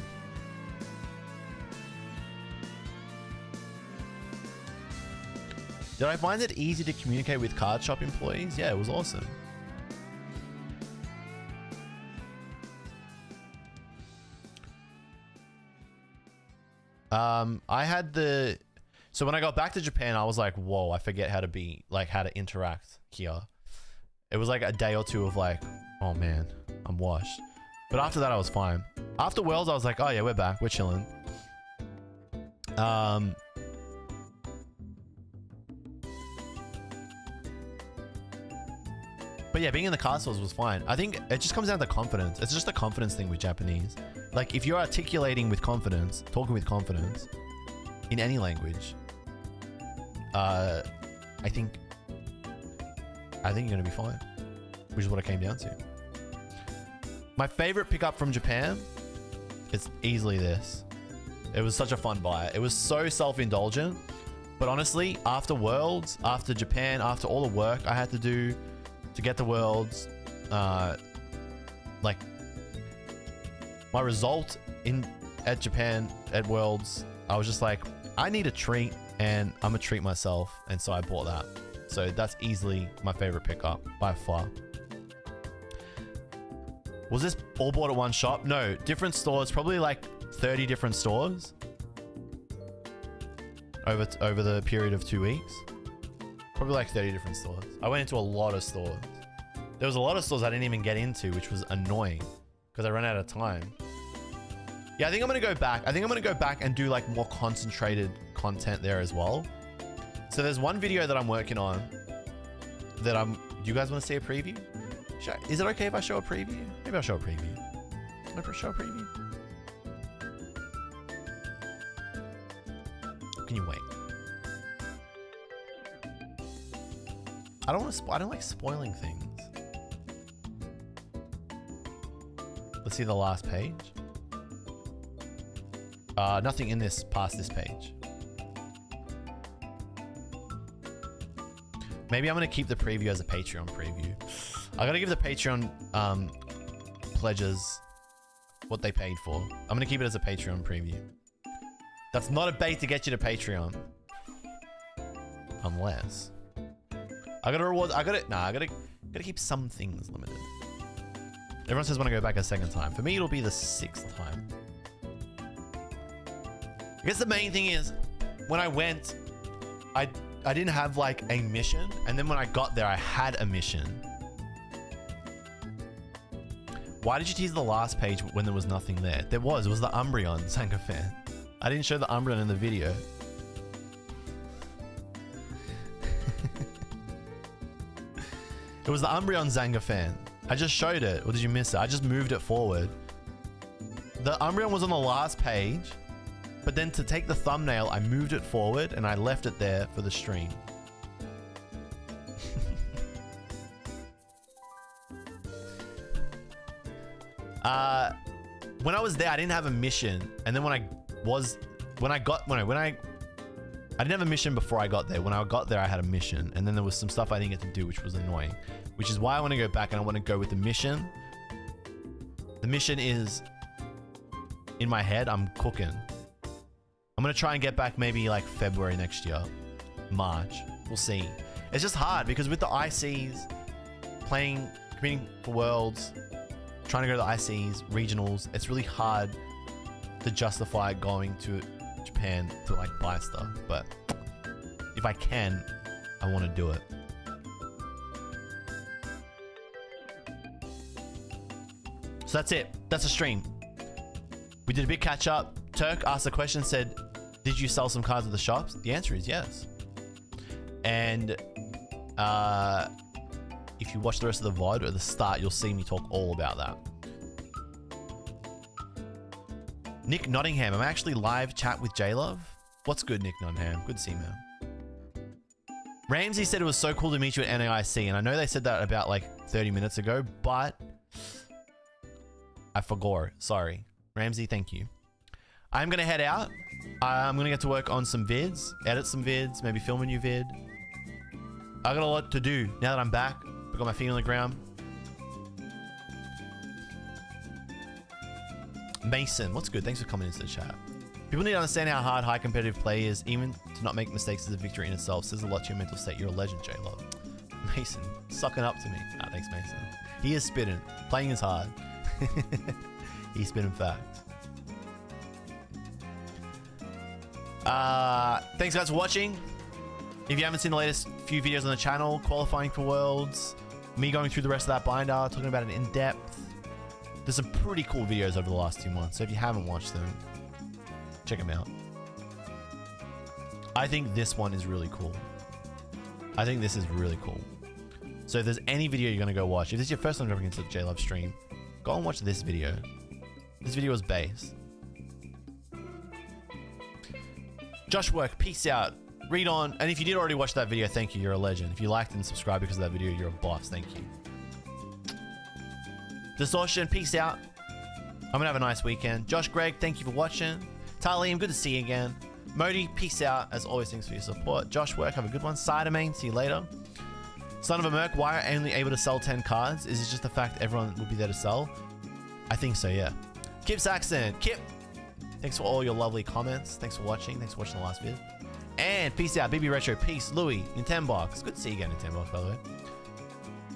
Speaker 1: Did I find it easy to communicate with card shop employees? Yeah, it was awesome. I had the... So when I got back to Japan, I was like, whoa, I forget how to be, like, how to interact here. It was like a day or two of like, oh man, I'm washed. But after that, I was fine. After Worlds, I was like, oh yeah, we're back. We're chilling. But yeah, being in the castles was fine. I think it just comes down to confidence. It's just a confidence thing with Japanese. Like, if you're articulating with confidence, talking with confidence in any language, I think you're gonna be fine, which is what it came down to. My favorite pickup from Japan is easily this. It was such a fun buy. It was so self-indulgent, but honestly, after Worlds, after Japan, after all the work I had to do to get the Worlds, like my result at Japan at Worlds, I was just like, I need a treat and I'm gonna treat myself, and so I bought that. So that's easily my favorite pickup by far. Was this all bought at one shop? No, different stores, probably like 30 different stores over the period of 2 weeks. Probably like 30 different stores. I went into a lot of stores. There was a lot of stores I didn't even get into, which was annoying because I ran out of time. Yeah, I think I'm gonna go back. I think I'm gonna go back and do like more concentrated content there as well. So there's one video that I'm working on that do you guys want to see a preview? Is it okay if I show a preview? Maybe I'll show a preview. Can I show a preview? Can you wait? I don't like spoiling things. Let's see the last page. Nothing in this past this page. Maybe I'm gonna keep the preview as a Patreon preview. I gotta give the Patreon pledges what they paid for. I'm gonna keep it as a Patreon preview. That's not a bait to get you to Patreon. Unless I gotta reward. I gotta keep some things limited. Everyone says when I go back a second time. For me, it'll be the 6th time. I guess the main thing is when I went, I didn't have like a mission, and then when I got there, I had a mission. Why did you tease the last page when there was nothing there? It was the Umbreon, Sanka fan. I didn't show the Umbreon in the video. It was the Umbreon Zanga fan. I just showed it, or did you miss it? I just moved it forward. The Umbreon was on the last page, but then to take the thumbnail, I moved it forward and I left it there for the stream. When I was there, I didn't have a mission, and then I didn't have a mission before I got there. When I got there, I had a mission, and then there was some stuff I didn't get to do, which was annoying. Which is why I want to go back and I want to go with the mission. The mission is in my head. I'm cooking. I'm gonna try and get back maybe like February next year, March. We'll see. It's just hard because with the ICs, competing for Worlds, trying to go to the ICs, regionals, it's really hard to justify going to Japan to like buy stuff. But if I can, I want to do it. So that's it. That's a stream. We did a big catch up. Turk asked a question, said, did you sell some cards at the shops? The answer is yes. And if you watch the rest of the VOD at the start, you'll see me talk all about that. Nick Nottingham. I'm actually live chat with JLUV. What's good, Nick Nottingham? Good to see you, man. Ramsey said it was so cool to meet you at NAIC, and I know they said that about like 30 minutes ago, but I forgot. Sorry. Ramsey, thank you. I'm going to head out. I'm going to get to work on some vids, edit some vids, maybe film a new vid. I got a lot to do now that I'm back. I got my feet on the ground. Mason, what's good? Thanks for coming into the chat. People need to understand how hard high competitive play is. Even to not make mistakes is a victory in itself. Says a lot to your mental state. You're a legend, JLUV. Mason, sucking up to me. Ah, thanks, Mason. He is spitting. Playing is hard. He's spitting facts. Thanks guys for watching. If you haven't seen the latest few videos on the channel, qualifying for Worlds, me going through the rest of that binder, talking about it in depth. There's some pretty cool videos over the last 2 months, so if you haven't watched them, check them out. I think this one is really cool. I think this is really cool. So if there's any video you're gonna go watch, if this is your first time jumping into the JLUV stream, go and watch this video. This video is base. Josh Work, peace out. Read on. And if you did already watch that video, thank you. You're a legend. If you liked and subscribed because of that video, you're a boss. Thank you. Distortion, peace out. I'm gonna have a nice weekend. Josh Gregg, thank you for watching. Talim, good to see you again. Modi, peace out. As always, thanks for your support. Josh Work, have a good one. Cybermain, see you later. Son of a Merc, why are only able to sell 10 cards? Is it just the fact everyone will be there to sell? I think so, yeah. Kip Saxon, Kip, thanks for all your lovely comments. Thanks for watching. Thanks for watching the last vid. And peace out, BB Retro, peace. Louis, Nintendobox. Good to see you again, Nintendobox, by the way.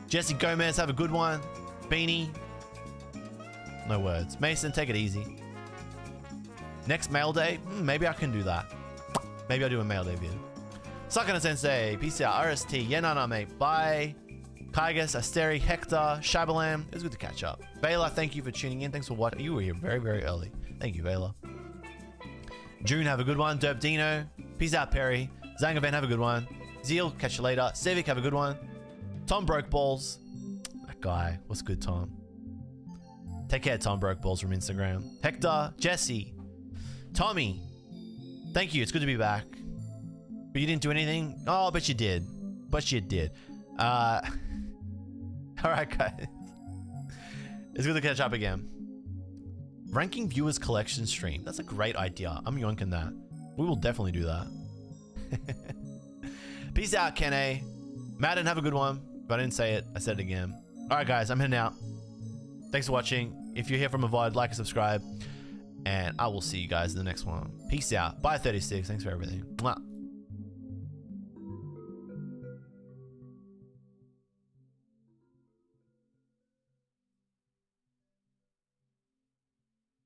Speaker 1: Jesse Gomez, have a good one. Beanie. No words. Mason, take it easy. Next mail day, maybe I can do that. Maybe I'll do a mail day video. Sakana Sensei, peace out. RST, Yenana, mate. Bye. Kaigas, Asteri, Hector, Shabalam. It was good to catch up. Vela, thank you for tuning in. Thanks for watching. You were here very, very early. Thank you, Vela. June, have a good one. Derp Dino, peace out, Perry. Zangavan, have a good one. Zeal, catch you later. Civic, have a good one. Tom Broke Balls. That guy. What's good, Tom? Take care, Tom Broke Balls from Instagram. Hector, Jesse, Tommy. Thank you. It's good to be back. But you didn't do anything? Oh, but you did. But you did. All right, guys. It's good to catch up again. Ranking viewers collection stream. That's a great idea. I'm yonking that. We will definitely do that. Peace out, Kene. Madden, have a good one. If I didn't say it, I said it again. All right, guys. I'm heading out. Thanks for watching. If you're here from a VOD, like and subscribe. And I will see you guys in the next one. Peace out. Bye, 36. Thanks for everything. Mwah.